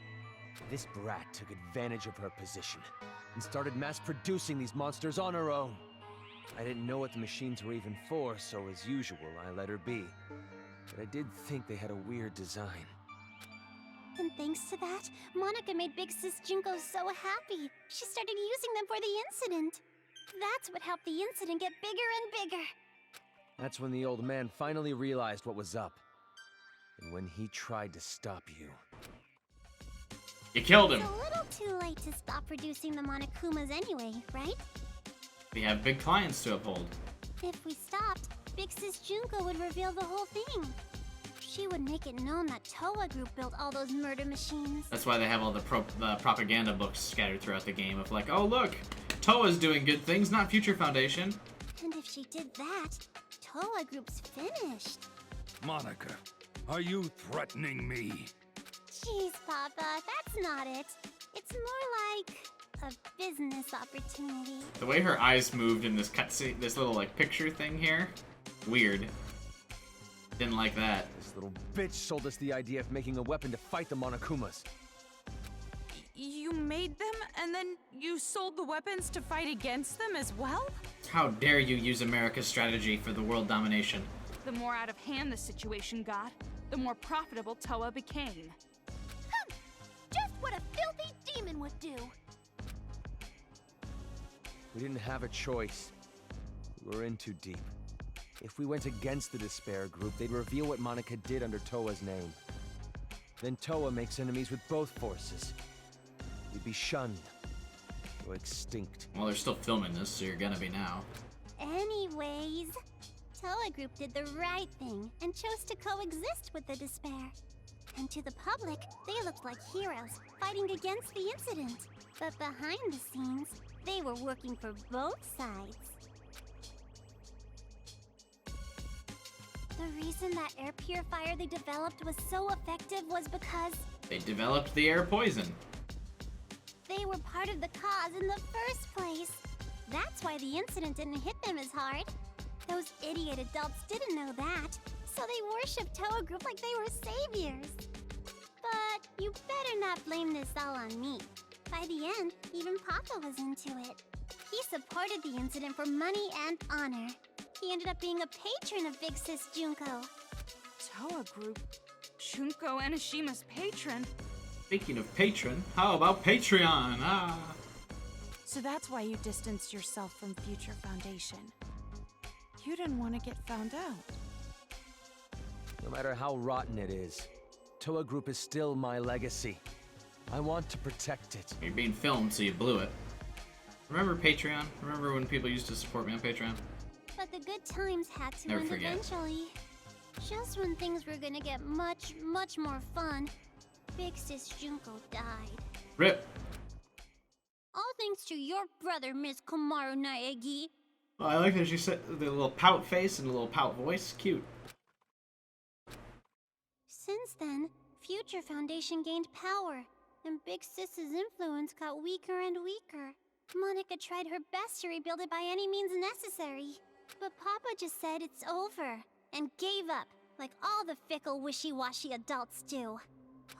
This brat took advantage of her position and started mass-producing these monsters on her own. I didn't know what the machines were even for, so as usual, I let her be. But I did think they had a weird design. And thanks to that, Monica made Big Sis Junko so happy. She started using them for the incident. That's what helped the incident get bigger and bigger. That's when the old man finally realized what was up. And when he tried to stop you. You killed him. It's a little too late to stop producing the Monokumas anyway, right? We have big clients to uphold. If we stopped, Big Sis Junko would reveal the whole thing. She would make it known that Toa Group built all those murder machines. That's why they have all the propaganda books scattered throughout the game of like, oh look, Toa's doing good things, not Future Foundation. And if she did that, Toa Group's finished. Monica, are you threatening me? Jeez, Papa, that's not it. It's more like a business opportunity. The way her eyes moved in this cutscene, this little like picture thing here, weird. Didn't like that. This little bitch sold us the idea of making a weapon to fight the Monokumas. You made them, and then you sold the weapons to fight against them as well? How dare you use America's strategy for the world domination? The more out of hand the situation got, the more profitable Toa became. Just what a filthy demon would do. We didn't have a choice. We were in too deep. If we went against the Despair Group, they'd reveal what Monica did under Toa's name. Then Toa makes enemies with both forces. We'd be shunned. Go extinct. Well, they're still filming this, so you're gonna be now. Anyways, Toa Group did the right thing and chose to coexist with the Despair. And to the public, they looked like heroes fighting against the incident. But behind the scenes, they were working for both sides. The reason that air purifier they developed was so effective was because They developed the air poison. they were part of the cause in the first place. That's why the incident didn't hit them as hard. Those idiot adults didn't know that, so they worshipped Toa Group like they were saviors. You better not blame this all on me. By the end, even Papa was into it. He supported the incident for money and honor. He ended up being a patron of Big Sis Junko. Toa Group? Junko Enishima's patron? Speaking of patron, how about Patreon? Ah. So that's why you distanced yourself from Future Foundation. You didn't want to get found out. No matter how rotten it is, Toa Group is still my legacy. I want to protect it. You're being filmed, so you blew it. Remember Patreon? Remember when people used to support me on Patreon? But the good times had to Never end forget. eventually. Just when things were gonna get much, much more fun, Big Sis Junko died. Rip. All thanks to your brother, Miss Komaru Naegi. Well, I like that she said the little pout face and the little pout voice. Cute. Since then, Future Foundation gained power, and Big Sis's influence got weaker and weaker. Monica tried her best to rebuild it by any means necessary. But Papa just said it's over, and gave up, like all the fickle, wishy-washy adults do.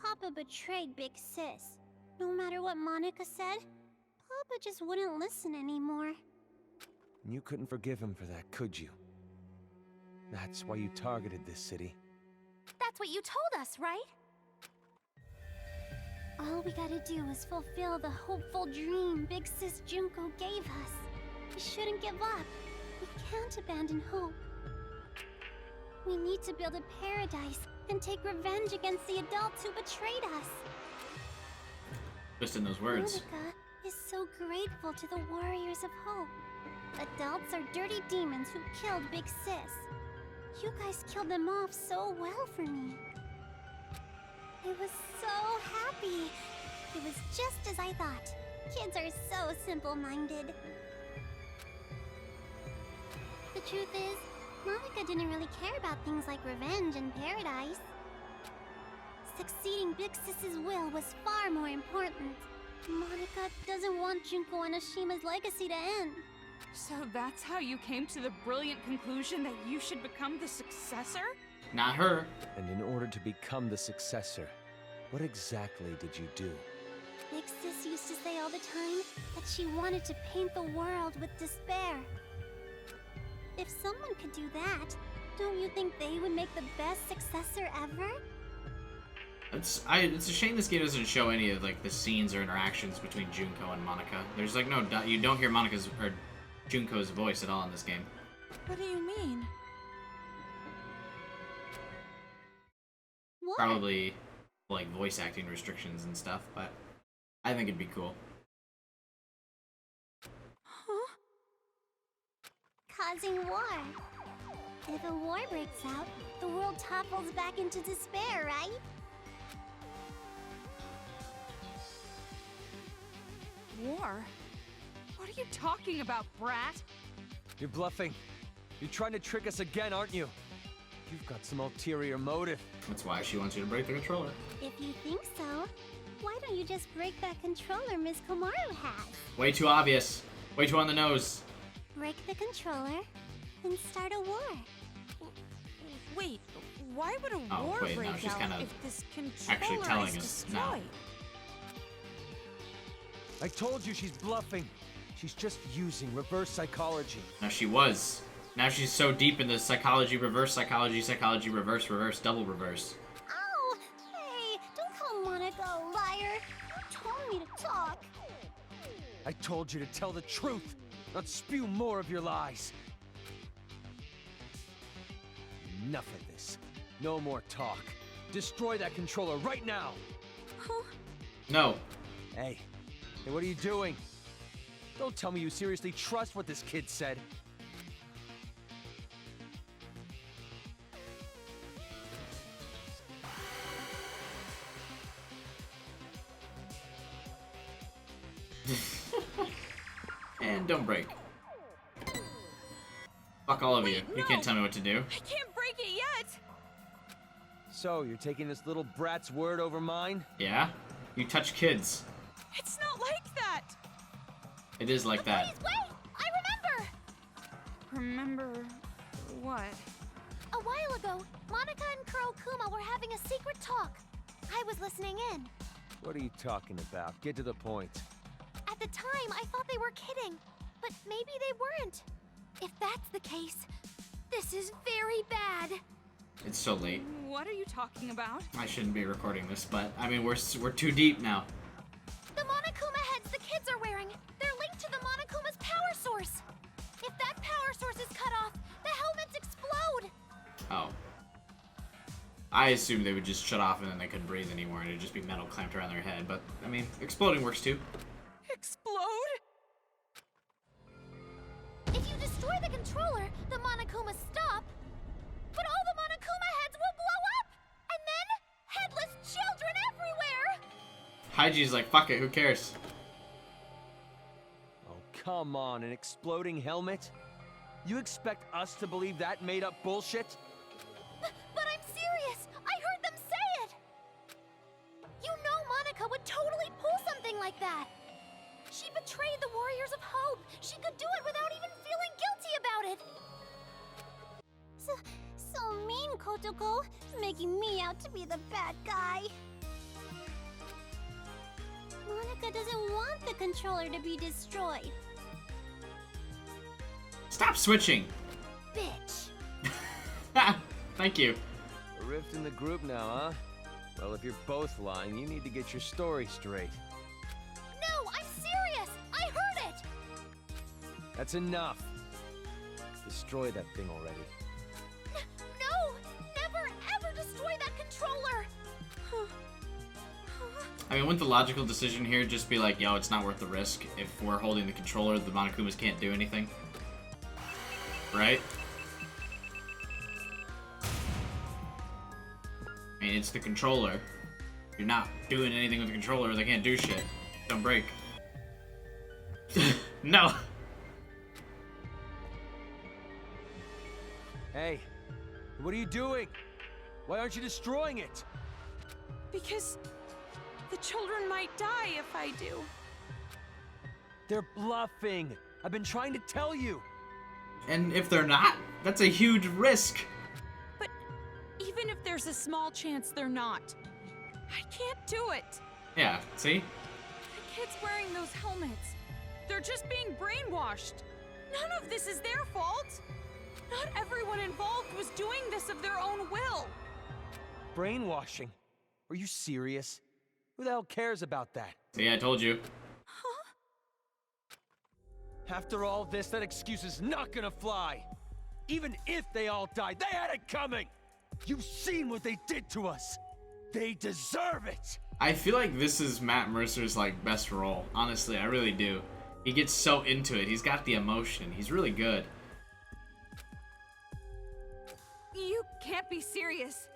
Papa betrayed Big Sis. No matter what Monica said, Papa just wouldn't listen anymore. You couldn't forgive him for that, could you? That's why you targeted this city. That's what you told us, right? All we gotta do is fulfill the hopeful dream Big Sis Junko gave us. We shouldn't give up. We can't abandon hope. We need to build a paradise and take revenge against the adults who betrayed us. Just in those words. Monica is so grateful to the Warriors of Hope. Adults are dirty demons who killed Big Sis. You guys killed them off so well for me. I was so happy. It was just as I thought. Kids are so simple-minded. The truth is, Monica didn't really care about things like revenge and paradise. Succeeding Big Sis's will was far more important. Monica doesn't want Junko Enishima's legacy to end. So that's how you came to the brilliant conclusion that you should become the successor? Not her. And in order to become the successor, what exactly did you do? Big Sis used to say all the time that she wanted to paint the world with despair. If someone could do that, don't you think they would make the best successor ever? It's a shame this game doesn't show any of like the scenes or interactions between Junko and Monica. There's like no you don't hear Monica's or Junko's voice at all in this game. What do you mean? What? Probably like voice acting restrictions and stuff, but I think it'd be cool. Huh? Causing war. If a war breaks out, the world topples back into despair, right? War? What are you talking about, brat? You're bluffing. You're trying to trick us again, aren't you? You've got some ulterior motive. That's why she wants you to break the controller. If you think so, why don't you just break that controller Miss Komaru has? Way too obvious. Way too on the nose. Break the controller and start a war. Wait, why would a Oh, war wait, no, break she's out kind of if this actually controller telling is us now. destroyed? I told you she's bluffing. She's just using reverse psychology. Now she was. Now she's so deep in the psychology, reverse, double reverse. Oh, hey, don't call Monica a liar. You told me to talk. I told you to tell the truth, not spew more of your lies. Enough of this. No more talk. Destroy that controller right now. Huh? No. Hey, what are you doing? Don't tell me you seriously trust what this kid said. And don't break. Fuck all of you. You can't tell me what to do. I can't break it yet! So, you're taking this little brat's word over mine? Yeah? You touch kids. It's not like that! It is like that. Please, wait! I remember! Remember what? A while ago, Monica and Kurokuma were having a secret talk. I was listening in. What are you talking about? Get to the point. At the time, I thought they were kidding, but maybe they weren't. If that's the case, this is very bad. It's so late. What are you talking about? I shouldn't be recording this, but I mean, we're too deep now. The Monokuma heads the kids are wearing, they're linked to the Monokuma's power source. If that power source is cut off, the helmets explode. Oh. I assumed they would just shut off and then they couldn't breathe anymore and it'd just be metal clamped around their head, but I mean, exploding works too. Explode? If you destroy the controller, the Monokumas stop. But all the Monokuma heads will blow up! And then, headless children everywhere! Haiji's like, fuck it, who cares? Oh, come on, an exploding helmet? You expect us to believe that made-up bullshit? But I'm serious! I heard them say it! You know Monica would totally pull something like that! She betrayed the Warriors of Hope! She could do it without even feeling guilty about it! So mean, Kotoko, making me out to be the bad guy. Monica doesn't want the controller to be destroyed. Stop switching! Bitch. Thank you. A rift in the group now, huh? Well, if you're both lying, you need to get your story straight. No, I'm serious! I heard it! That's enough. Destroy that thing already. No! Never ever destroy that controller! I mean, wouldn't the logical decision here just be like, yo, it's not worth the risk. If we're holding the controller, the Monokumas can't do anything. Right? I mean, it's the controller. If you're not doing anything with the controller, they can't do shit. Don't break. No! Hey, what are you doing? Why aren't you destroying it? Because the children might die if I do. They're bluffing. I've been trying to tell you. And if they're not, that's a huge risk. But even if there's a small chance they're not, I can't do it. Yeah, see? The kids wearing those helmets, they're just being brainwashed. None of this is their fault. Not everyone involved was doing this of their own will. Brainwashing? Are you serious? Who the hell cares about that? See, I told you. After all this, that excuse is not gonna fly. Even if they all died, they had it coming. You've seen what they did to us. They deserve it. I feel like this is Matt Mercer's like best role. Honestly, I really do. He gets so into it. He's got the emotion. He's really good. You can't be serious.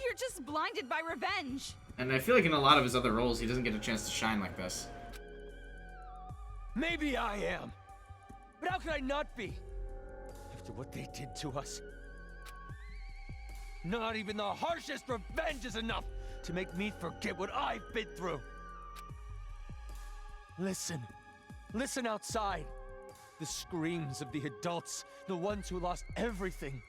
You're just blinded by revenge. And I feel like in a lot of his other roles, he doesn't get a chance to shine like this. Maybe I am. But how could I not be? After what they did to us. Not even the harshest revenge is enough to make me forget what I've been through. Listen. Listen outside. The screams of the adults, the ones who lost everything.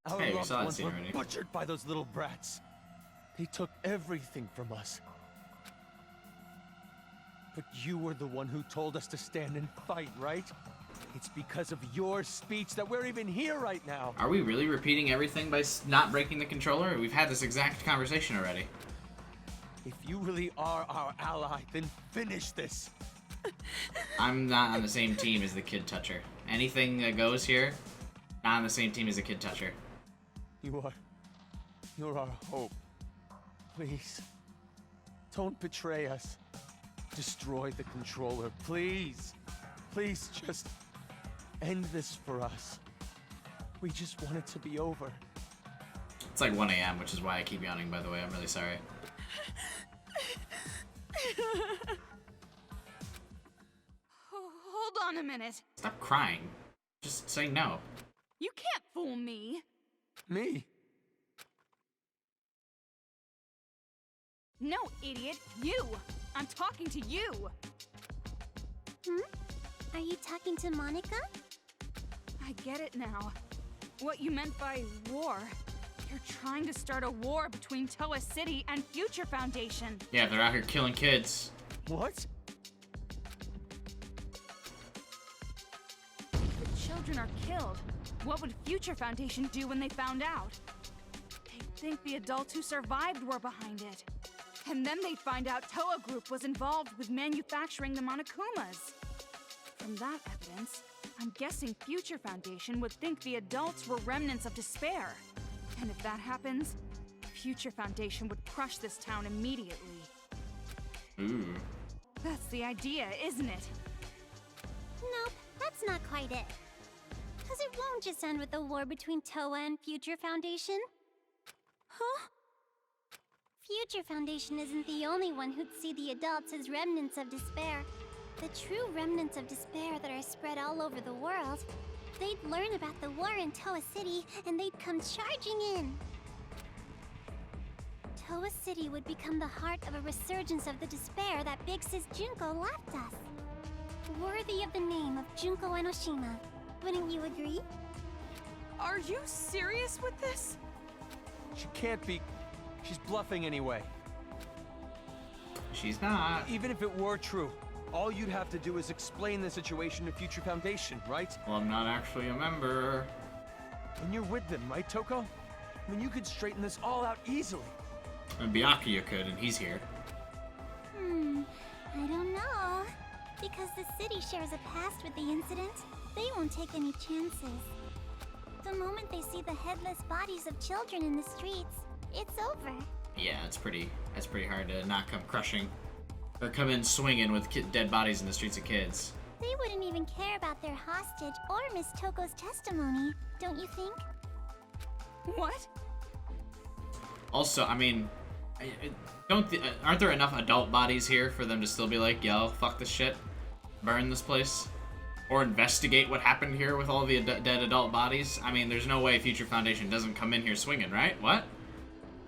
Our Hey, we loved saw that ones scene were already. butchered by those little brats. They took everything from us. But you were the one who told us to stand and fight, right? It's because of your speech that we're even here right now. Are we really repeating everything by not breaking the controller? We've had this exact conversation already. If you really are our ally, then finish this. I'm not on the same team as the Kid Toucher. Anything that goes here, not on the same team as the Kid Toucher. You're our hope. Please, don't betray us. Destroy the controller, please. Please, just end this for us. We just want it to be over. It's like 1 a.m., which is why I keep yawning, by the way. I'm really sorry. Hold on a minute. Stop crying. Just say no. You can't fool me. Me? No, idiot. You. I'm talking to you. Are you talking to Monica? I get it now. What you meant by war. You're trying to start a war between Toa City and Future Foundation. Yeah, they're out here killing kids. What? The children are killed. What would Future Foundation do when they found out? They'd think the adults who survived were behind it. And then they'd find out Toa Group was involved with manufacturing the Monokumas. From that evidence, I'm guessing Future Foundation would think the adults were remnants of despair. And if that happens, Future Foundation would crush this town immediately. Ooh. That's the idea, isn't it? Nope, that's not quite it. Because it won't just end with a war between Toa and Future Foundation. Huh? Future Foundation isn't the only one who'd see the adults as remnants of despair. The true remnants of despair that are spread all over the world. They'd learn about the war in Toa City, and they'd come charging in. Toa City would become the heart of a resurgence of the despair that Big Sis Junko left us. Worthy of the name of Junko Enoshima. Wouldn't you agree? Are you serious with this? She can't be. She's bluffing anyway. She's not. Even if it were true, all you'd have to do is explain the situation to Future Foundation, right? Well, I'm not actually a member. And you're with them, right, Toko? I mean, you could straighten this all out easily. And Byakuya could, and he's here. I don't know. Because the city shares a past with the incident, they won't take any chances. The moment they see the headless bodies of children in the streets, it's over. Yeah, that's pretty hard to not come crushing. Or come in swinging with dead bodies in the streets of kids. They wouldn't even care about their hostage or Miss Toko's testimony, don't you think? What? Also, I mean, aren't there enough adult bodies here for them to still be like, yo, fuck this shit, burn this place, or investigate what happened here with all the dead adult bodies? I mean, there's no way Future Foundation doesn't come in here swinging, right? What?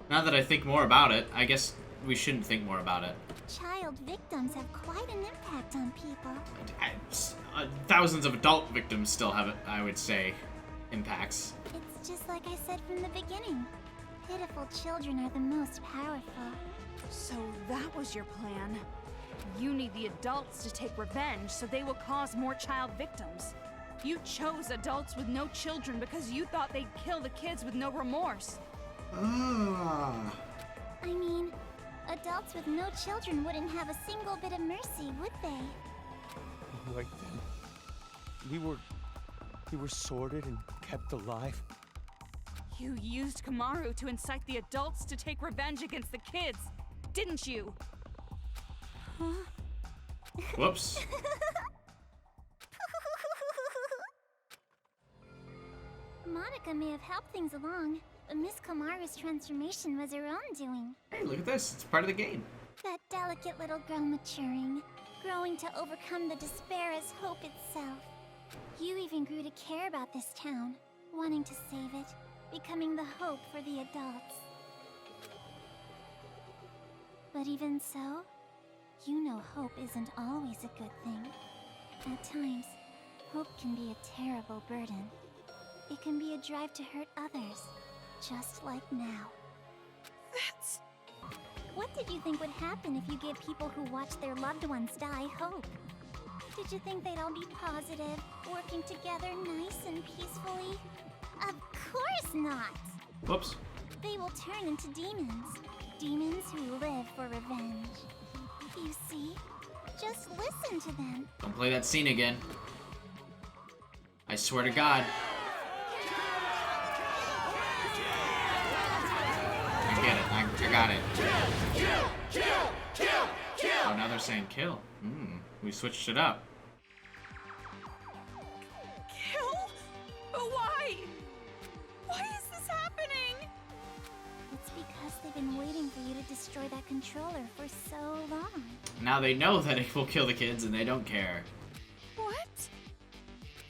Now that I think more about it, I guess we shouldn't think more about it. Child victims have quite an impact on people. Thousands of adult victims still have, I would say, impacts. It's just like I said from the beginning. Pitiful children are the most powerful. So that was your plan. You need the adults to take revenge so they will cause more child victims. You chose adults with no children because you thought they'd kill the kids with no remorse. I mean, adults with no children wouldn't have a single bit of mercy, would they? Right then. We were sorted and kept alive. You used Kamaru to incite the adults to take revenge against the kids, didn't you? Whoops. Monica may have helped things along, but Miss Kamaru's transformation was her own doing. Hey, look at this. It's part of the game. That delicate little girl maturing, growing to overcome the despair as hope itself. You even grew to care about this town, wanting to save it, becoming the hope for the adults. But even so, you know hope isn't always a good thing. At times, hope can be a terrible burden. It can be a drive to hurt others, just like now. That's... What did you think would happen if you gave people who watch their loved ones die hope? Did you think they'd all be positive, working together nice and peacefully? Of course not! Whoops. They will turn into demons. Demons who live for revenge. You see? Just listen to them. Don't play that scene again. I swear to God. I get it. I got it. Oh, now they're saying kill. We switched it up. Kill? But why? Why is this happening? It's because they've been waiting for you to destroy that controller for so long. Now they know that it will kill the kids and they don't care. What?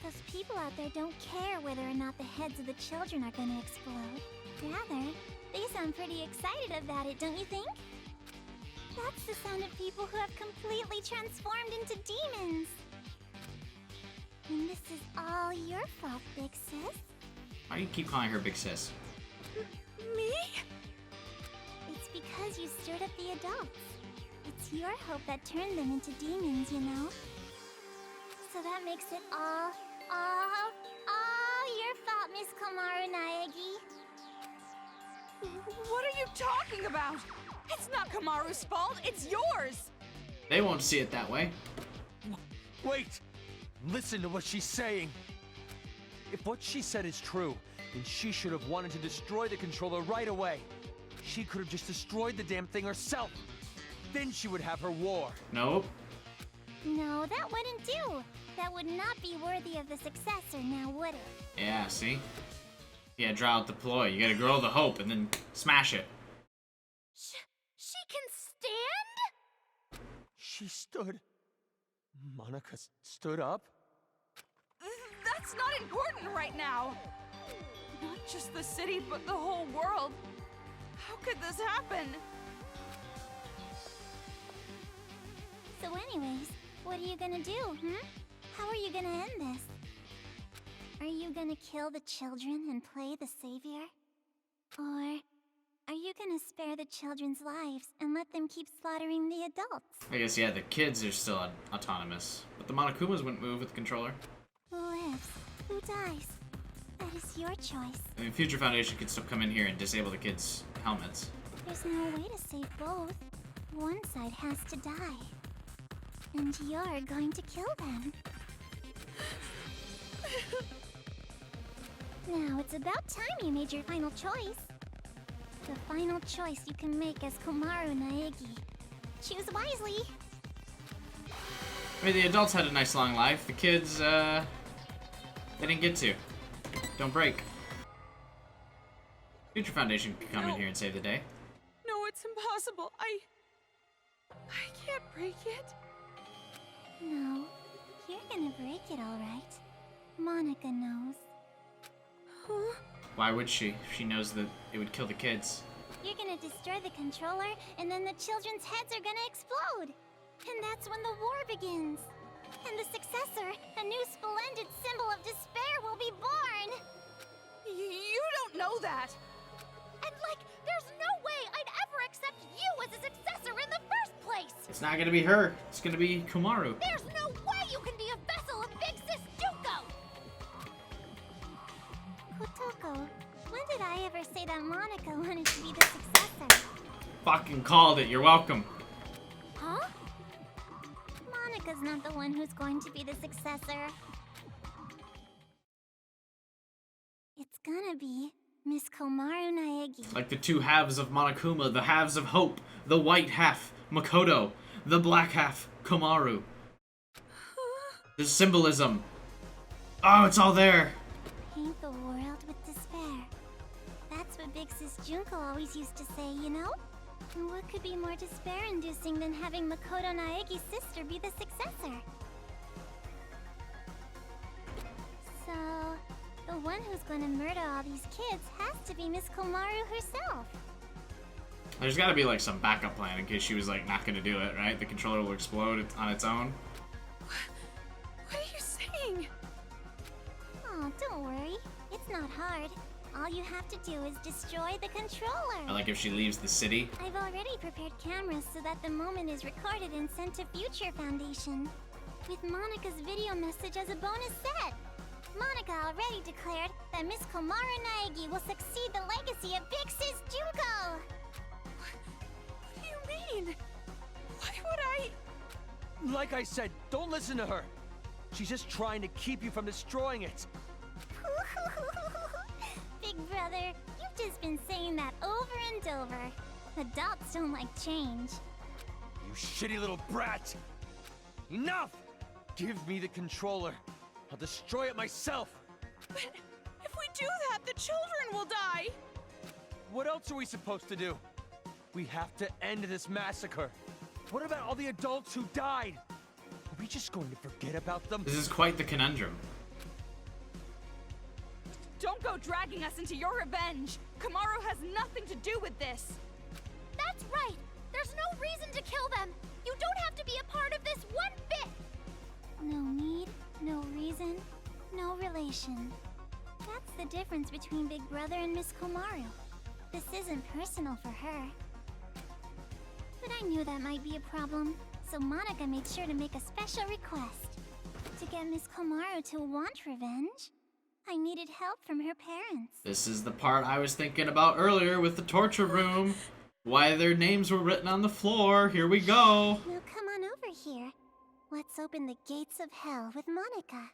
Those people out there don't care whether or not the heads of the children are gonna explode. Rather, they sound pretty excited about it, don't you think? That's the sound of people who have completely transformed into demons. And this is all your fault, Big Sis. Why do you keep calling her Big Sis? Me? It's because you stirred up the adults. It's your hope that turned them into demons, you know? So that makes it all your fault, Miss Komaru Naegi. What are you talking about? It's not Kamaru's fault, it's yours! They won't see it that way. Wait! Listen to what she's saying. If what she said is true, then she should have wanted to destroy the controller right away. She could have just destroyed the damn thing herself. Then she would have her war. Nope. No, that wouldn't do. That would not be worthy of the successor, now would it? Yeah, see? Yeah, draw out the ploy. You gotta grow the hope and then smash it. She can stand? She stood. Monica stood up? That's not important right now. Not just the city, but the whole world. How could this happen? So anyways, what are you gonna do, How are you gonna end this? Are you gonna kill the children and play the savior? Or are you gonna spare the children's lives and let them keep slaughtering the adults? I guess, yeah, the kids are still autonomous. But the Monokumas wouldn't move with the controller. Who lives? Who dies? That is your choice. I mean, Future Foundation could still come in here and disable the kids' helmets. There's no way to save both. One side has to die. And you're going to kill them. Now, it's about time you made your final choice. The final choice you can make as Komaru Naegi. Choose wisely. I mean, the adults had a nice long life. The kids, they didn't get to. Don't break. Future Foundation could come in here and save the day. No, it's impossible. I can't break it. No, you're gonna break it all right. Monica knows. Huh? Why would she? She knows that it would kill the kids. You're gonna destroy the controller, and then the children's heads are gonna explode. And that's when the war begins. And the successor, a new splendid symbol of despair, will be born. You don't know that. And there's no way I'd ever accept you as a successor in the first place! It's not gonna be her. It's gonna be Komaru. There's no way you can be a vessel of Big Sis Junko! Kotoko, when did I ever say that Monica wanted to be the successor? Fucking called it. You're welcome. Huh? Monica's not the one who's going to be the successor. It's gonna be Miss Komaru Naegi. Like the two halves of Monokuma, the halves of hope. The white half, Makoto. The black half, Komaru. The symbolism. Oh, it's all there. Paint the world with despair. That's what Big Sis Junko always used to say, you know? And what could be more despair-inducing than having Makoto Naegi's sister be the successor? So, the one who's going to murder all these kids has to be Miss Komaru herself. There's gotta be like some backup plan in case she was like not gonna do it, right? The controller will explode on its own. What are you saying? Oh, don't worry. It's not hard. All you have to do is destroy the controller. Or like if she leaves the city. I've already prepared cameras so that the moment is recorded and sent to Future Foundation. With Monica's video message as a bonus set. Monica already declared that Miss Komaru Naegi will succeed the legacy of Big Sis Junko. What do you mean? Why would I? Like I said, don't listen to her. She's just trying to keep you from destroying it. Big brother, you've just been saying that over and over. Adults don't like change. You shitty little brat! Enough! Give me the controller. I'll destroy it myself. But if we do that, the children will die. What else are we supposed to do? We have to end this massacre. What about all the adults who died? Are we just going to forget about them? This is quite the conundrum. Don't go dragging us into your revenge. Komaru has nothing to do with this. That's right! There's no reason to kill them! You don't have to be a part of this one bit! No need, no reason. reason, no relation. That's the difference between Big Brother and Miss Komaru. This isn't personal for her. But I knew that might be a problem, so Monica made sure to make a special request. To get Miss Komaru to want revenge, I needed help from her parents. This is the part I was thinking about earlier with the torture room. Why their names were written on the floor. Here we go. Now come on over here. Let's open the gates of hell with Monica.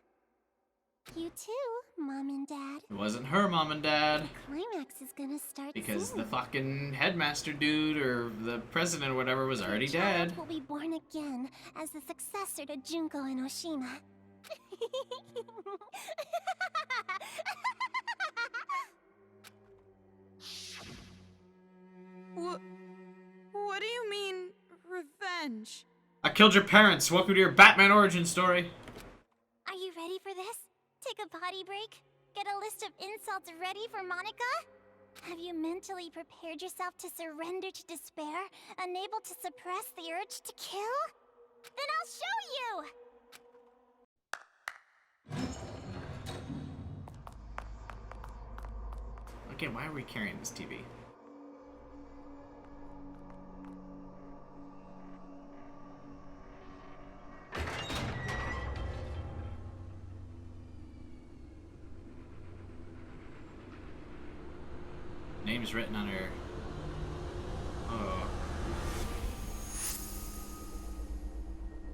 You too, Mom and Dad. It wasn't her mom and dad. The climax is gonna start Because soon. the fucking headmaster dude or the president or whatever was already Your child dead. will be born again as the successor to Junko and Oshima. What do you mean, revenge? I killed your parents. Welcome to your Batman origin story. Are you ready for this? Take a potty break? Get a list of insults ready for Monica? Have you mentally prepared yourself to surrender to despair, unable to suppress the urge to kill? Then I'll show you! Again, why are we carrying this TV? Name's written on her. Oh.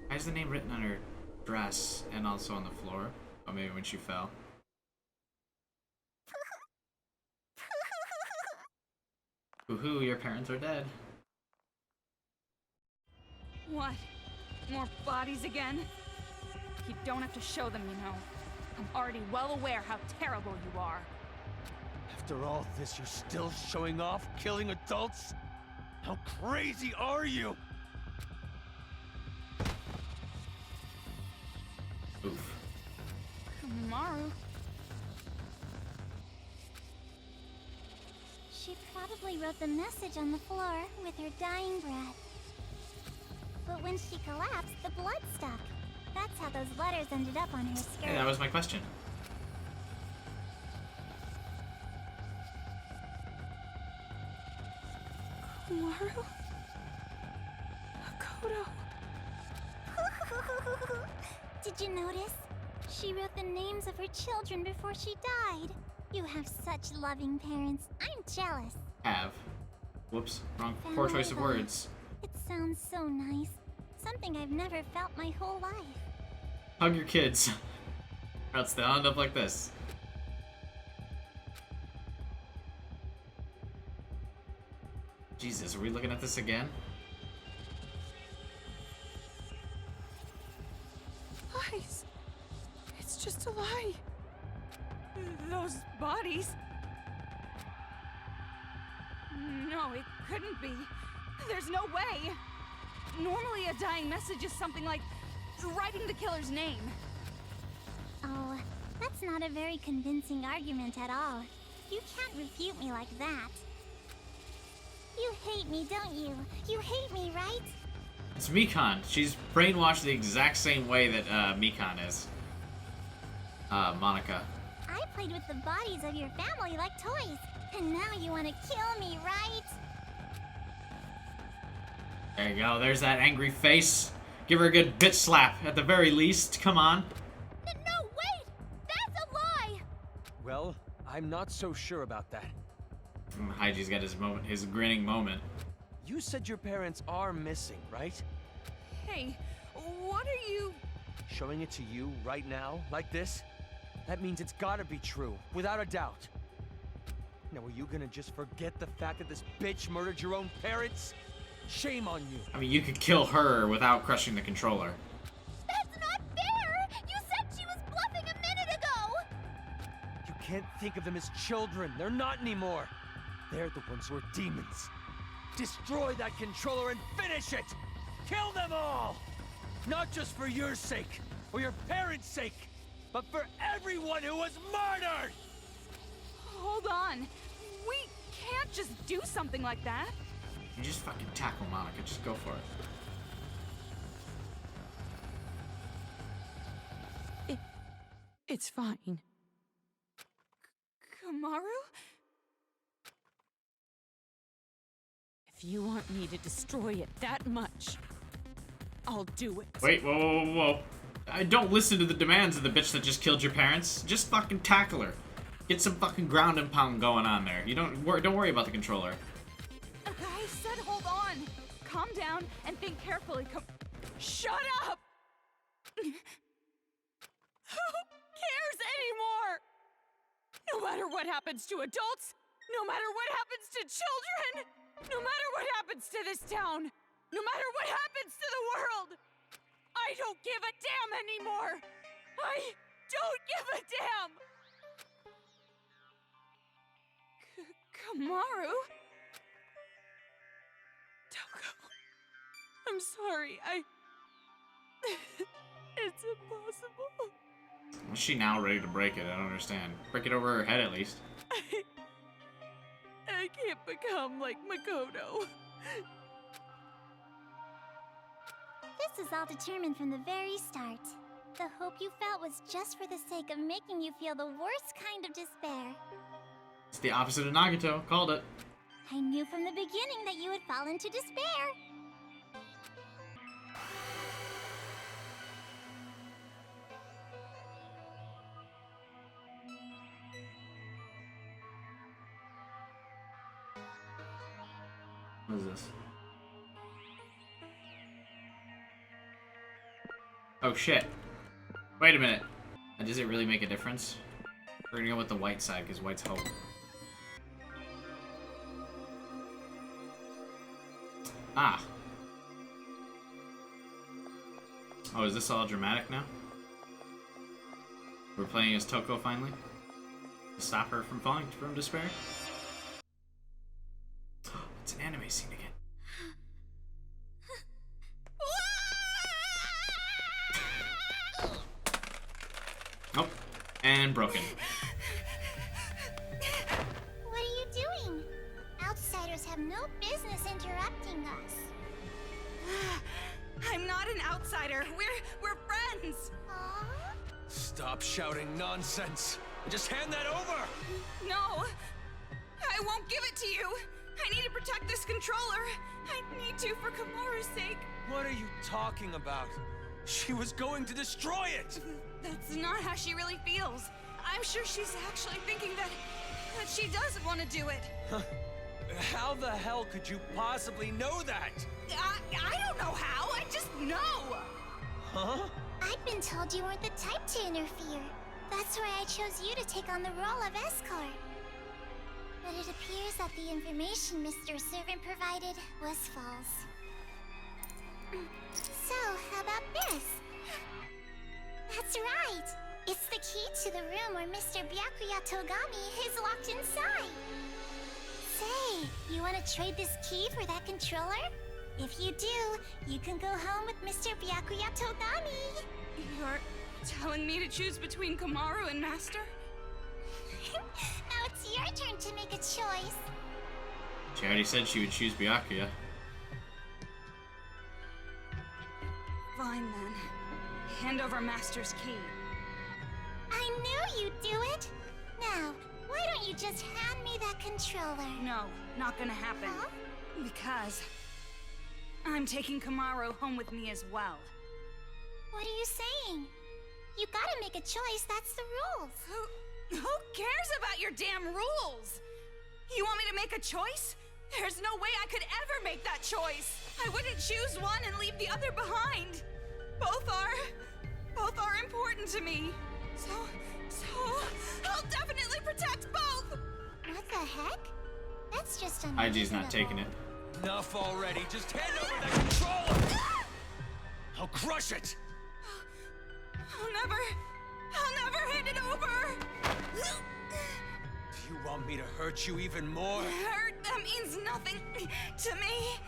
Why is the name written on her dress and also on the floor? Oh, maybe when she fell. Woohoo, your parents are dead. What? More bodies again? You don't have to show them, you know. I'm already well aware how terrible you are. After all this, you're still showing off, killing adults? How crazy are you? Oof. Komaru? She probably wrote the message on the floor with her dying breath. But when she collapsed, the blood stuck. That's how those letters ended up on her skirt. Hey, that was my question. Komaru? Hakoto? Did you notice? She wrote the names of her children before she died. You have such loving parents. I'm jealous. Have. Whoops. Wrong. Poor choice of words. It sounds so nice. Something I've never felt my whole life. Hug your kids. Or else they'll end up like this. Jesus, are we looking at this again? Lies. It's just a lie. Those bodies. No, it couldn't be. There's no way. Normally, a dying message is something like writing the killer's name. Oh, that's not a very convincing argument at all. You can't refute me like that. You hate me, don't you? You hate me, right? It's Mikan. She's brainwashed the exact same way that Mikan is. Monica. I played with the bodies of your family like toys, and now you want to kill me, right? There you go. There's that angry face. Give her a good bitch slap at the very least. Come on. No, wait! That's a lie! Well, I'm not so sure about that. Haiji's got his moment, his grinning moment. You said your parents are missing, right? Hey, what are you... Showing it to you right now, like this? That means it's gotta be true, without a doubt. Now, are you gonna just forget the fact that this bitch murdered your own parents? Shame on you. I mean, you could kill her without crushing the controller. That's not fair! You said she was bluffing a minute ago! You can't think of them as children. They're not anymore. They're the ones who are demons. Destroy that controller and finish it! Kill them all! Not just for your sake, or your parents' sake, but for everyone who was murdered! Hold on. We can't just do something like that. You just fucking tackle Monica. Just go for it. It's fine. Kamaru? If you want me to destroy it that much, I'll do it. Wait, whoa, whoa, whoa, whoa. I don't listen to the demands of the bitch that just killed your parents. Just fucking tackle her. Get some fucking ground and pound going on there. You don't worry about the controller. I said hold on. Calm down and think carefully. Shut up! Who cares anymore? No matter what happens to adults, no matter what happens to children, no matter what happens to this town, no matter what happens to the world, I don't give a damn anymore. I don't give a damn. Kamaru? Toko. I'm sorry, it's impossible. Is she now ready to break it? I don't understand. Break it over her head at least. I can't become like Makoto. This is all determined from the very start. The hope you felt was just for the sake of making you feel the worst kind of despair. It's the opposite of Nagato. Called it. I knew from the beginning that you would fall into despair. What is this? Oh shit. Wait a minute. Does it really make a difference? We're gonna go with the white side because white's hope. Ah. Oh, is this all dramatic now? We're playing as Toko finally? To stop her from falling from despair? It's an anime scene again. Nope. And broken. What are you doing? Outsiders have no business interrupting us. I'm not an outsider. We're friends. Aww. Stop shouting nonsense. And just hand that over. No, I won't give it to you. I need to protect this controller. I need to for Kamaru's sake. What are you talking about? She was going to destroy it. That's not how she really feels. I'm sure she's actually thinking that she doesn't want to do it. How the hell could you possibly know that? I don't know how. I just know. Huh? I've been told you weren't the type to interfere. That's why I chose you to take on the role of escort. But it appears that the information Mr. Servant provided was false. So, how about this? That's right! It's the key to the room where Mr. Byakuya Togami is locked inside! Say, you want to trade this key for that controller? If you do, you can go home with Mr. Byakuya Togami! You're telling me to choose between Kamaru and Master? Now it's your turn to make a choice. She already said she would choose Byakuya. Fine then. Hand over Master's key. I knew you'd do it! Now, why don't you just hand me that controller? No, not gonna happen. Huh? Because I'm taking Kamaru home with me as well. What are you saying? You gotta make a choice, that's the rules. Who cares about your damn rules? You want me to make a choice? There's no way I could ever make that choice. I wouldn't choose one and leave the other behind. Both are important to me. So I'll definitely protect both. What the heck? That's just IG's not taking it. Enough already. Just hand over that controller. I'll crush it. I'll never hand it over. Do you want me to hurt you even more? Hurt? That means nothing to me.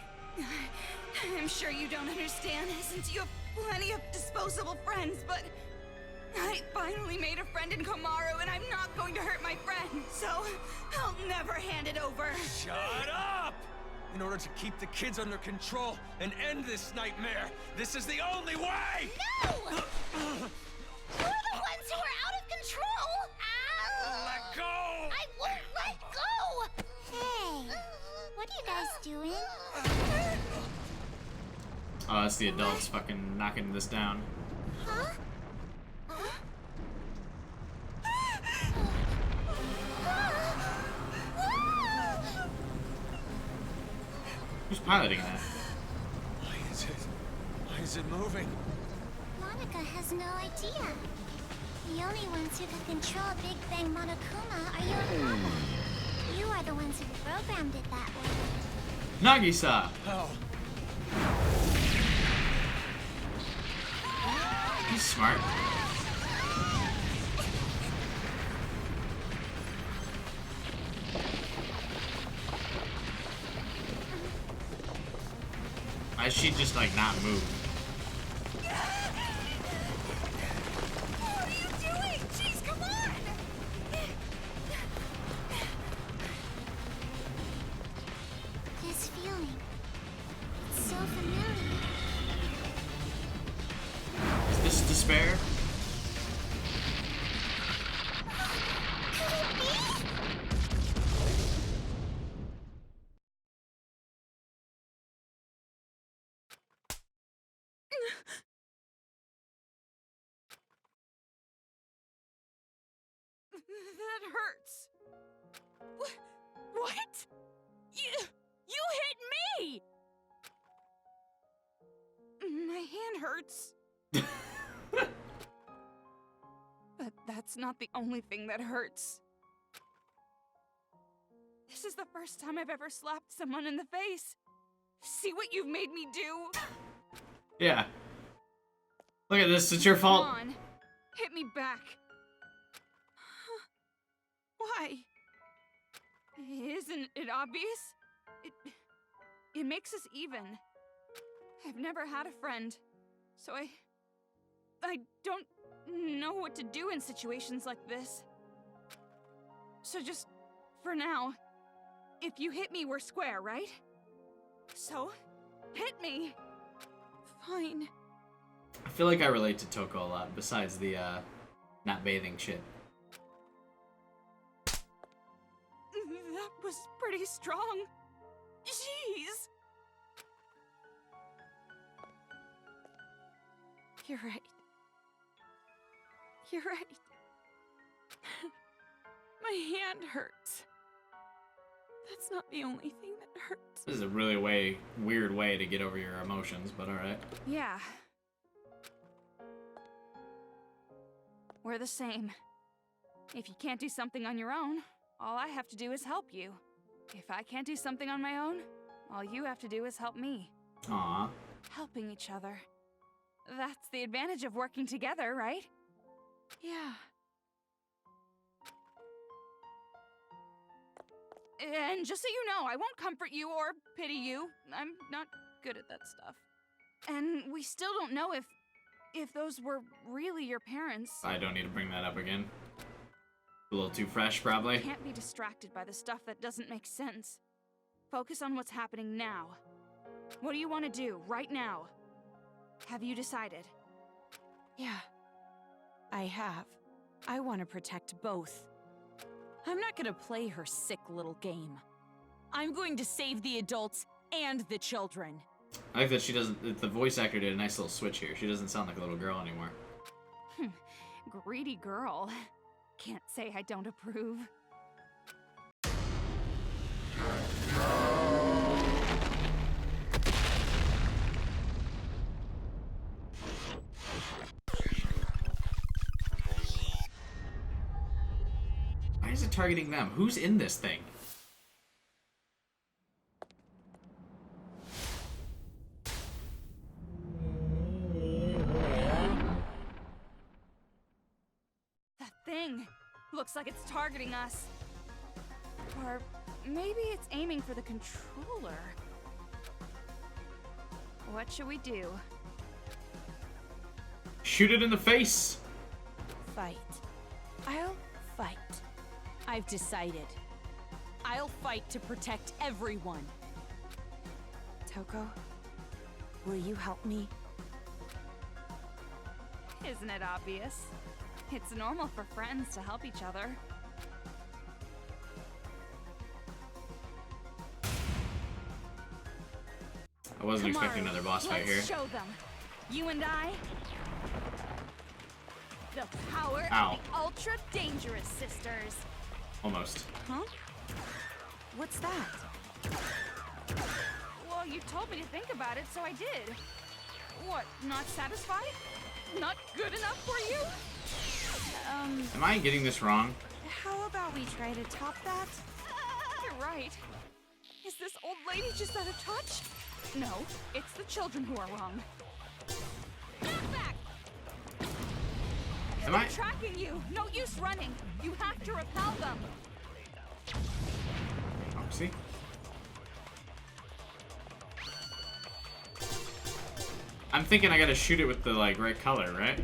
I'm sure you don't understand since you have plenty of disposable friends, but I finally made a friend in Kamaru and I'm not going to hurt my friend, so I'll never hand it over. Shut up! In order to keep the kids under control and end this nightmare, this is the only way! No! You're the ones who are out of control! Ow! Let go! I won't let go! Hey, what are you guys doing? Oh, that's the adults fucking knocking this down. Huh? Who's piloting that? Why is it moving? Monica has no idea. The only ones who can control Big Bang Monokuma are you and Papa. You are the ones who programmed it that way. Nagisa! Oh. He's smart. Why is she just like not move? What are you doing? Jeez, come on! This feeling. It's so familiar. Is this despair? Could it be? That hurts. What? You hit me! My hand hurts. But that's not the only thing that hurts. This is the first time I've ever slapped someone in the face. See what you've made me do? Yeah. Look at this, it's your fault. Come on. Hit me back. Why? Isn't it obvious? It makes us even. I've never had a friend, so I don't know what to do in situations like this. So just, for now, if you hit me, we're square, right? So, hit me. Fine. I feel like I relate to Toko a lot, besides the, not bathing shit. That was pretty strong. Jeez. You're right. You're right. My hand hurts. That's not the only thing that hurts. This is a really weird way to get over your emotions, but alright. Yeah. We're the same. If you can't do something on your own, all I have to do is help you. If I can't do something on my own, all you have to do is help me. Aww. Helping each other. That's the advantage of working together, right? Yeah. And just so you know, I won't comfort you or pity you. I'm not good at that stuff. And we still don't know if those were really your parents. I don't need to bring that up again. A little too fresh, probably. Can't be distracted by the stuff that doesn't make sense. Focus on what's happening now. What do you want to do right now? Have you decided? Yeah, I have. I want to protect both. I'm not gonna play her sick little game. I'm going to save the adults and the children. I like that she doesn't. The voice actor did a nice little switch here. She doesn't sound like a little girl anymore. Greedy girl. Can't say I don't approve. Why is it targeting them? Who's in this thing? That thing looks like it's targeting us. Or maybe it's aiming for the controller. What should we do? Shoot it in the face! Fight. I'll fight. I've decided. I'll fight to protect everyone. Toko, will you help me? Isn't it obvious? It's normal for friends to help each other. I wasn't expecting another boss fight here. Let's show them. You and I. The power Ow. of the Ultra Dangerous Sisters. Almost. Huh? What's that? Well, you told me to think about it, so I did. What, not satisfied? Not good enough for you? Am I getting this wrong? How about we try to top that? You're right. Is this old lady just out of touch? No, it's the children who are wrong. Get back! Am They're I? tracking you. No use running. You have to repel them. Oh, see? I'm thinking I gotta shoot it with the, like, right color, right?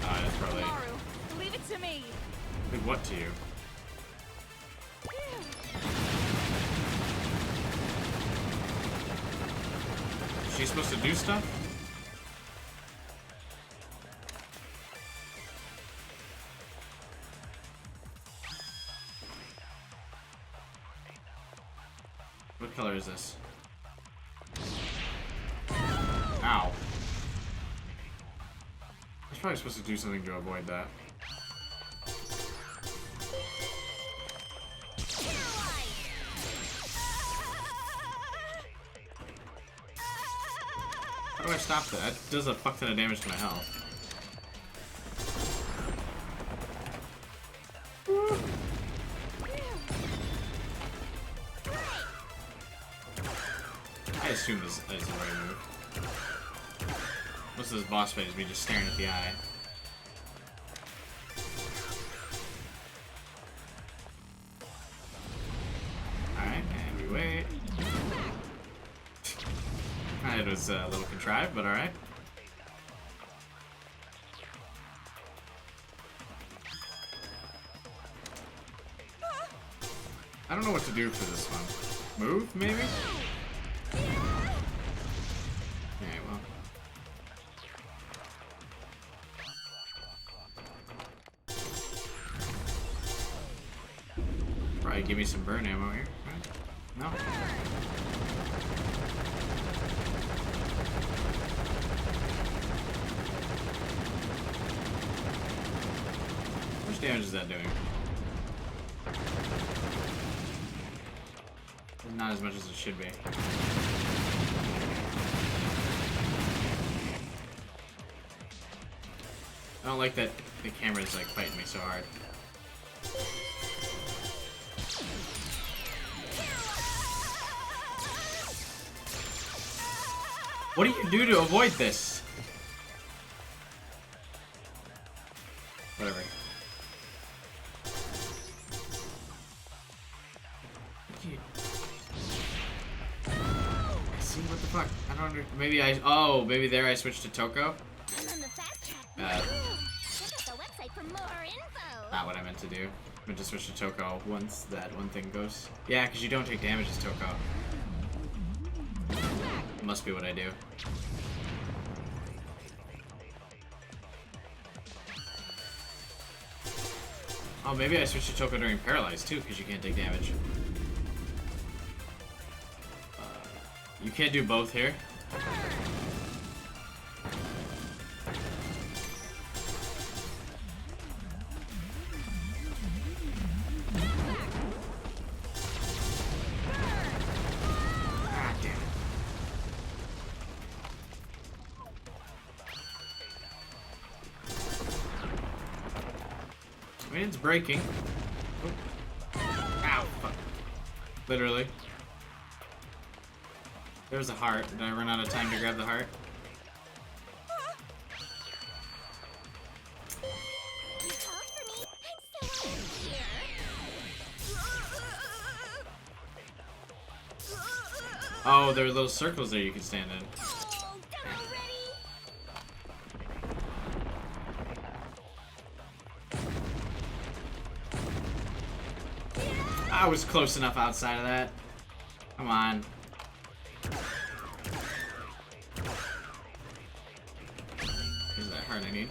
That's probably... Maru, leave it to me. Did what to you? Is she supposed to do stuff? What color is this? Ow. I was probably supposed to do something to avoid that. How do I stop that? That does a fuck ton of damage to my health. I assume this is the right move. Most of this boss fight is me just staring at the eye. Alright, and we wait. It was a little contrived, but alright. I don't know what to do for this one. Move, maybe? Okay, well. Probably give me some burn ammo here, right? No? How much damage is that doing? Not as much as it should be. I don't like that the camera is like fighting me so hard. What do you do to avoid this? Whatever. See, what the fuck? I don't under. Maybe I. Oh, maybe there I switched to Toko. I'm on the fast track. Check out the website for more info. Not what I meant to do. I meant to switch to Toko once that one thing goes. Yeah, because you don't take damage as Toko. Must be what I do. Oh, maybe I switched to Toko during Paralyzed too, because you can't take damage. You can't do both here. Ah, damn it. I mean, it's breaking. Oh. Ow, fuck. Literally. There's a heart. Did I run out of time to grab the heart? You called for me, and so I'm here. Oh, there are little circles there you can stand in. Oh, done already? I was close enough outside of that. Come on. Here's that heart I need.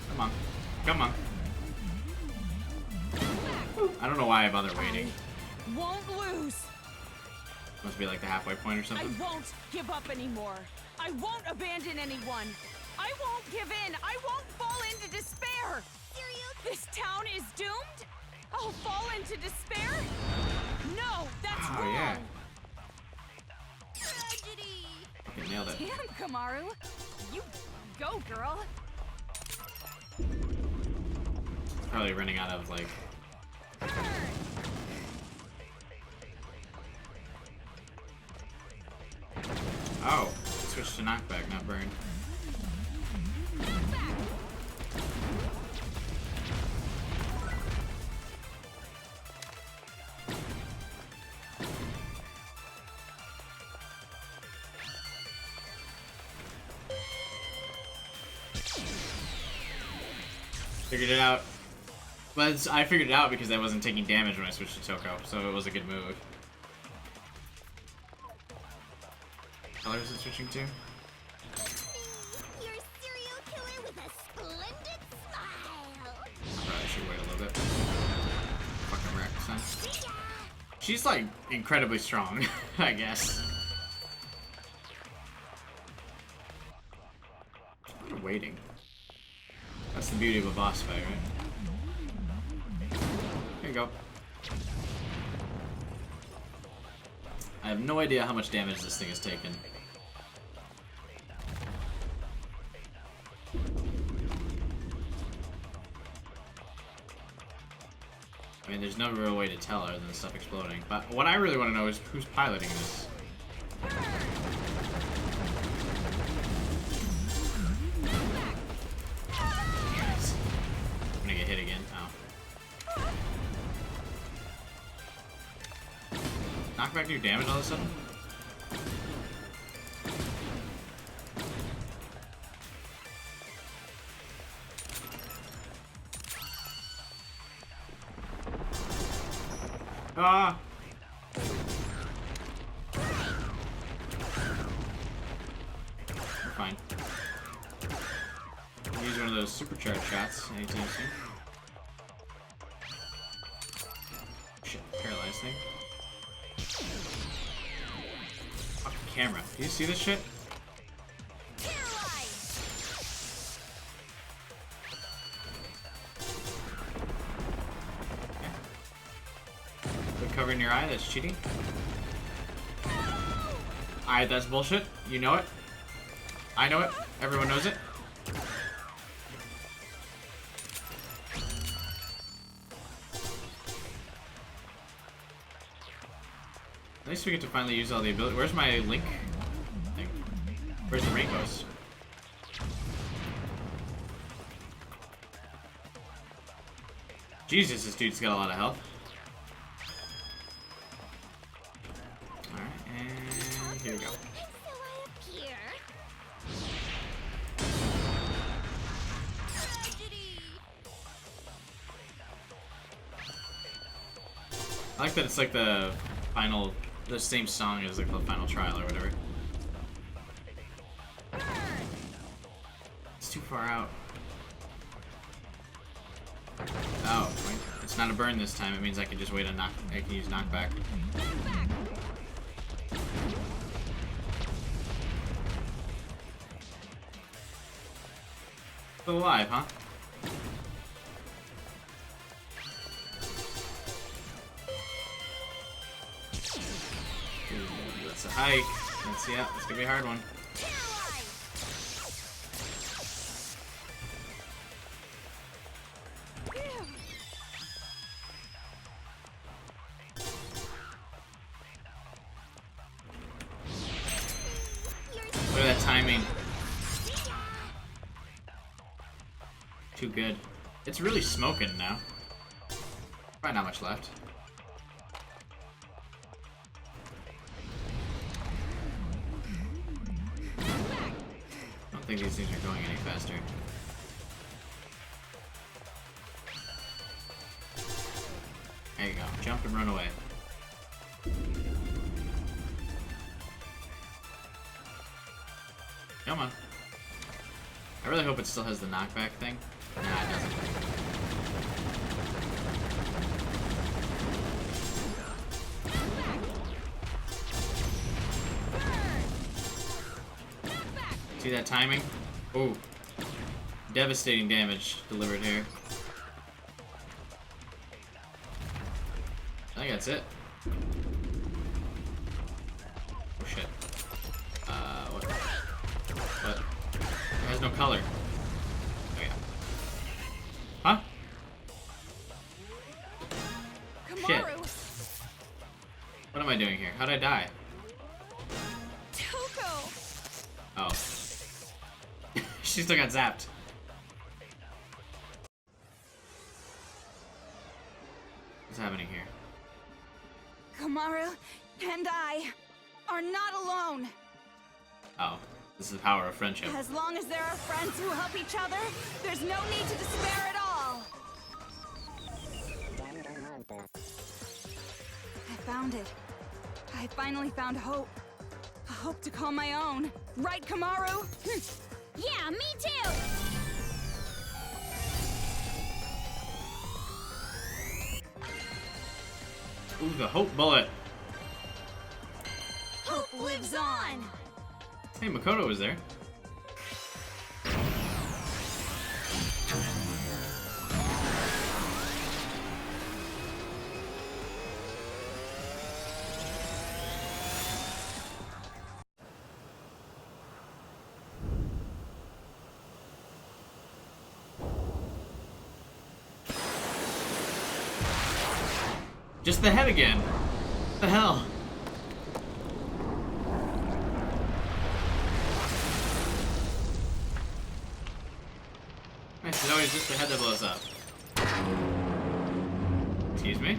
Come on. Come on. I don't know why I bother waiting. Won't lose. Must be like the halfway point or I something. won't give up anymore. I won't abandon anyone. I won't give in. I won't fall into despair. This town is doomed? I'll fall into despair? No, that's Oh, wrong. yeah. Tragedy. Okay, nailed it. Damn, Kamaru. You go, girl. Probably running out of, like... Oh, switch to knockback, not burn. Figured it out. But I figured it out because I wasn't taking damage when I switched to Toko, so it was a good move. What color is it switching to? Your serial killer with a splendid smile. Probably should wait a little bit. Fucking wreck, son. She's like incredibly strong, I guess. A lot of waiting. That's the beauty of a boss fight, right? Here you go. I have no idea how much damage this thing has taken. I mean, there's no real way to tell other than the stuff exploding. But what I really want to know is who's piloting this. Yes. I'm gonna get hit again. Oh. Knockback do damage all of a sudden? Ah! We're fine. I'll use one of those supercharged shots anytime soon. Shit, paralyzed thing. Fucking camera. Do you see this shit? Covering your eye, that's cheating. Alright, that's bullshit. You know it. I know it. Everyone knows it. At least we get to finally use all the ability. Where's my Link thing? Where's the rainbows? Jesus, this dude's got a lot of health. Here we go. So I appear. Tragedy. I like that it's like the final, the same song as like the final trial or whatever. It's too far out. Oh, wait. It's not a burn this time. It means I can just wait a knock. I can use knockback. Still alive, huh? Ooh, that's a hike. Yeah, it's gonna be a hard one. Look at that timing. Too good. It's really smoking now. Probably not much left. I don't think these things are going any faster. There you go. Jump and run away. Come on. I really hope it still has the knockback thing. Nah, it doesn't. See that timing? Oh. Devastating damage delivered here. I think that's it. Oh shit. What? What? It has no color. Oh yeah. Huh? Shit. What am I doing here? How'd I die? Toko! Oh. She still got zapped. What's happening here? Komaru and I are not alone. Oh. This is the power of friendship. As long as there are friends who help each other, there's no need to despair at all. I found it. I finally found hope. A hope to call my own. Right, Komaru? Yeah, me too! Ooh, the hope bullet. Hope lives on. Hey, Makoto was there. Just the head again. What the hell? Nice, it's always just the head that blows up. Excuse me?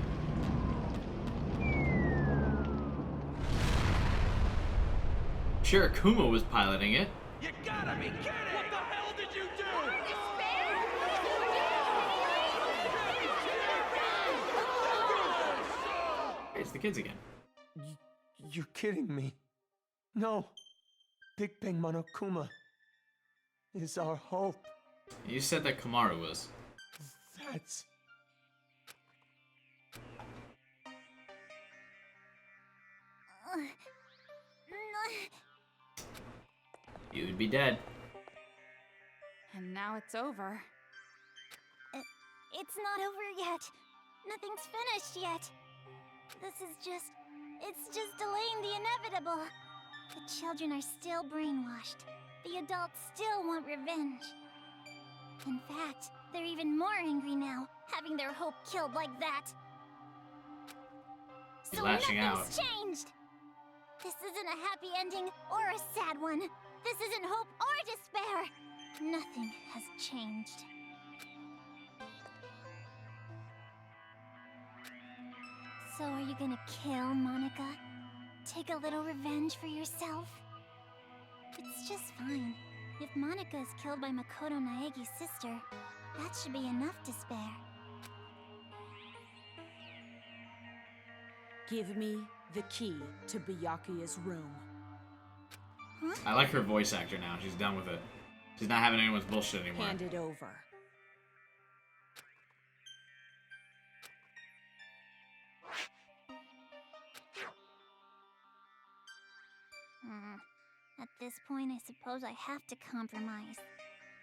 Sure, Kuma was piloting it. You gotta be kidding! What the hell did you do? It's the kids again. You're kidding me. No. Big Bang Monokuma is our hope. You said that Komaru was. That's... You'd be dead. And now it's over. It's not over yet. Nothing's finished yet. It's just delaying the inevitable. The children are still brainwashed. The adults still want revenge. In fact, they're even more angry now, having their hope killed like that. He's So lashing nothing's out. changed. This isn't a happy ending or a sad one. This isn't hope or despair. Nothing has changed. So are you gonna kill Monica? Take a little revenge for yourself? It's just fine. If Monica is killed by Makoto Naegi's sister, that should be enough to spare. Give me the key to Byakuya's room. I like her voice actor now. She's done with it. She's not having anyone's bullshit anymore. Hand it over. At this point, I suppose I have to compromise.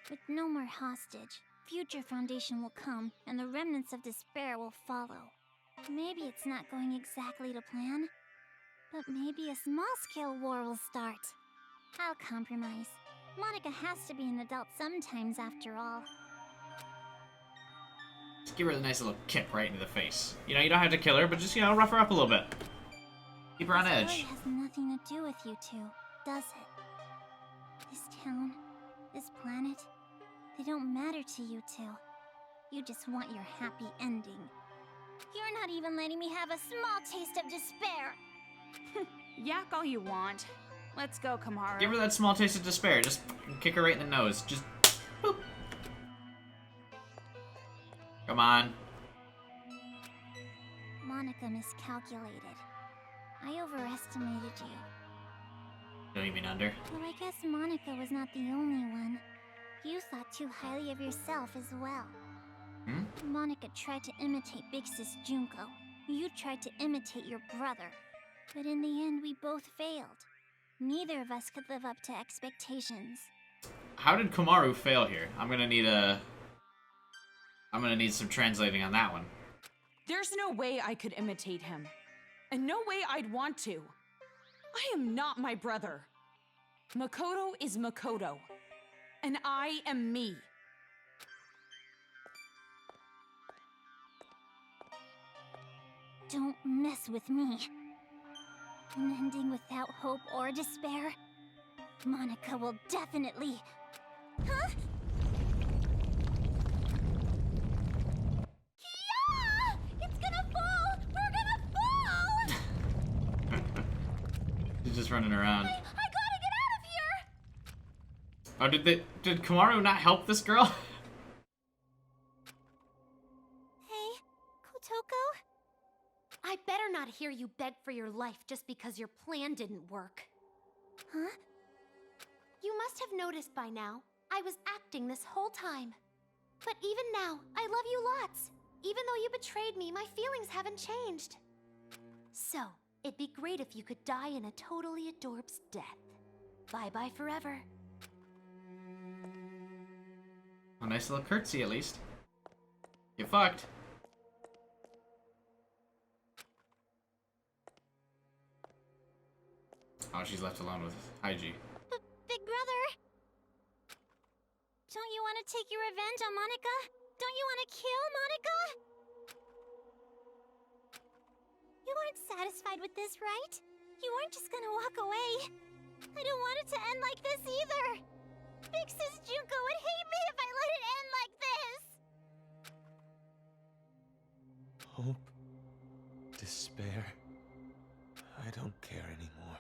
With no more hostage, future foundation will come, and the remnants of despair will follow. Maybe it's not going exactly to plan, but maybe a small-scale war will start. I'll compromise. Monica has to be an adult sometimes, after all. Just give her a nice little kick right into the face. You know, you don't have to kill her, but just, you know, rough her up a little bit. Keep her on This edge. story has nothing to do with you two, does it? This town, this planet, they don't matter to you two. You just want your happy ending. You're not even letting me have a small taste of despair. Yak all you want. Let's go, Komaru. Give her that small taste of despair. Just kick her right in the nose. Just boop. Come on. Monica miscalculated. I overestimated you. Don't you mean under? Well, I guess Monica was not the only one. You thought too highly of yourself as well. Hmm? Monica tried to imitate Big Sis Junko. You tried to imitate your brother. But in the end, we both failed. Neither of us could live up to expectations. How did Komaru fail here? I'm gonna need some translating on that one. There's no way I could imitate him. And no way I'd want to. I am not my brother. Makoto is Makoto. And I am me. Don't mess with me. An ending without hope or despair. Monica will definitely... Huh? Yeah! It's gonna fall! We're gonna fall! She's just running around. I gotta get out of here! Oh, did Komaru not help this girl? Hey, Kotoko? I better not hear you beg for your life just because your plan didn't work. Huh? You must have noticed by now, I was acting this whole time. But even now, I love you lots. Even though you betrayed me, my feelings haven't changed. So, it'd be great if you could die in a totally adorbs death. Bye-bye forever. A nice little curtsy, at least. Get fucked. Oh, she's left alone with Haiji. Big brother? Don't you want to take your revenge on Monica? Don't you want to kill Monica? You weren't satisfied with this, right? You weren't just gonna walk away. I don't want it to end like this either. Big Sis Junko would hate me if I let it end like this. Hope. Despair. I don't care anymore.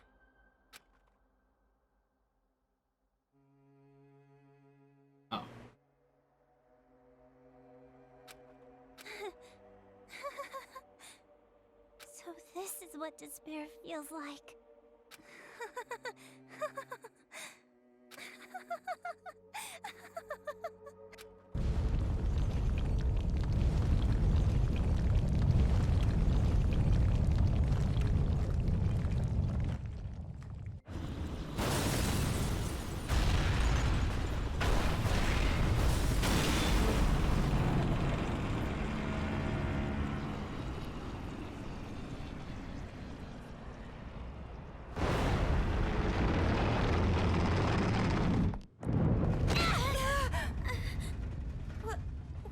Oh. So this is what despair feels like.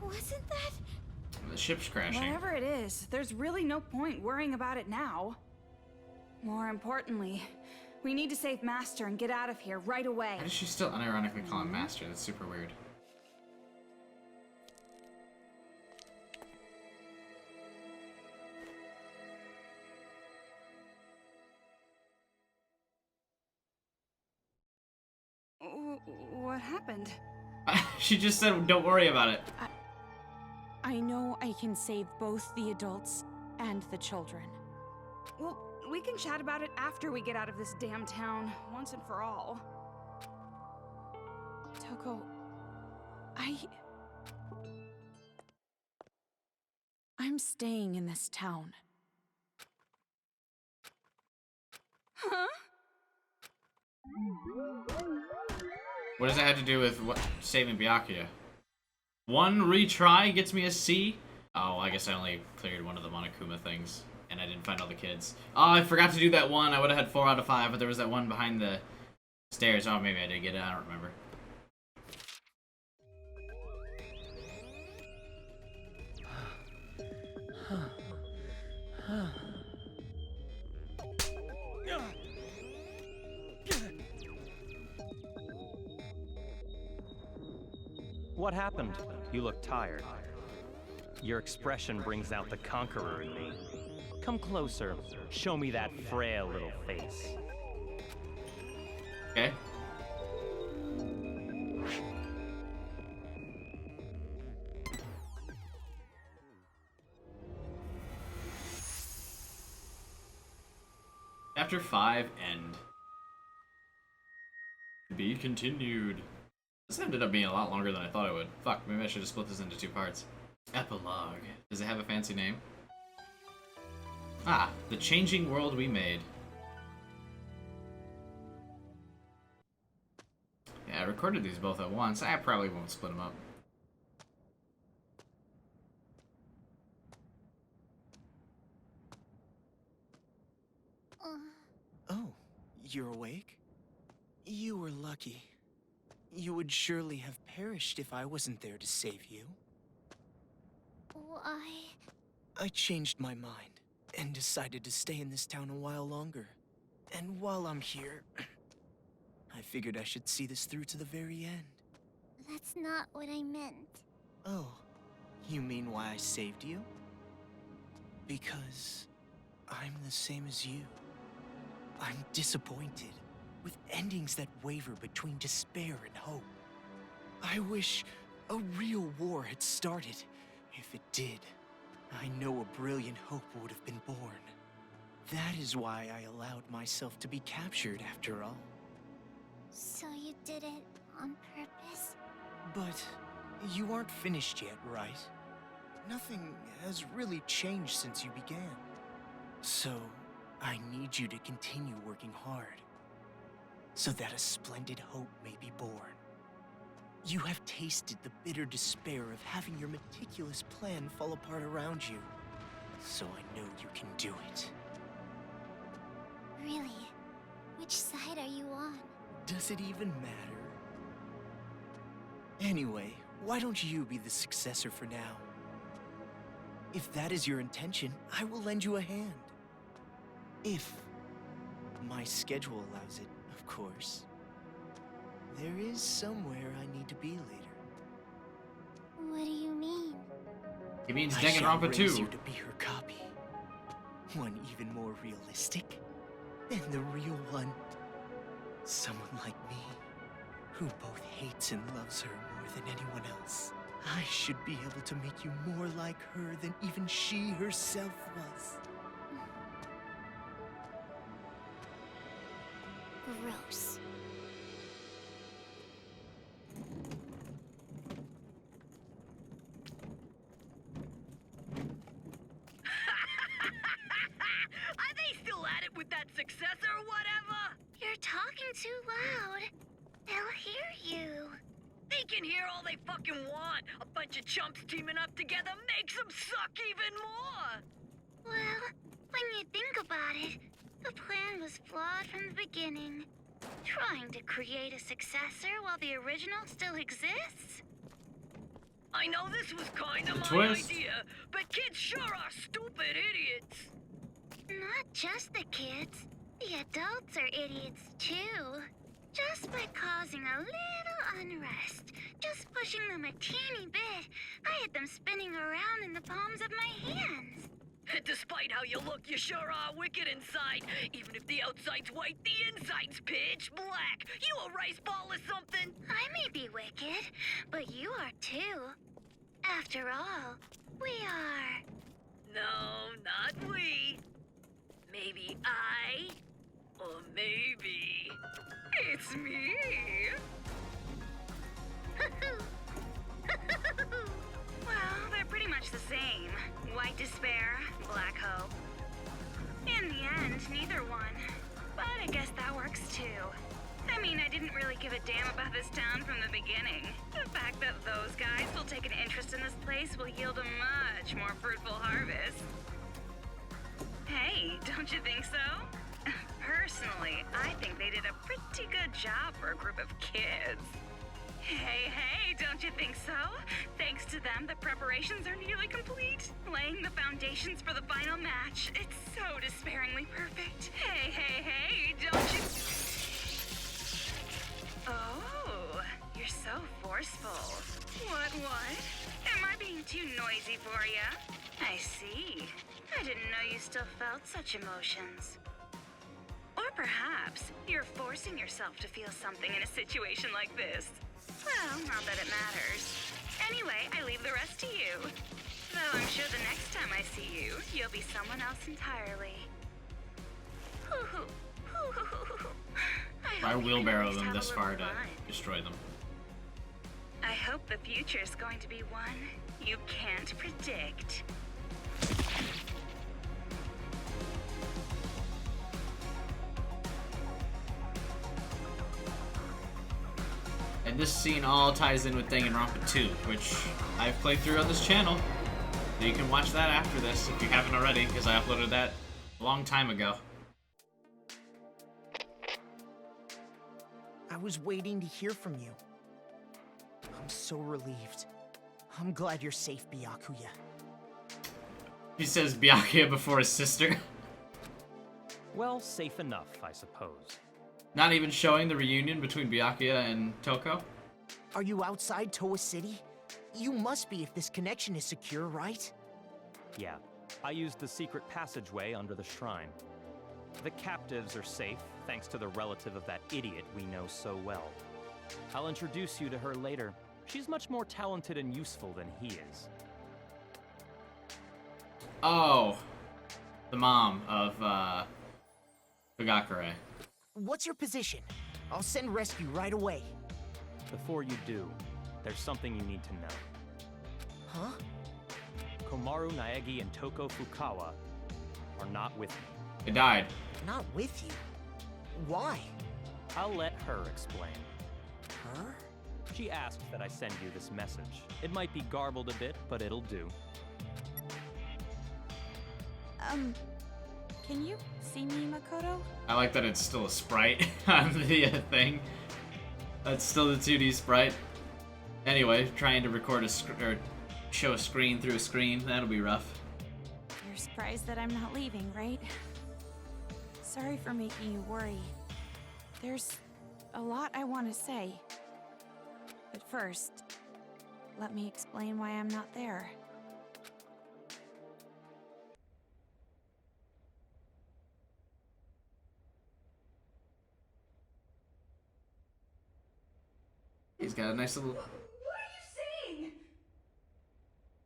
Wasn't that? The ship's crashing. Whatever it is, there's really no point worrying about it now. More importantly, we need to save Master and get out of here right away. Why does she still unironically call him Master? That's super weird. What happened? She just said, don't worry about it. I know I can save both the adults and the children. Well, we can chat about it after we get out of this damn town, once and for all. Toko, I'm staying in this town. Huh? What does that have to do with what saving Byakuya? One retry gets me a C? Oh, I guess I only cleared one of the Monokuma things, and I didn't find all the kids. Oh, I forgot to do that one. I would have had 4 out of 5, but there was that one behind the stairs. Oh, maybe I did get it. I don't remember. What happened? You look tired. Your expression brings out the conqueror in me. Come closer. Show me that frail little face. Okay. Chapter 5 End. To be continued. This ended up being a lot longer than I thought it would. Fuck, maybe I should have split this into 2 parts. Epilogue. Does it have a fancy name? Ah, the changing world we made. Yeah, I recorded these both at once. I probably won't split them up. Oh, you're awake? You were lucky. You would surely have perished if I wasn't there to save you. Why? I changed my mind and decided to stay in this town a while longer. And while I'm here, I figured I should see this through to the very end. That's not what I meant. Oh, you mean why I saved you? Because I'm the same as you. I'm disappointed, with endings that waver between despair and hope. I wish a real war had started. If it did, I know a brilliant hope would have been born. That is why I allowed myself to be captured after all. So you did it on purpose? But you aren't finished yet, right? Nothing has really changed since you began. So, I need you to continue working hard, so that a splendid hope may be born. You have tasted the bitter despair of having your meticulous plan fall apart around you, so I know you can do it. Really? Which side are you on? Does it even matter? Anyway, why don't you be the successor for now? If that is your intention, I will lend you a hand. If my schedule allows it, of course. There is somewhere I need to be later. What do you mean? He means I shall Danganronpa raise 2. you to be her copy. One even more realistic than the real one. Someone like me, who both hates and loves her more than anyone else. I should be able to make you more like her than even she herself was. Gross. Are they still at it with that successor or whatever? You're talking too loud. They'll hear you. They can hear all they fucking want. A bunch of chumps teaming up together makes them suck even more. Well, when you think about it, the plan was flawed from the beginning. Trying to create a successor while the original still exists? I know this was kind of my Twist. idea, but kids sure are stupid idiots. Not just the kids. The adults are idiots too. Just by causing a little unrest, just pushing them a teeny bit, I had them spinning around in the palms of my hands. Despite how you look, you sure are wicked inside. Even if the outside's white, the inside's pitch black. You a rice ball or something? I may be wicked, but you are too. After all, we are. No, not we. Maybe I, or maybe it's me. Well, they're pretty much the same. White despair, black hope. In the end, neither one. But I guess that works too. I mean, I didn't really give a damn about this town from the beginning. The fact that those guys will take an interest in this place will yield a much more fruitful harvest. Hey, don't you think so? Personally, I think they did a pretty good job for a group of kids. Hey, don't you think so? Thanks to them, the preparations are nearly complete. Laying the foundations for the final match. It's so despairingly perfect. Hey, don't you... Oh, you're so forceful. What? Am I being too noisy for you? I see. I didn't know you still felt such emotions. Or perhaps you're forcing yourself to feel something in a situation like this. Well, not that it matters. Anyway, I leave the rest to you. Though I'm sure the next time I see you, you'll be someone else entirely. Why wheelbarrow them this far to destroy them? I hope the future is going to be one you can't predict. And this scene all ties in with Danganronpa 2, which I've played through on this channel. So you can watch that after this if you haven't already, because I uploaded that a long time ago. I was waiting to hear from you. I'm so relieved. I'm glad you're safe, Byakuya. He says Byakuya before his sister. Well, safe enough, I suppose. Not even showing the reunion between Byakuya and Toko? Are you outside Toa City? You must be if this connection is secure, right? Yeah, I used the secret passageway under the shrine. The captives are safe, thanks to the relative of that idiot we know so well. I'll introduce you to her later. She's much more talented and useful than he is. Oh, the mom of, Fugakure. What's your position? I'll send rescue right away. Before you do, there's something you need to know. Huh? Komaru Naegi and Toko Fukawa are not with me. They died. Not with you? Why? I'll let her explain. Her? She asked that I send you this message. It might be garbled a bit, but it'll do. Can you see me, Makoto? I like that it's still a sprite on the thing. That's still the 2D sprite. Anyway, trying to record or show a screen through a screen, that'll be rough. You're surprised that I'm not leaving, right? Sorry for making you worry. There's a lot I want to say. But first, let me explain why I'm not there. He's got a nice little... What are you saying?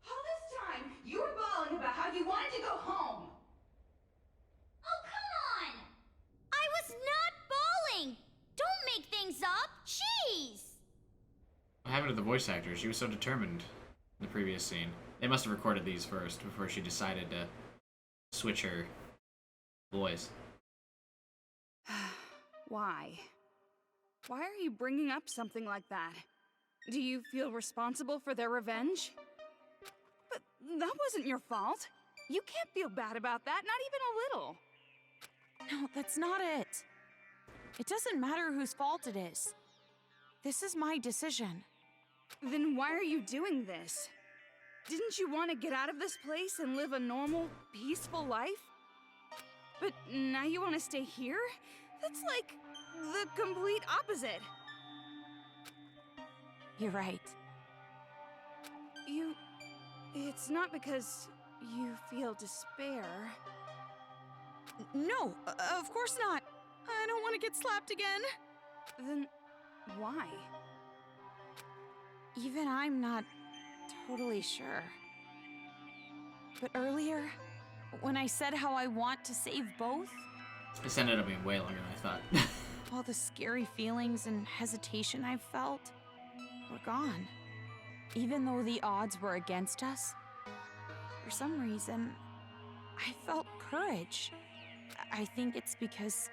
All this time, you were bawling about how you wanted to go home. Oh, come on! I was not bawling! Don't make things up! Jeez! What happened to the voice actor? She was so determined in the previous scene. They must have recorded these first before she decided to switch her voice. Why? Why are you bringing up something like that? Do you feel responsible for their revenge? But that wasn't your fault. You can't feel bad about that, not even a little. No, that's not it. It doesn't matter whose fault it is. This is my decision. Then why are you doing this? Didn't you want to get out of this place and live a normal, peaceful life? But now you want to stay here? That's like the complete opposite. You're right. It's not because you feel despair. No, of course not. I don't want to get slapped again. Then why? Even I'm not totally sure. But earlier, when I said how I want to save both, This ended up being way longer than I thought. all the scary feelings and hesitation I've felt were gone. Even though the odds were against us, for some reason, I felt courage. I think it's because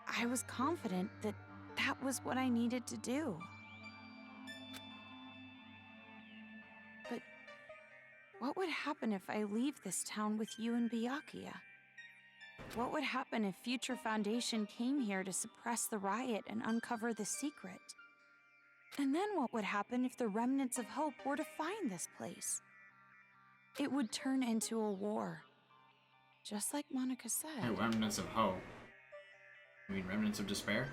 I was confident that that was what I needed to do. But what would happen if I leave this town with you and Byakuya? What would happen if Future Foundation came here to suppress the riot and uncover the secret? And then what would happen if the remnants of hope were to find this place? It would turn into a war. Just like Monica said. Hey, remnants of hope. You mean remnants of despair?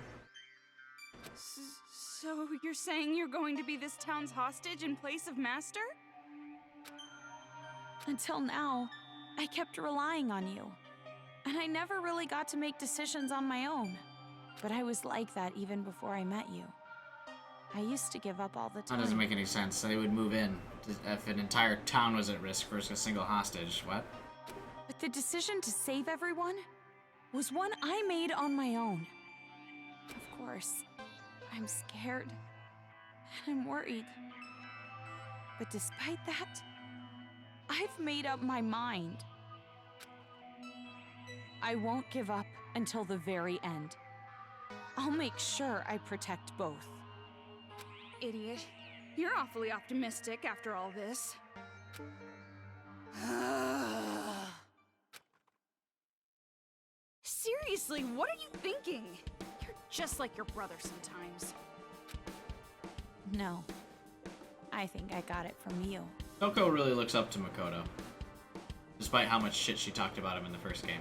So you're saying you're going to be this town's hostage in place of Master? Until now, I kept relying on you. And I never really got to make decisions on my own. But I was like that even before I met you. I used to give up all the time. That doesn't make any sense. They would move in if an entire town was at risk versus a single hostage. What? But the decision to save everyone, was one I made on my own. Of course, I'm scared and I'm worried. But despite that, I've made up my mind. I won't give up until the very end. I'll make sure I protect both. Idiot. You're awfully optimistic after all this. Seriously, what are you thinking? You're just like your brother sometimes. No, I think I got it from you. Toko really looks up to Makoto, despite how much shit she talked about him in the first game,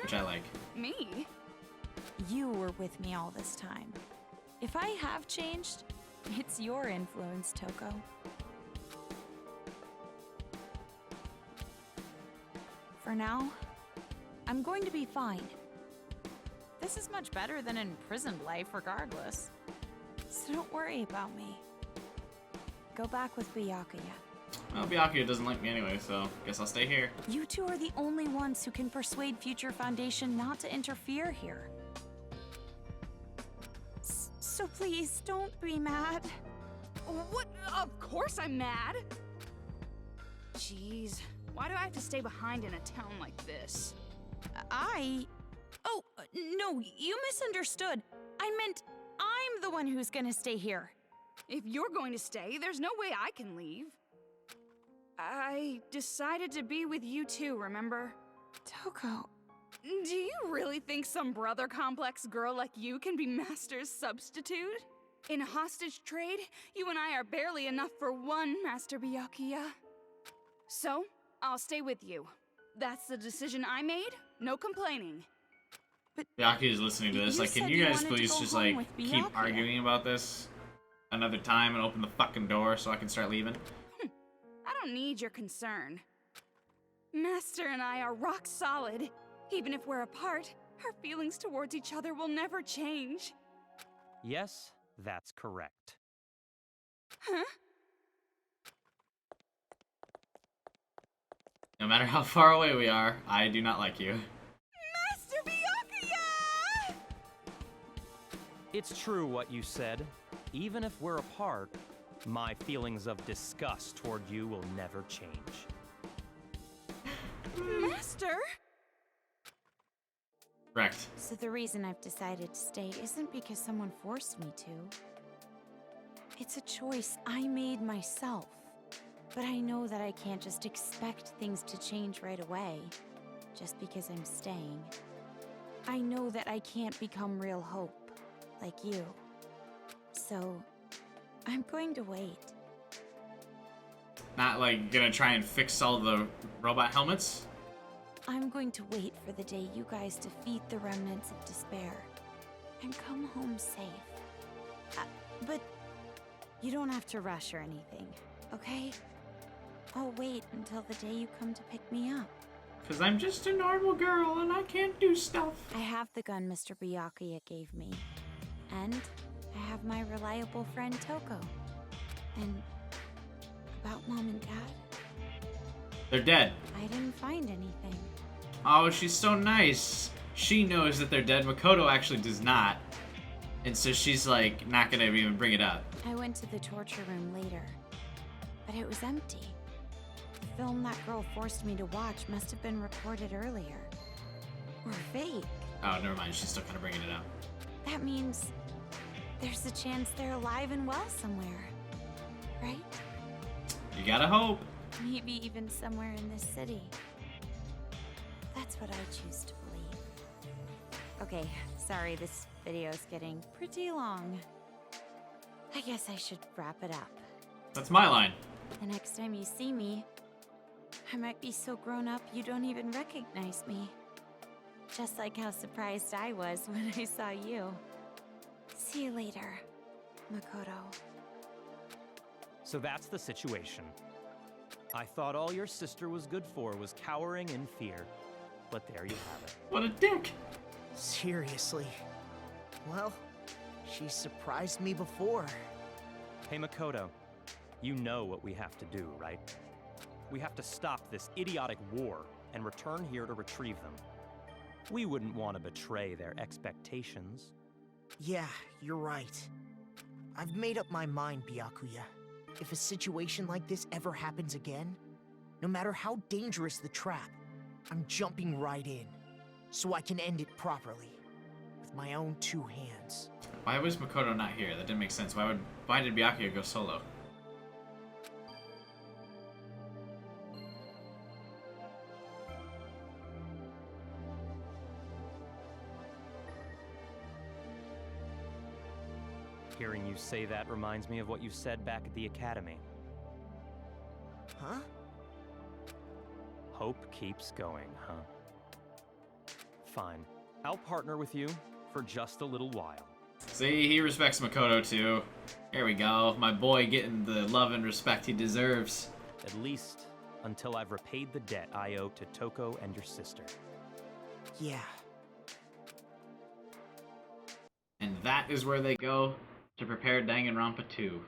which I like. Me? You were with me all this time. If I have changed, it's your influence, Toko. For now, I'm going to be fine. This is much better than an imprisoned life, regardless. So don't worry about me. Go back with Byakuya. Well, Byakuya doesn't like me anyway, so guess I'll stay here. You two are the only ones who can persuade Future Foundation not to interfere here. So please, don't be mad. What? Of course I'm mad! Jeez, why do I have to stay behind in a town like this? Oh, no, you misunderstood. I meant I'm the one who's gonna stay here. If you're going to stay, there's no way I can leave. I decided to be with you too, remember? Toko. Do you really think some brother complex girl like you can be Master's substitute? In a hostage trade, you and I are barely enough for one, Master Byakuya. So, I'll stay with you. That's the decision I made, no complaining. But Byakuya's listening to this, like, can you guys please just, like, keep arguing about this another time and open the fucking door so I can start leaving? I don't need your concern. Master and I are rock solid. Even if we're apart, our feelings towards each other will never change. Yes, that's correct. Huh? No matter how far away we are, I do not like you. Master Byakuya! It's true what you said. Even if we're apart, my feelings of disgust toward you will never change. Master? Correct. So the reason I've decided to stay isn't because someone forced me to. It's a choice I made myself. But I know that I can't just expect things to change right away, just because I'm staying. I know that I can't become real hope, like you. So, I'm going to wait. Not, like, gonna try and fix all the robot helmets? I'm going to wait for the day you guys defeat the remnants of despair and come home safe. But you don't have to rush or anything, okay? I'll wait until the day you come to pick me up. Because I'm just a normal girl and I can't do stuff. I have the gun Mr. Byakuya gave me. And I have my reliable friend Toko. And about Mom and Dad? They're dead. I didn't find anything. Oh, she's so nice. She knows that they're dead. Makoto actually does not. And so she's like, not gonna even bring it up. I went to the torture room later, but it was empty. The film that girl forced me to watch must have been recorded earlier. Or fake. Oh, never mind. She's still kind of bringing it up. That means there's a chance they're alive and well somewhere, right? You gotta hope. Maybe even somewhere in this city. That's what I choose to believe. Okay, sorry, this video is getting pretty long. I guess I should wrap it up. That's my line. The next time you see me, I might be so grown up you don't even recognize me. Just like how surprised I was when I saw you. See you later, Makoto. So that's the situation. I thought all your sister was good for was cowering in fear. But there you have it. What a dick! Seriously. Well, she surprised me before. Hey Makoto, you know what we have to do, right? We have to stop this idiotic war and return here to retrieve them. We wouldn't want to betray their expectations. Yeah, you're right. I've made up my mind, Byakuya. If a situation like this ever happens again, no matter how dangerous the trap, I'm jumping right in, so I can end it properly, with my own 2 hands. Why was Makoto not here? That didn't make sense. Why did Byakuya go solo? Hearing you say that reminds me of what you said back at the academy. Huh? Hope keeps going, huh? Fine. I'll partner with you for just a little while. See, he respects Makoto too. Here we go. My boy getting the love and respect he deserves. At least until I've repaid the debt I owe to Toko and your sister. Yeah. And that is where they go to prepare Danganronpa 2.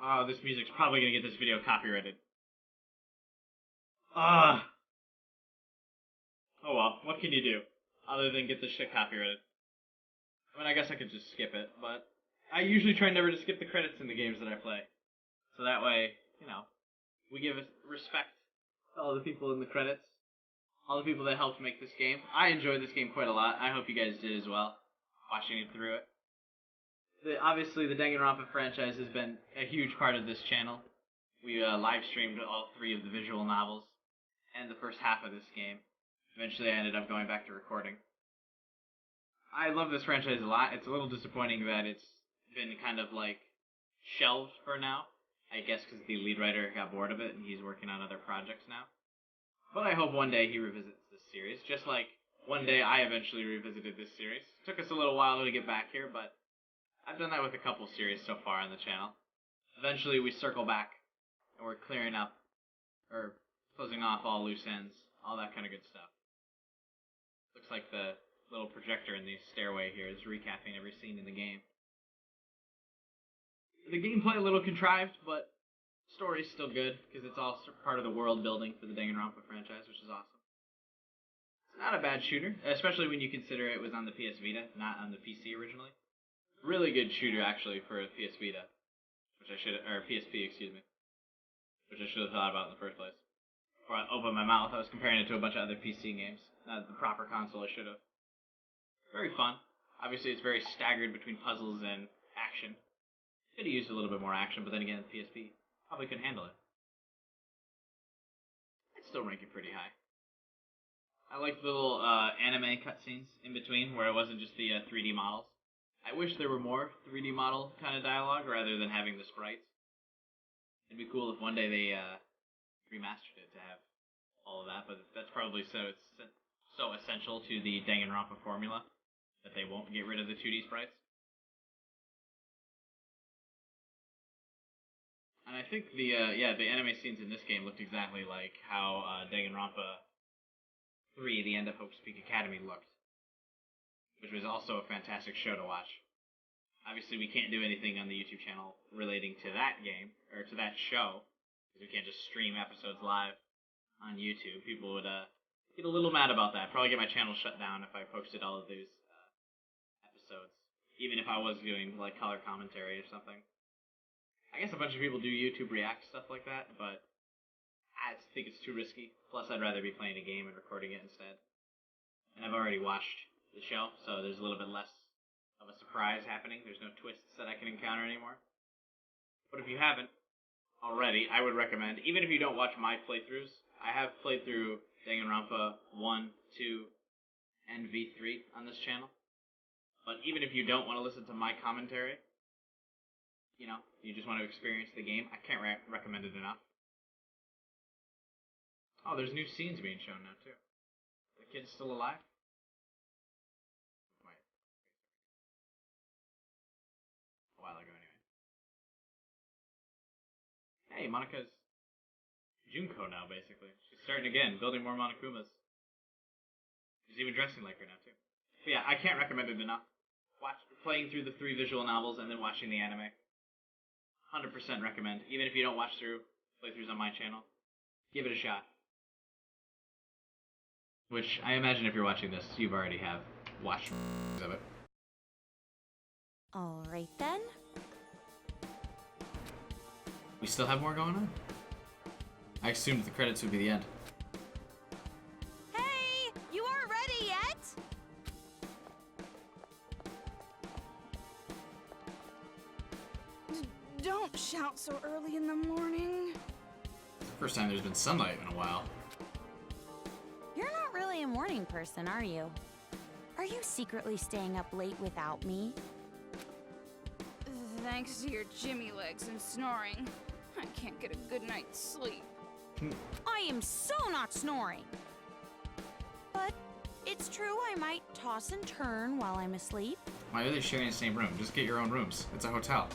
Oh, this music's probably gonna get this video copyrighted. Ah. Oh well, what can you do? Other than get this shit copyrighted. I mean, I guess I could just skip it, but I usually try never to skip the credits in the games that I play. So that way, you know, we give respect to all the people in the credits. All the people that helped make this game. I enjoyed this game quite a lot. I hope you guys did as well, watching it through it. Obviously, the Danganronpa franchise has been a huge part of this channel. We live streamed all 3 of the visual novels and the first half of this game. Eventually, I ended up going back to recording. I love this franchise a lot. It's a little disappointing that it's been kind of like shelved for now. I guess because the lead writer got bored of it and he's working on other projects now. But I hope one day he revisits this series, just like one day I eventually revisited this series. It took us a little while to get back here, but I've done that with a couple series so far on the channel. Eventually we circle back, and we're clearing up, or closing off all loose ends, all that kind of good stuff. Looks like the little projector in the stairway here is recapping every scene in the game. The gameplay a little contrived, but story's still good, because it's all part of the world building for the Danganronpa franchise, which is awesome. It's not a bad shooter, especially when you consider it was on the PS Vita, not on the PC originally. Really good shooter, actually, for a PS Vita, or PSP, excuse me, which I should have thought about in the first place. Before I opened my mouth, I was comparing it to a bunch of other PC games. Not the proper console, I should have. Very fun. Obviously, it's very staggered between puzzles and action. Could have used a little bit more action, but then again, the PSP probably couldn't handle it. I'd still rank it pretty high. I like the little anime cutscenes in between, where it wasn't just the 3D models. I wish there were more 3D model kind of dialogue, rather than having the sprites. It'd be cool if one day they remastered it to have all of that, but that's probably so essential to the Danganronpa formula that they won't get rid of the 2D sprites. And I think the anime scenes in this game looked exactly like how Danganronpa 3, The End of Hope's Peak Academy looked, which was also a fantastic show to watch. Obviously, we can't do anything on the YouTube channel relating to that game, or to that show, because we can't just stream episodes live on YouTube. People would get a little mad about that. Probably get my channel shut down if I posted all of these episodes, even if I was doing like color commentary or something. I guess a bunch of people do YouTube React stuff like that, but I think it's too risky. Plus, I'd rather be playing a game and recording it instead. And I've already watched the show, so there's a little bit less of a surprise happening. There's no twists that I can encounter anymore. But if you haven't already, I would recommend, even if you don't watch my playthroughs, I have played through Danganronpa 1, 2, and V3 on this channel. But even if you don't want to listen to my commentary, you know, you just want to experience the game, I can't recommend it enough. Oh, there's new scenes being shown now, too. The kid's still alive? Wait. A while ago, anyway. Hey, Monika's Junko now, basically. She's starting again, building more Monokumas. She's even dressing like her now, too. But yeah, I can't recommend it enough. Playing through the 3 visual novels and then watching the anime. 100% recommend. Even if you don't watch through playthroughs on my channel, give it a shot. Which I imagine if you're watching this, you've already have watched of it. Alright then. We still have more going on? I assumed the credits would be the end. Hey! You aren't ready yet? Don't shout so early in the morning. First time there's been sunlight in a while. You're not really a morning person, are you? Are you secretly staying up late without me? Thanks to your Jimmy legs and snoring, I can't get a good night's sleep. I am so not snoring. But it's true I might toss and turn while I'm asleep. Why are they sharing the same room? Just get your own rooms. It's a hotel.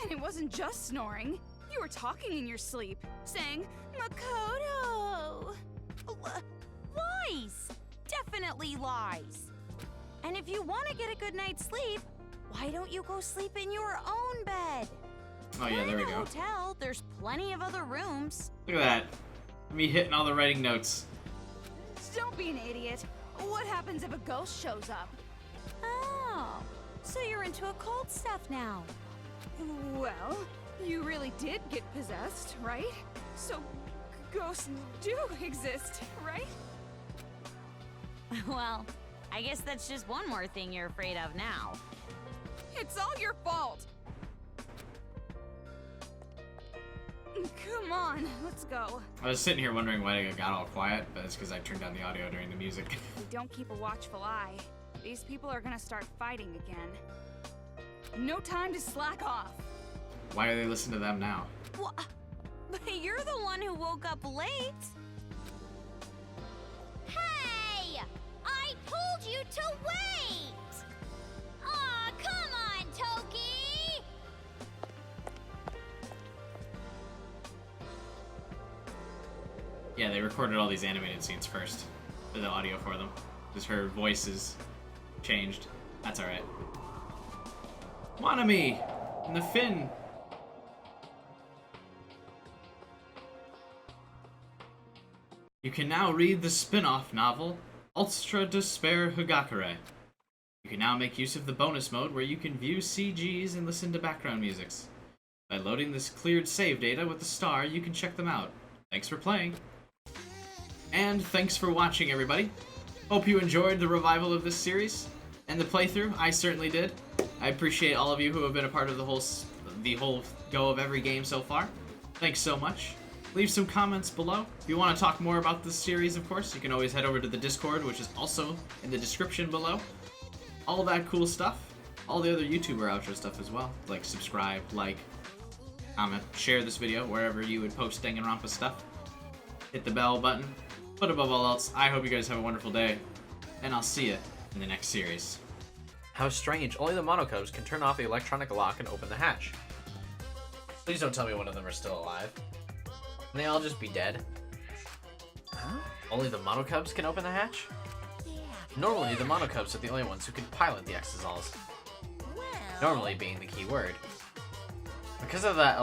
And it wasn't just snoring. You were talking in your sleep, saying, Makoto! Lies! Definitely lies. And if you want to get a good night's sleep, why don't you go sleep in your own bed? Oh yeah, there we In a go. hotel, there's plenty of other rooms. Look at that. Me hitting all the writing notes. Don't be an idiot. What happens if a ghost shows up? Oh, so you're into occult stuff now. Well, you really did get possessed, right? So, ghosts do exist, right? Well, I guess that's just one more thing you're afraid of now. It's all your fault. Come on, let's go. I was sitting here wondering why it got all quiet, but it's because I turned down the audio during the music. We don't keep a watchful eye. These people are gonna start fighting again. No time to slack off. Why are they listening to them now? Well, but you're the one who woke up late. Hey! I told you to wait! Aw, come on, Toki! Yeah, they recorded all these animated scenes first. The audio for them. Just her voice is changed. That's alright. Wanami! And the fin! You can now read the spin-off novel, Ultra Despair Hugakure. You can now make use of the bonus mode where you can view CGs and listen to background musics. By loading this cleared save data with the star, you can check them out. Thanks for playing. And thanks for watching, everybody. Hope you enjoyed the revival of this series and the playthrough. I certainly did. I appreciate all of you who have been a part of the whole go of every game so far. Thanks so much. Leave some comments below. If you want to talk more about this series, of course, you can always head over to the Discord, which is also in the description below. All that cool stuff. All the other YouTuber outro stuff as well. Like subscribe, like, comment, share this video wherever you would post Danganronpa stuff. Hit the bell button. But above all else, I hope you guys have a wonderful day. And I'll see you in the next series. How strange. Only the Monocubs can turn off the electronic lock and open the hatch. Please don't tell me one of them are still alive. Can they all just be dead? Huh? Only the Monocubs can open the hatch? Normally, the Monocubs are the only ones who can pilot the Exazals. Normally being the key word. Because of that